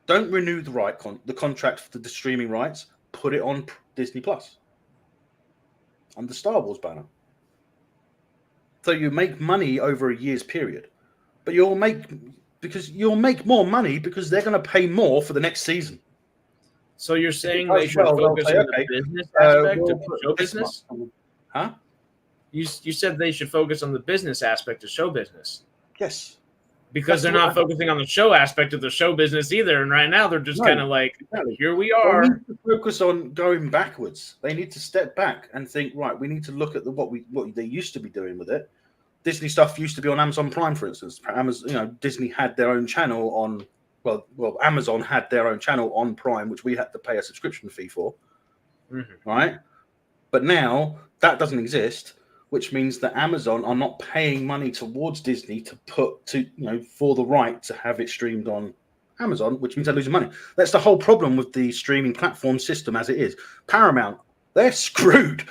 don't renew the contract for the streaming rights. Put it on Disney Plus under the Star Wars banner. So you make money over a year's period, but you'll make more money because they're going to pay more for the next season. So you're saying they should focus on the business aspect of show business? Huh? You said they should focus on the business aspect of show business. Yes. Because they're not focusing on the show aspect of the show business either. And right now they're just kind of like, here we are. They need to focus on going backwards. They need to step back and think, right, we need to look at what they used to be doing with it. Disney stuff used to be on Amazon Prime, for instance. Disney had their own channel on, Amazon had their own channel on Prime, which we had to pay a subscription fee for. Mm-hmm. Right? But now that doesn't exist, which means that Amazon are not paying money towards Disney for the right to have it streamed on Amazon, which means they're losing money. That's the whole problem with the streaming platform system as it is. Paramount, they're screwed,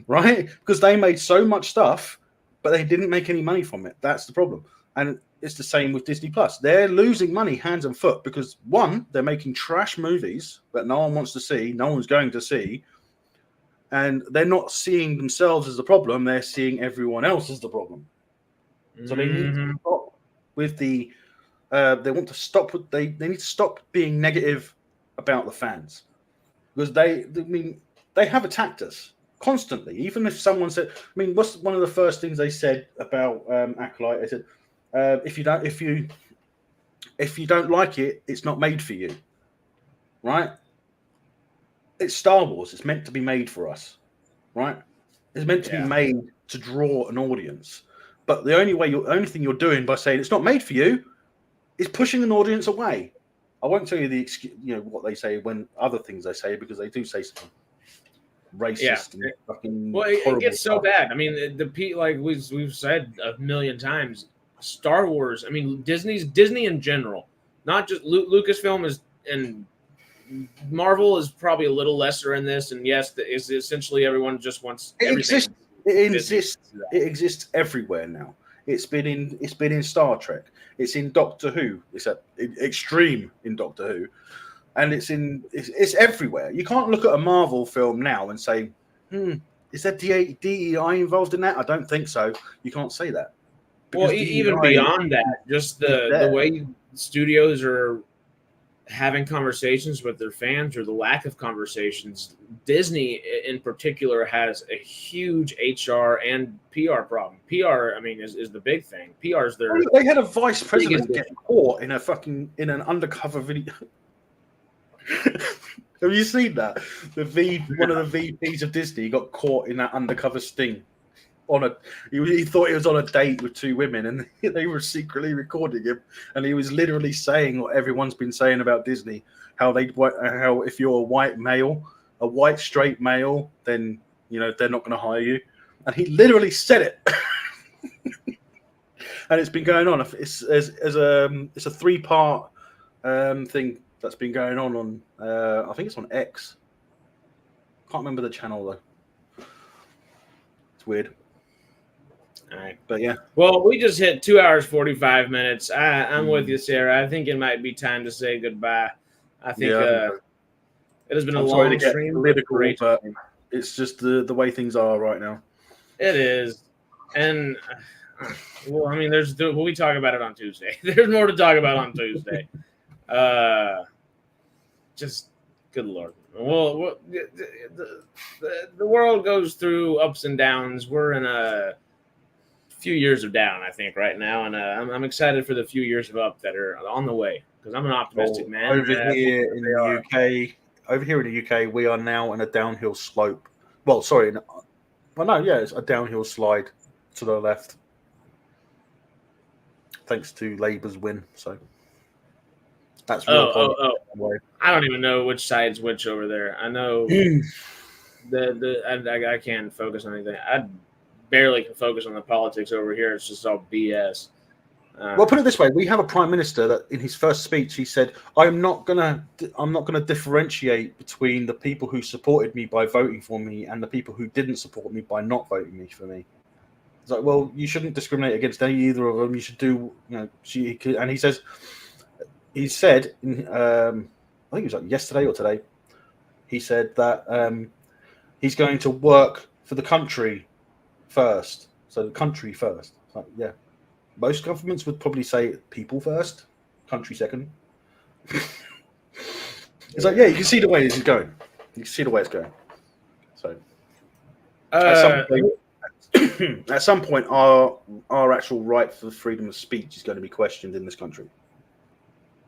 right? Because they made so much stuff, but they didn't make any money from it. That's the problem. And it's the same with Disney Plus. They're losing money hands and foot because, one, they're making trash movies that no one wants to see, no one's going to see. And they're not seeing themselves as the problem; they're seeing everyone else as the problem. So they need to stop with the. They want to stop with they need to stop being negative about the fans, because they have attacked us constantly. Even if someone said, what's one of the first things they said about Acolyte? They said, if you don't like it, it's not made for you, right? It's Star Wars. It's meant to be made for us, right? It's meant to be made to draw an audience. But the only thing you're doing by saying it's not made for you is pushing an audience away. I won't tell you what they say when other things they say, because they do say something racist and fucking. Well, it gets so bad. Like we've said a million times, Star Wars. Disney in general, not just Lucasfilm and Marvel is probably a little lesser in this, and yes, is essentially everyone just wants everything. It exists everywhere now. It's been in Star Trek. It's in Doctor Who. It's extreme in Doctor Who, and it's everywhere. You can't look at a Marvel film now and say, is there DEI involved in that? I don't think so. You can't say that. Well, even beyond that, just the way studios are having conversations with their fans, or the lack of conversations. Disney in particular has a huge HR and PR problem. PR, I mean, is the big thing. PR is their. They had a vice president get caught in an undercover video. Have you seen that? One of the VPs of Disney got caught in that undercover sting. He thought he was on a date with two women, and they were secretly recording him, and he was literally saying what everyone's been saying about Disney: how if you're a white straight male, then they're not going to hire you, and he literally said it. And it's been going on. It's a 3-part thing that's been going on I think it's on X. Can't remember the channel though. It's weird. All right. But yeah. Well, we just hit 2 hours, 45 minutes. I'm with you, Sarah. I think it might be time to say goodbye. I think it has been a long stream. Political, but it's just the way things are right now. It is. And well, I mean, we talk about it on Tuesday. There's more to talk about on Tuesday. Just good Lord. Well, the world goes through ups and downs. We're in a few years of down, I think, right now, and I'm excited for the few years of up that are on the way, because I'm an optimistic man. Over here in the UK, we are now in a downhill slope. Well, sorry, it's a downhill slide to the left, thanks to Labour's win. So that's I don't even know which side's which over there. I know I can't focus on anything. I barely can focus on the politics over here. It's just all BS. Well, put it this way: we have a prime minister that, in his first speech, he said, "I'm not gonna differentiate between the people who supported me by voting for me and the people who didn't support me by not voting for me." It's like, well, you shouldn't discriminate against either of them. You should do, and he said, I think it was like yesterday or today, he said that he's going to work for the country first. So the country first. Like, yeah. Most governments would probably say people first, country second. It's like, yeah, you can see the way this is going. You can see the way it's going. So at some point, our actual right for freedom of speech is going to be questioned in this country.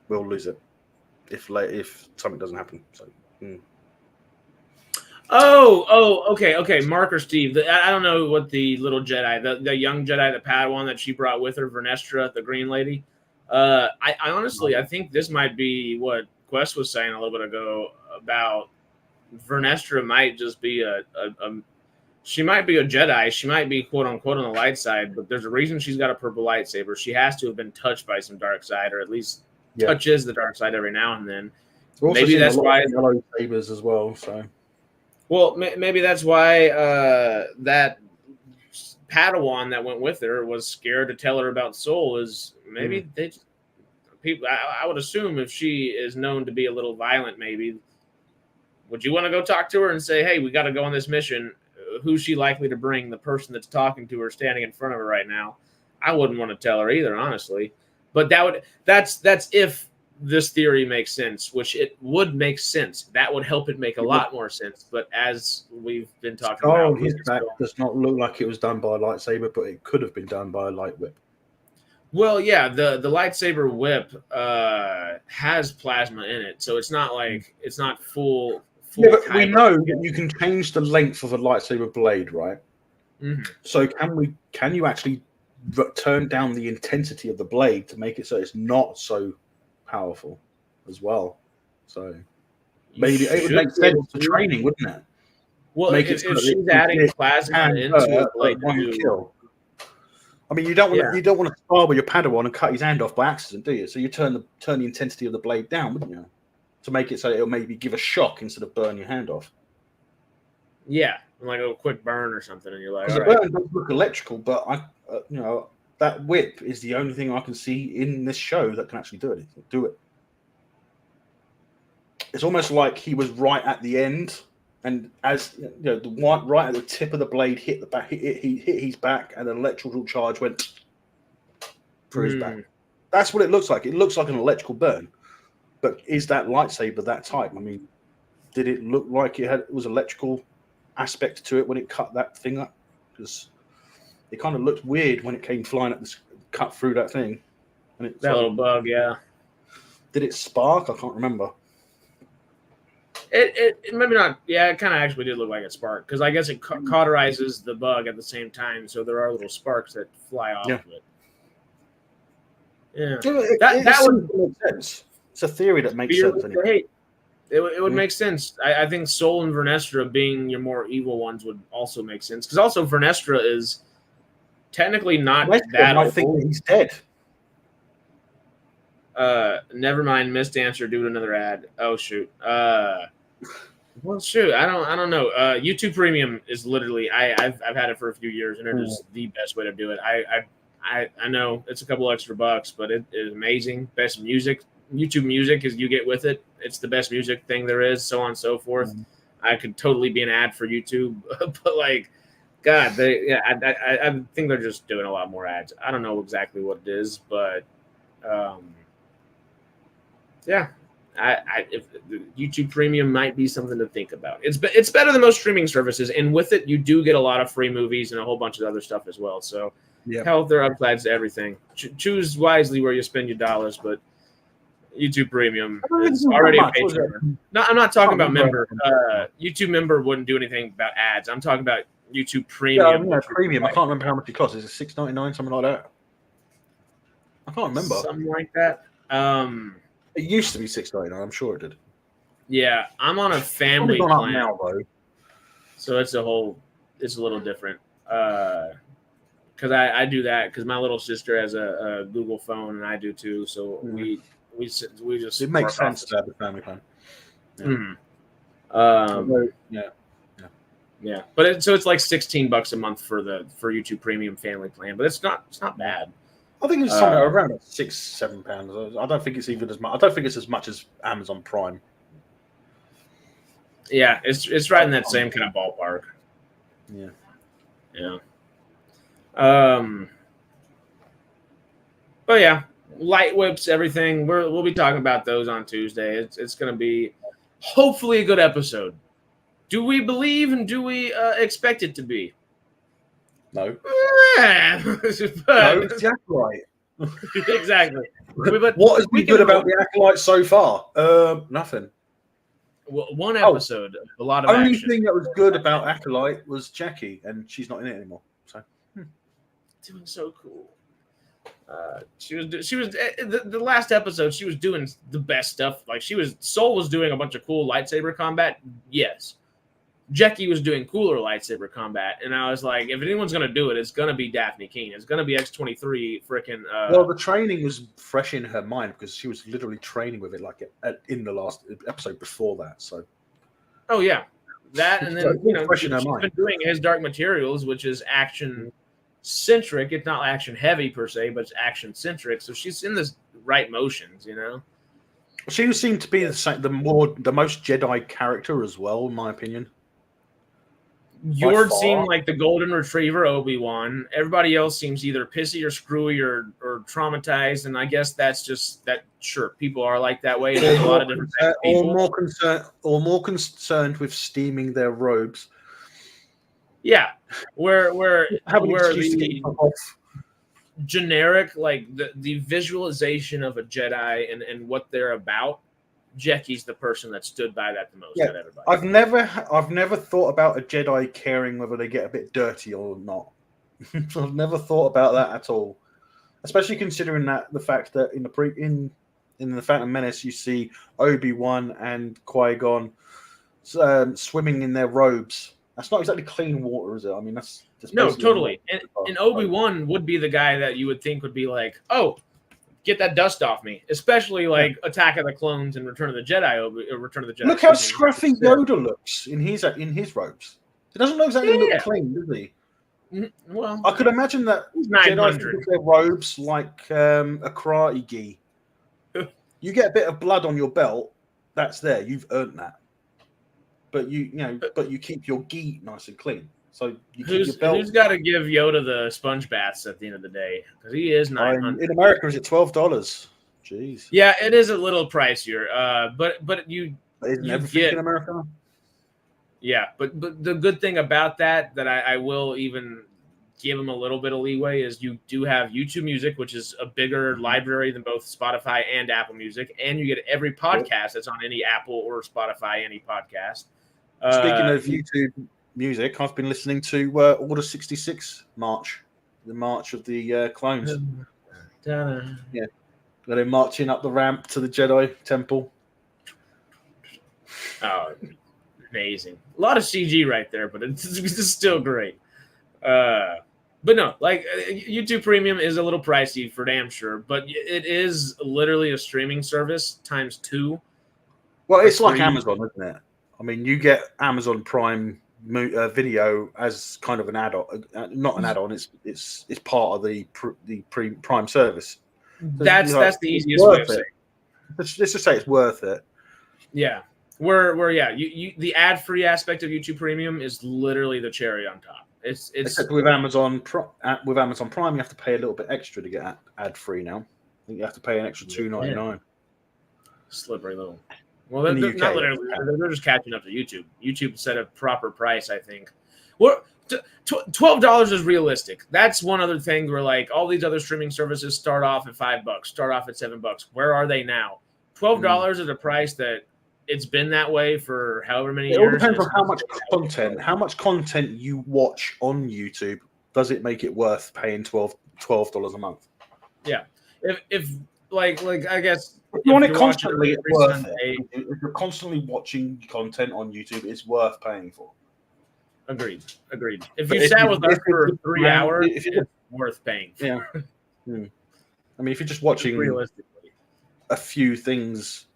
We'll lose it if something doesn't happen. So. Okay. Mark or Steve. I don't know what the little Jedi, the young Jedi, the Padawan that she brought with her, Vernestra, the green lady. I honestly, I think this might be what Quest was saying a little bit ago about Vernestra might just be she might be a Jedi. She might be quote unquote on the light side, but there's a reason she's got a purple lightsaber. She has to have been touched by some dark side, or at least touches the dark side every now and then. Maybe that's why yellow sabers as well. So. Well, maybe that's why that Padawan that went with her was scared to tell her about Soul. Is maybe people? I would assume if she is known to be a little violent, maybe would you want to go talk to her and say, "Hey, we got to go on this mission"? Who's she likely to bring? The person that's talking to her, standing in front of her right now. I wouldn't want to tell her either, honestly. But that's if this theory makes sense, which it would make sense. That would help it make a lot more sense. But as we've been talking about, his back does not look like it was done by a lightsaber, but it could have been done by a light whip. Well, yeah, the lightsaber whip has plasma in it, so it's not like it's not full. Yeah, but we know that you can change the length of a lightsaber blade, right? Mm-hmm. So can you actually turn down the intensity of the blade to make it so it's not so powerful as well? So maybe it would make sense for training, wouldn't it? Well, if she's adding plasma into a blade to kill. I mean, you don't want to spar with your Padawan and cut his hand off by accident, do you? So you turn the intensity of the blade down, wouldn't you? To make it so it'll maybe give a shock instead of burn your hand off. Yeah, like a quick burn or something, and you're like, because the burn does look electrical, but that whip is the only thing I can see in this show that can actually do it. It's almost like he was right at the end, and as you know, the one right at the tip of the blade hit the back, he hit his back, and an electrical charge went through his back. That's what it looks like. It looks like an electrical burn. But is that lightsaber that type? I mean, did it look like it was electrical aspect to it when it cut that thing up? Because it kind of looked weird when it came flying up cut through that thing. And that little bug, yeah. Did it spark? I can't remember. It maybe not. Yeah, it kind of actually did look like it sparked because I guess it cauterizes the bug at the same time, so there are little sparks that fly off of it. Yeah, that would make sense. It's a theory that makes sense. Anyway. It would make sense. I think Sol and Vernestra being your more evil ones would also make sense because also Vernestra is technically not that old. I think he's dead. Never mind. Missed answer due to another ad. Oh shoot. Well, shoot. I don't know. YouTube Premium is literally. I've had it for a few years, and it is the best way to do it. I know it's a couple extra bucks, but it is amazing. Best music. YouTube Music is you get with it. It's the best music thing there is, so on and so forth. I could totally be an ad for YouTube, but like, God, I think they're just doing a lot more ads. I don't know exactly what it is, but yeah, if YouTube Premium might be something to think about. It's better than most streaming services, and with it, you do get a lot of free movies and a whole bunch of other stuff as well. So, hell, there are upsides to everything. Choose wisely where you spend your dollars, but YouTube Premium is already a paid server. No, I'm not talking about member. YouTube member wouldn't do anything about ads. I'm talking about YouTube Premium. Yeah, Premium. I can't remember how much it costs. Is it $6.99, something like that? I can't remember. Something like that. It used to be $6.99. I'm sure it did. Yeah, I'm on a family plan now, though. So it's a little different. Because I do that because my little sister has a Google phone and I do too. So we just it makes sense to have a family plan. Yeah. But it's like $16 a month for YouTube Premium family plan, but it's not bad. I think it's somewhere around £6-7. I don't think it's even as much. I don't think it's as much as Amazon Prime. Yeah, it's right in that same kind of ballpark. Yeah. But yeah, light whips, everything. We'll be talking about those on Tuesday. It's going to be hopefully a good episode. Do we believe and do we expect it to be? No. No, it's Acolyte. Exactly. What has been good about the Acolyte so far? Nothing. Well, one episode, a lot of only action. Thing that was good about Acolyte was Jackie, and she's not in it anymore. So doing so cool. She was the last episode. She was doing the best stuff. Like Sol was doing a bunch of cool lightsaber combat. Yes, Jackie was doing cooler lightsaber combat, and I was like, if anyone's gonna do it, it's gonna be Daphne Keene. It's gonna be X-23 freaking. Well, the training was fresh in her mind because she was literally training with it like in the last episode before that. So. Oh yeah, that and then she's mind. been doing His Dark Materials, which is action centric. It's not action heavy per se, but it's action centric. So she's in the right motions, She seemed to be the most Jedi character as well, in my opinion. Yord seemed like the golden retriever Obi-Wan. Everybody else seems either pissy or screwy or traumatized, and I guess that's just that. Sure, people are like that way. There's a lot of different people. Or more concerned with steaming their robes. Yeah, where the generic, like the visualization of a Jedi and what they're about. Jackie's the person that stood by that the most out of everybody. I've never thought about a Jedi caring whether they get a bit dirty or not. I've never thought about that at all. Especially considering the fact that in the Phantom Menace you see Obi-Wan and Qui-Gon swimming in their robes. That's not exactly clean water, is it? I mean, that's just no, totally. And Obi-Wan would be the guy that you would think would be like, oh, get that dust off me, especially like Attack of the Clones and Return of the Jedi. Return of the Jedi. Look how scruffy Yoda looks in his robes. He doesn't exactly look clean, does he? Well, I could imagine that Jedi 900. think their robes like a karate gi. You get a bit of blood on your belt, that's there. You've earned that. But you keep your gi nice and clean. So you keep your belt. Who's got to give Yoda the sponge baths at the end of the day? Because he is 900. In America, is it $12? Jeez. Yeah, it is a little pricier. But you Isn't you everything get in America? yeah. But the good thing about that I will even give them a little bit of leeway is you do have YouTube Music, which is a bigger library than both Spotify and Apple Music, and you get every podcast that's on any Apple or Spotify, any podcast. Speaking of YouTube Music, I've been listening to Order 66 March, the March of the Clones. Yeah, where they're marching up the ramp to the Jedi Temple. Oh, amazing! A lot of CG right there, but it's still great. But no, like YouTube Premium is a little pricey for damn sure, but it is literally a streaming service times 2. Well, it's like Amazon, isn't it? I mean, you get Amazon Prime Video as kind of an add-on, not an add-on. It's part of the Prime service. So That's the easiest way of saying it. Let's just say it's worth it. Yeah, where you the ad-free aspect of YouTube Premium is literally the cherry on top. It's Except with Amazon Prime, you have to pay a little bit extra to get ad-free now. I think you have to pay an extra $2.99. Slippery little. Well, they're not literally. They're just catching up to YouTube. YouTube set a proper price, I think. Well, $12 is realistic. That's one other thing where like all these other streaming services start off at $5, start off at $7. Where are they now? $12 is a price that it's been that way for however many years. It all depends on how much content you watch on YouTube. Does it make it worth paying $12 a month? Yeah. If like I guess if you want it constantly, it's worth it. If you're constantly watching content on YouTube, it's worth paying for. Agreed. If you sat with us for 3 hours, it's worth paying for. Yeah. I mean, if you're just watching realistically a few things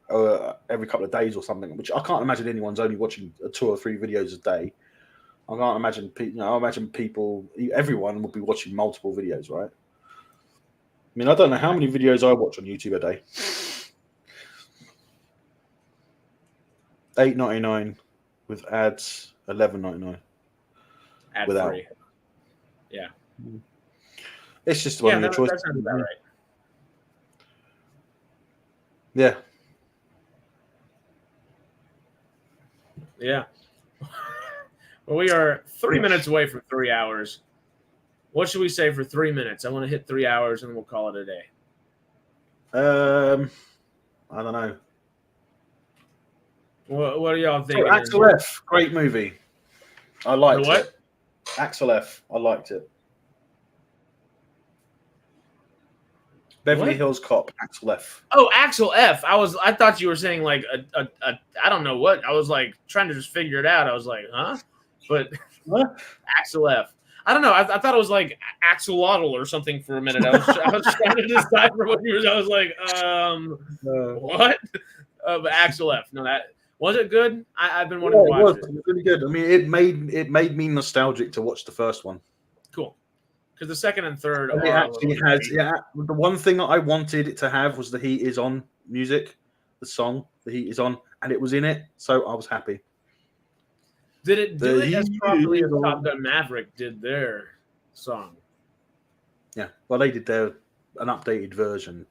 every couple of days or something, which I can't imagine anyone's only watching 2 or 3 videos a day. I can't imagine everyone would be watching multiple videos, right? I mean, I don't know how many videos I watch on YouTube a day. $8.99 with ads, $11.99 ad without. free. Yeah, it's just one of your choices. That sounds about right. Yeah. Yeah. Well, we are 3 minutes away from 3 hours. What should we say for 3 minutes? I want to hit 3 hours and we'll call it a day. I don't know. What are y'all thinking? Axel F, great movie. I liked what? it. Axel F, I liked it. Beverly Hills Cop, Axel F. Oh, Axel F. I thought you were saying like a I don't know what. I was like trying to just figure it out. I was like, huh? But What? Axel F. I don't know. I thought it was like axolotl or something for a minute. I was trying to decipher what you were. I was like, what? But Axel F. No, that was it good. I've been wanting to watch it. It was really good. I mean, it made me nostalgic to watch the first one. Cool. Because the second and third It actually has. Yeah, the one thing that I wanted it to have was the Heat Is On music, the song The Heat Is On, and it was in it, so I was happy. Did it do it as properly as Top Gun Maverick did their song? Yeah, well, they did an updated version,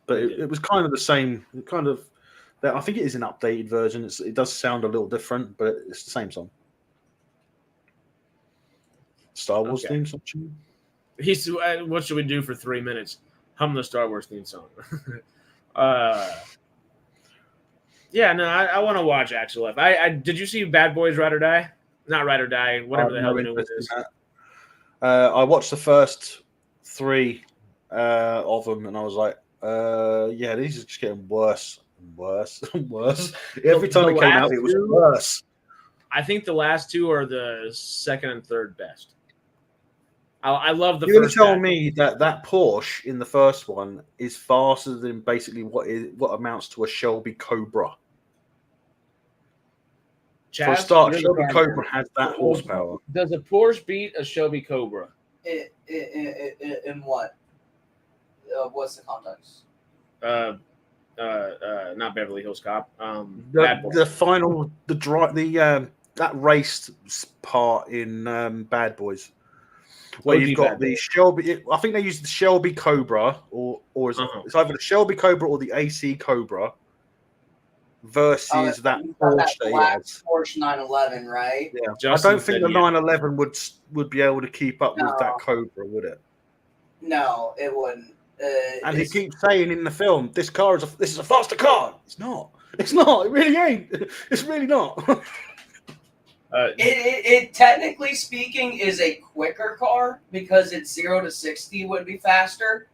but it was kind of the same. I think it is an updated version. It does sound a little different, but it's the same song. Star Wars theme song. What should we do for 3 minutes? Hum the Star Wars theme song. Yeah, no, I want to watch Axel F. Did you see Bad Boys Ride or Die? Not Ride or Die, whatever the hell the new one is. I watched the first 3 of them, and I was like, yeah, these are just getting worse and worse and worse. Every time it came out, it was worse. I think the last 2 are the second and third best. I love the You're first. You're telling me that Porsche in the first one is faster than basically what amounts to a Shelby Cobra. For a Chaz, start, does Shelby Cobra has that horsepower. a Porsche beat a Shelby Cobra? In what? What's the context? Not Beverly Hills Cop. Bad Boy. That race part in Bad Boys, where OG you've got Bad the Shelby. I think they use the Shelby Cobra, or it's either the Shelby Cobra or the AC Cobra versus that Porsche that he has. Porsche 911, right? Yeah, Justin I don't think said the yes. 911 would be able to keep up with that Cobra, would it? No, it wouldn't. And he keeps saying in the film, "This is a faster car." It's not. It's not. It really ain't. It's really not. It technically speaking is a quicker car because it's 0 to 60 would be faster,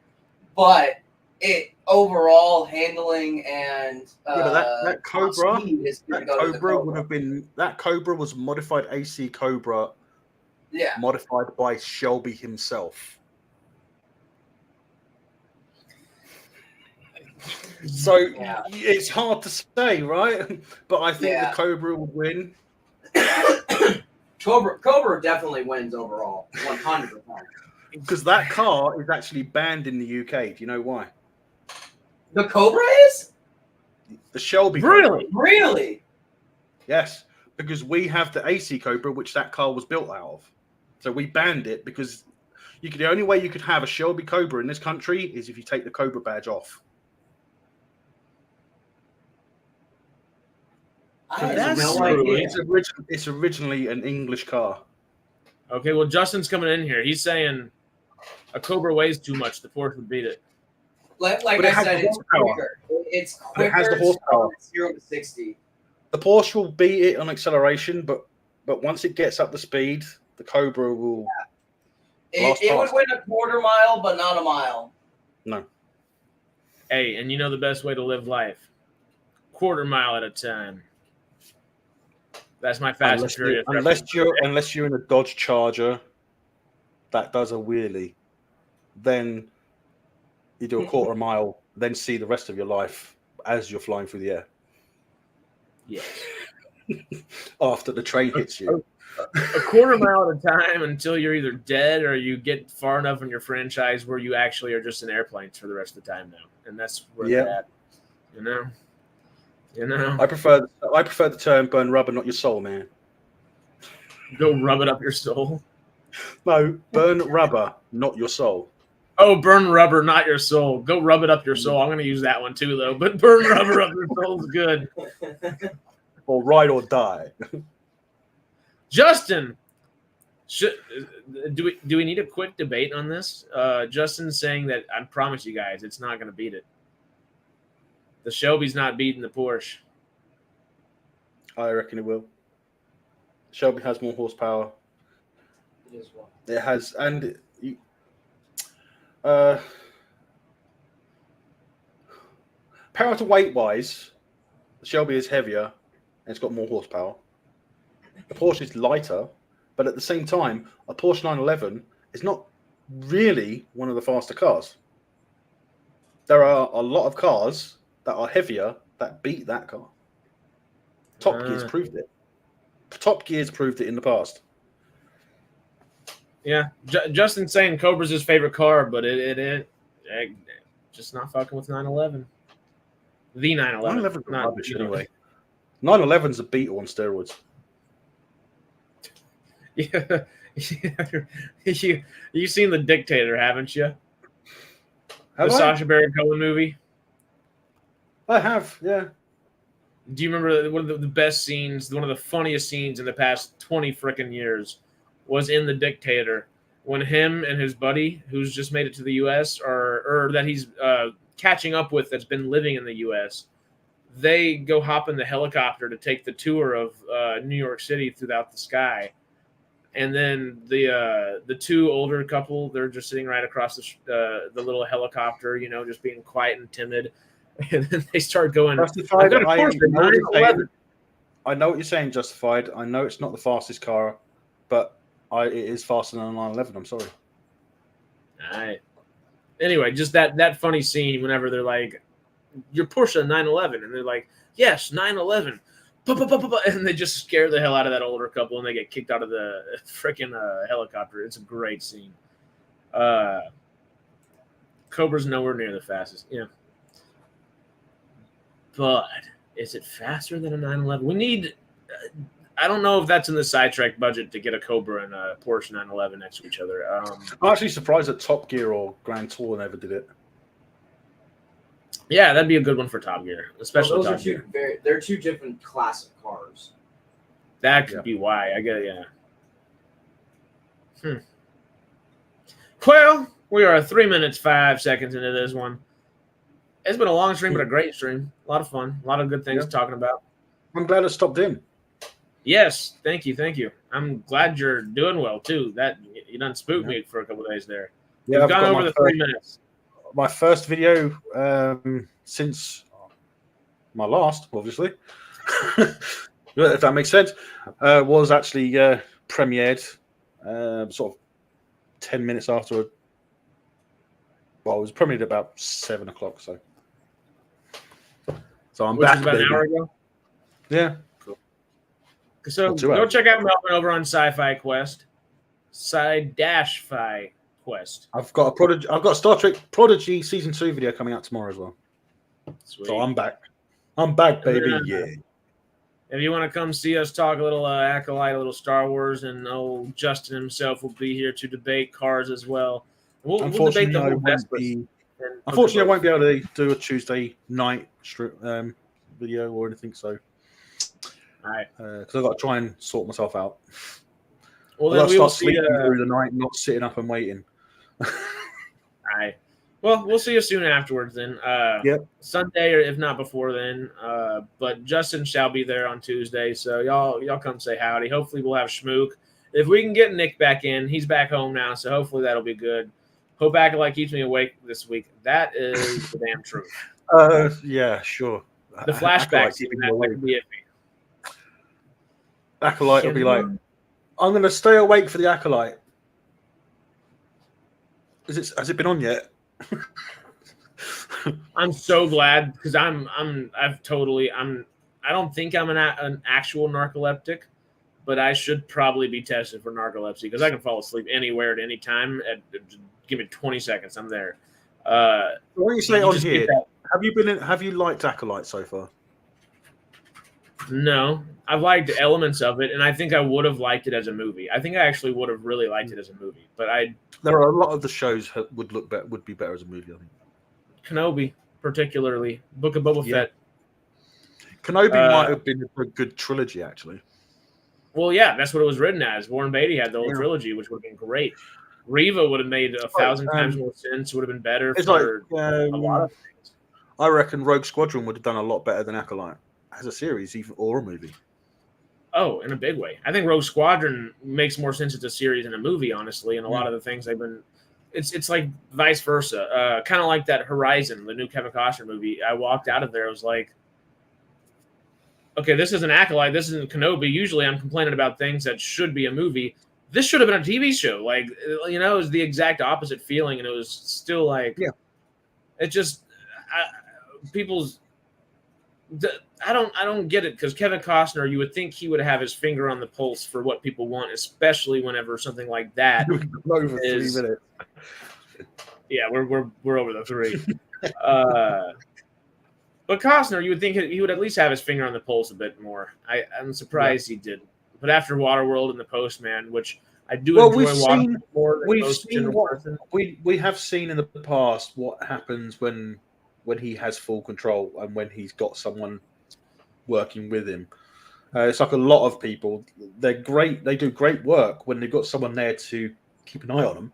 but it overall handling and but that Cobra, speed is that go to Cobra would have been that Cobra was modified AC Cobra, modified by Shelby himself. So it's hard to say, right? But I think the Cobra would win. Cobra definitely wins overall, 100%. Because that car is actually banned in the UK. Do you know why? The Cobra is? The Shelby Really? Cobra. Really? Yes, because we have the AC Cobra, which that car was built out of. So we banned it because the only way you could have a Shelby Cobra in this country is if you take the Cobra badge off. I have no idea. It's originally an English car. Okay, well, Justin's coming in here. He's saying a Cobra weighs too much. The Porsche would beat it. Like I said, it's quicker. It's quicker. It has the horsepower. 0 to 60. The Porsche will beat it on acceleration, but once it gets up to speed, the Cobra will. Yeah. It would win a quarter mile, but not a mile. No. Hey, and you know the best way to live life? Quarter mile at a time. That's my Fast and Furious. Unless you're in a Dodge Charger that does a wheelie, then you do a quarter mile, then see the rest of your life as you're flying through the air. Yeah. After the train hits you. A quarter mile at a time until you're either dead or you get far enough in your franchise where you actually are just in airplanes for the rest of the time now. And that's where they're at. You know? I prefer the term burn rubber, not your soul, man. Go rub it up your soul. No, burn rubber, not your soul. Oh, burn rubber, not your soul. Go rub it up your soul. I'm going to use that one too, though. But burn rubber up your soul is good. Or ride or die. Justin, do we need a quick debate on this? Justin's saying that I promise you guys, it's not going to beat it. The Shelby's not beating the Porsche. I reckon it will. Shelby has more horsepower. It is one. It has, and power to weight wise, the Shelby is heavier and it's got more horsepower. The Porsche is lighter, but at the same time, a Porsche 911 is not really one of the faster cars. There are a lot of cars that are heavier that beat that car. Top Gear's proved it. Top Gear's proved it in the past. Yeah, Justin's saying Cobra's his favorite car, but it just not fucking with 911. The 911. 911's rubbish anyway. 911's a Beetle on steroids. Yeah. You've seen The Dictator, haven't you? The Sacha Baron Cohen movie? I have, yeah. Do you remember one of the best scenes, one of the funniest scenes in the past 20 frickin' years was in The Dictator when him and his buddy, who's just made it to the U.S. or that he's catching up with that's been living in the U.S., they go hop in the helicopter to take the tour of New York City throughout the sky. And then the two older couple, they're just sitting right across the little helicopter, you know, just being quiet and timid. And then they start going, Justified, I know what you're saying, Justified. I know it's not the fastest car, but it is faster than a 911. I'm sorry. All right. Anyway, just that funny scene whenever they're like, "Your Porsche 911," and they're like, "Yes, 911, and they just scare the hell out of that older couple, and they get kicked out of the freaking helicopter. It's a great scene. Cobra's nowhere near the fastest. Yeah. But is it faster than a 911? We need. I don't know if that's in the sidetrack budget to get a Cobra and a Porsche 911 next to each other. I'm actually surprised that Top Gear or Grand Tour never did it. Yeah, that'd be a good one for Top Gear, especially those Top are two Gear. they're two different classic cars. That could be why. I get it. Yeah. Well, we are 3 minutes 5 seconds into this one. It's been a long stream, but a great stream. A lot of fun. A lot of good things talking about. I'm glad it stopped in. Yes, thank you. I'm glad you're doing well too. That you done spooked me for a couple of days there. Yeah, We've gone over the 3 minutes. My first video since my last, obviously, if that makes sense, was actually premiered sort of 10 minutes after. Well, it was premiered about 7 o'clock. So I'm Which back. Is about an hour ago. Yeah. So go check out Melvin over on Sci-Fi Quest, Sci-Fi Quest. I've got Star Trek Prodigy Season 2 video coming out tomorrow as well. Sweet. So I'm back. I'm back, baby. Yeah. If you want to come see us talk a little Acolyte, a little Star Wars, and old Justin himself will be here to debate cars as well. We'll debate the whole Unfortunately, I won't be able to do a Tuesday night video or anything. So. Because I've got to try and sort myself out. Well, then I'll start sleeping through the night, not sitting up and waiting. All right. Well, we'll see you soon afterwards then. Yep. Sunday, or if not before then. But Justin shall be there on Tuesday, so y'all come say howdy. Hopefully, we'll have Schmook. If we can get Nick back in, he's back home now, so hopefully that'll be good. Hope Acolyte keeps me awake this week. That is the damn truth. Yeah, sure. The flashbacks, even that could be iffy. Acolyte will be like, I'm going to stay awake for the Acolyte. Has it been on yet? I'm so glad because I don't think I'm an actual narcoleptic, but I should probably be tested for narcolepsy because I can fall asleep anywhere at any time. Give me 20 seconds, I'm there. When you say on here, have you liked Acolyte so far? No, I've liked elements of it, and I think I would have liked it as a movie. I think I actually would have really liked it as a movie, but there are a lot of the shows would be better as a movie. I think Kenobi, particularly Book of Boba Fett. Kenobi might have been a good trilogy, actually. Well, yeah, that's what it was written as. Warren Beatty had the whole trilogy, which would have been great. Reva would have made 1,000 times more sense. Would have been better for a lot of things. I reckon Rogue Squadron would have done a lot better than Acolyte as a series, even or a movie. Oh, in a big way. I think Rogue Squadron makes more sense as a series than a movie, honestly. And a lot of the things they've been, it's like vice versa. Kind of like that Horizon, the new Kevin Costner movie. I walked out of there, I was like, okay, this is an Acolyte, this isn't Kenobi. Usually I'm complaining about things that should be a movie. This should have been a TV show. Like, you know, it was the exact opposite feeling, and it was still like, it just, I don't get it because Kevin Costner, you would think he would have his finger on the pulse for what people want, especially whenever something like that over 3 minutes. Yeah, we're over the 3. But Costner, you would think he would at least have his finger on the pulse a bit more. I'm surprised he didn't. But after Waterworld and The Postman, which I do enjoy watching more than most general person. We have seen in the past what happens when he has full control and when he's got someone working with him. It's like a lot of people. They're great. They do great work when they've got someone there to keep an eye on them.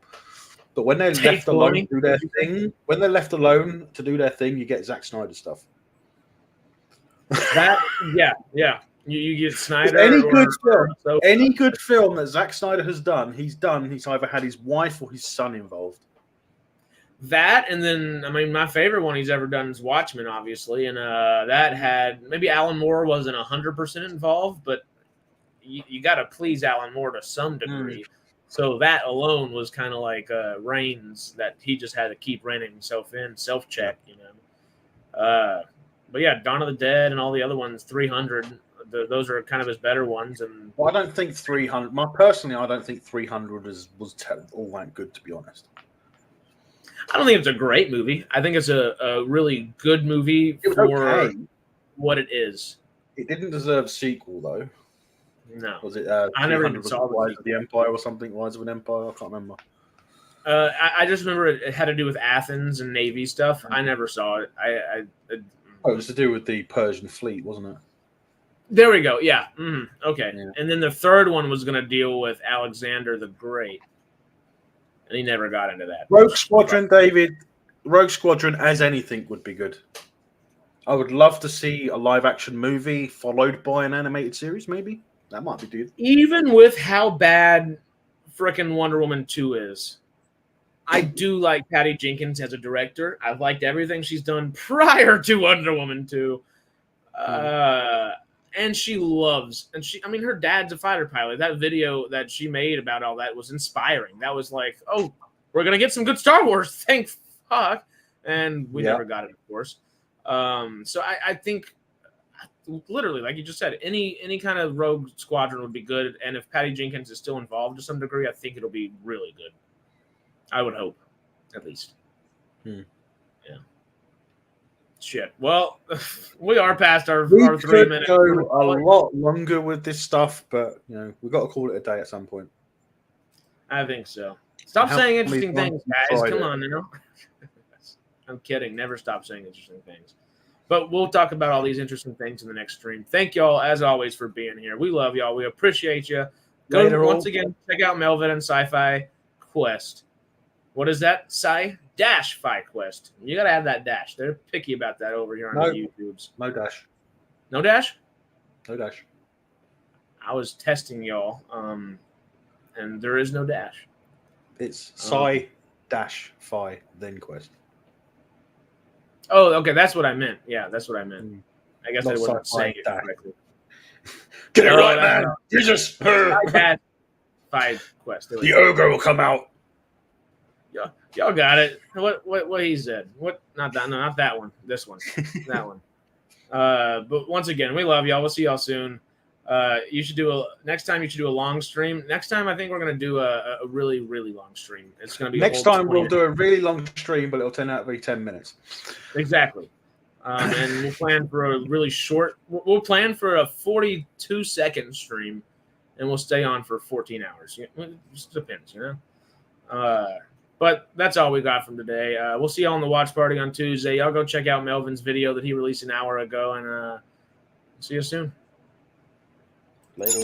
But when they're left alone to do their thing, you get Zack Snyder stuff. Yeah. You get Snyder. Any good film that Zack Snyder has done, he's either had his wife or his son involved. That, and then, I mean, my favorite one he's ever done is Watchmen, obviously, and that had, maybe Alan Moore wasn't 100% involved, but you got to please Alan Moore to some degree. So that alone was kind of like reins that he just had to keep reining himself in, self-check, you know. But yeah, Dawn of the Dead and all the other ones, 300, those are kind of his better ones. And Well, I don't think 300. Personally, I don't think 300 was all that good, to be honest. I don't think it's a great movie. I think it's a really good movie It was for okay. what it is. It didn't deserve sequel, though. No, Was it? I never 300 even was saw the Rise of the Empire or something. Rise of an Empire. I can't remember. I just remember it had to do with Athens and Navy stuff. I never saw it. Oh, it was to do with the Persian fleet, wasn't it? There we go. Yeah. Okay. Yeah. And then the third one was going to deal with Alexander the Great, and he never got into that. Rogue Squadron, David. Rogue Squadron as anything would be good. I would love to see a live-action movie followed by an animated series, maybe. That might be good. Even with how bad frickin' Wonder Woman 2 is, I do like Patty Jenkins as a director. I've liked everything she's done prior to Wonder Woman 2. And she loves, her dad's a fighter pilot. That video that she made about all that was inspiring. That was like, oh, we're going to get some good Star Wars. Thank fuck. And we never got it, of course. So I think, literally, like you just said, any kind of Rogue Squadron would be good. And if Patty Jenkins is still involved to some degree, I think it'll be really good. I would hope, at least. Yeah. Shit. Well, we are past our 3 minutes. Go a lot longer with this stuff, but we've got to call it a day at some point. I think so. Stop saying interesting things, guys. Come on, I'm kidding. Never stop saying interesting things. But we'll talk about all these interesting things in the next stream. Thank y'all, as always, for being here. We love y'all. We appreciate you. Once again, check out Melvin and Sci-Fi Quest. What is that? Sci-Fi Quest. You got to have that dash. They're picky about that over here on the YouTubes. No dash. No dash? No dash. I was testing y'all, and there is no dash. It's Sci-Fi, then Quest. Oh, okay. That's what I meant. Yeah, that's what I meant. I guess I wasn't saying it correctly. Get it right, man. Jesus. Sci-Fi Quest. The ogre will come out. Y'all got it. What he said? What? Not that. No, not that one. This one. That one. But once again, we love y'all. We'll see y'all soon. Next time you should do a long stream. Next time I think we're gonna do a really, really long stream. It's gonna be next time we'll do a really long stream, but it'll turn out to be 10 minutes. Exactly. And we'll plan for a really short. We'll plan for a 42-second stream, and we'll stay on for 14 hours. It just depends, But that's all we got from today. We'll see y'all on the watch party on Tuesday. Y'all go check out Melvin's video that he released an hour ago, and see you soon. Later.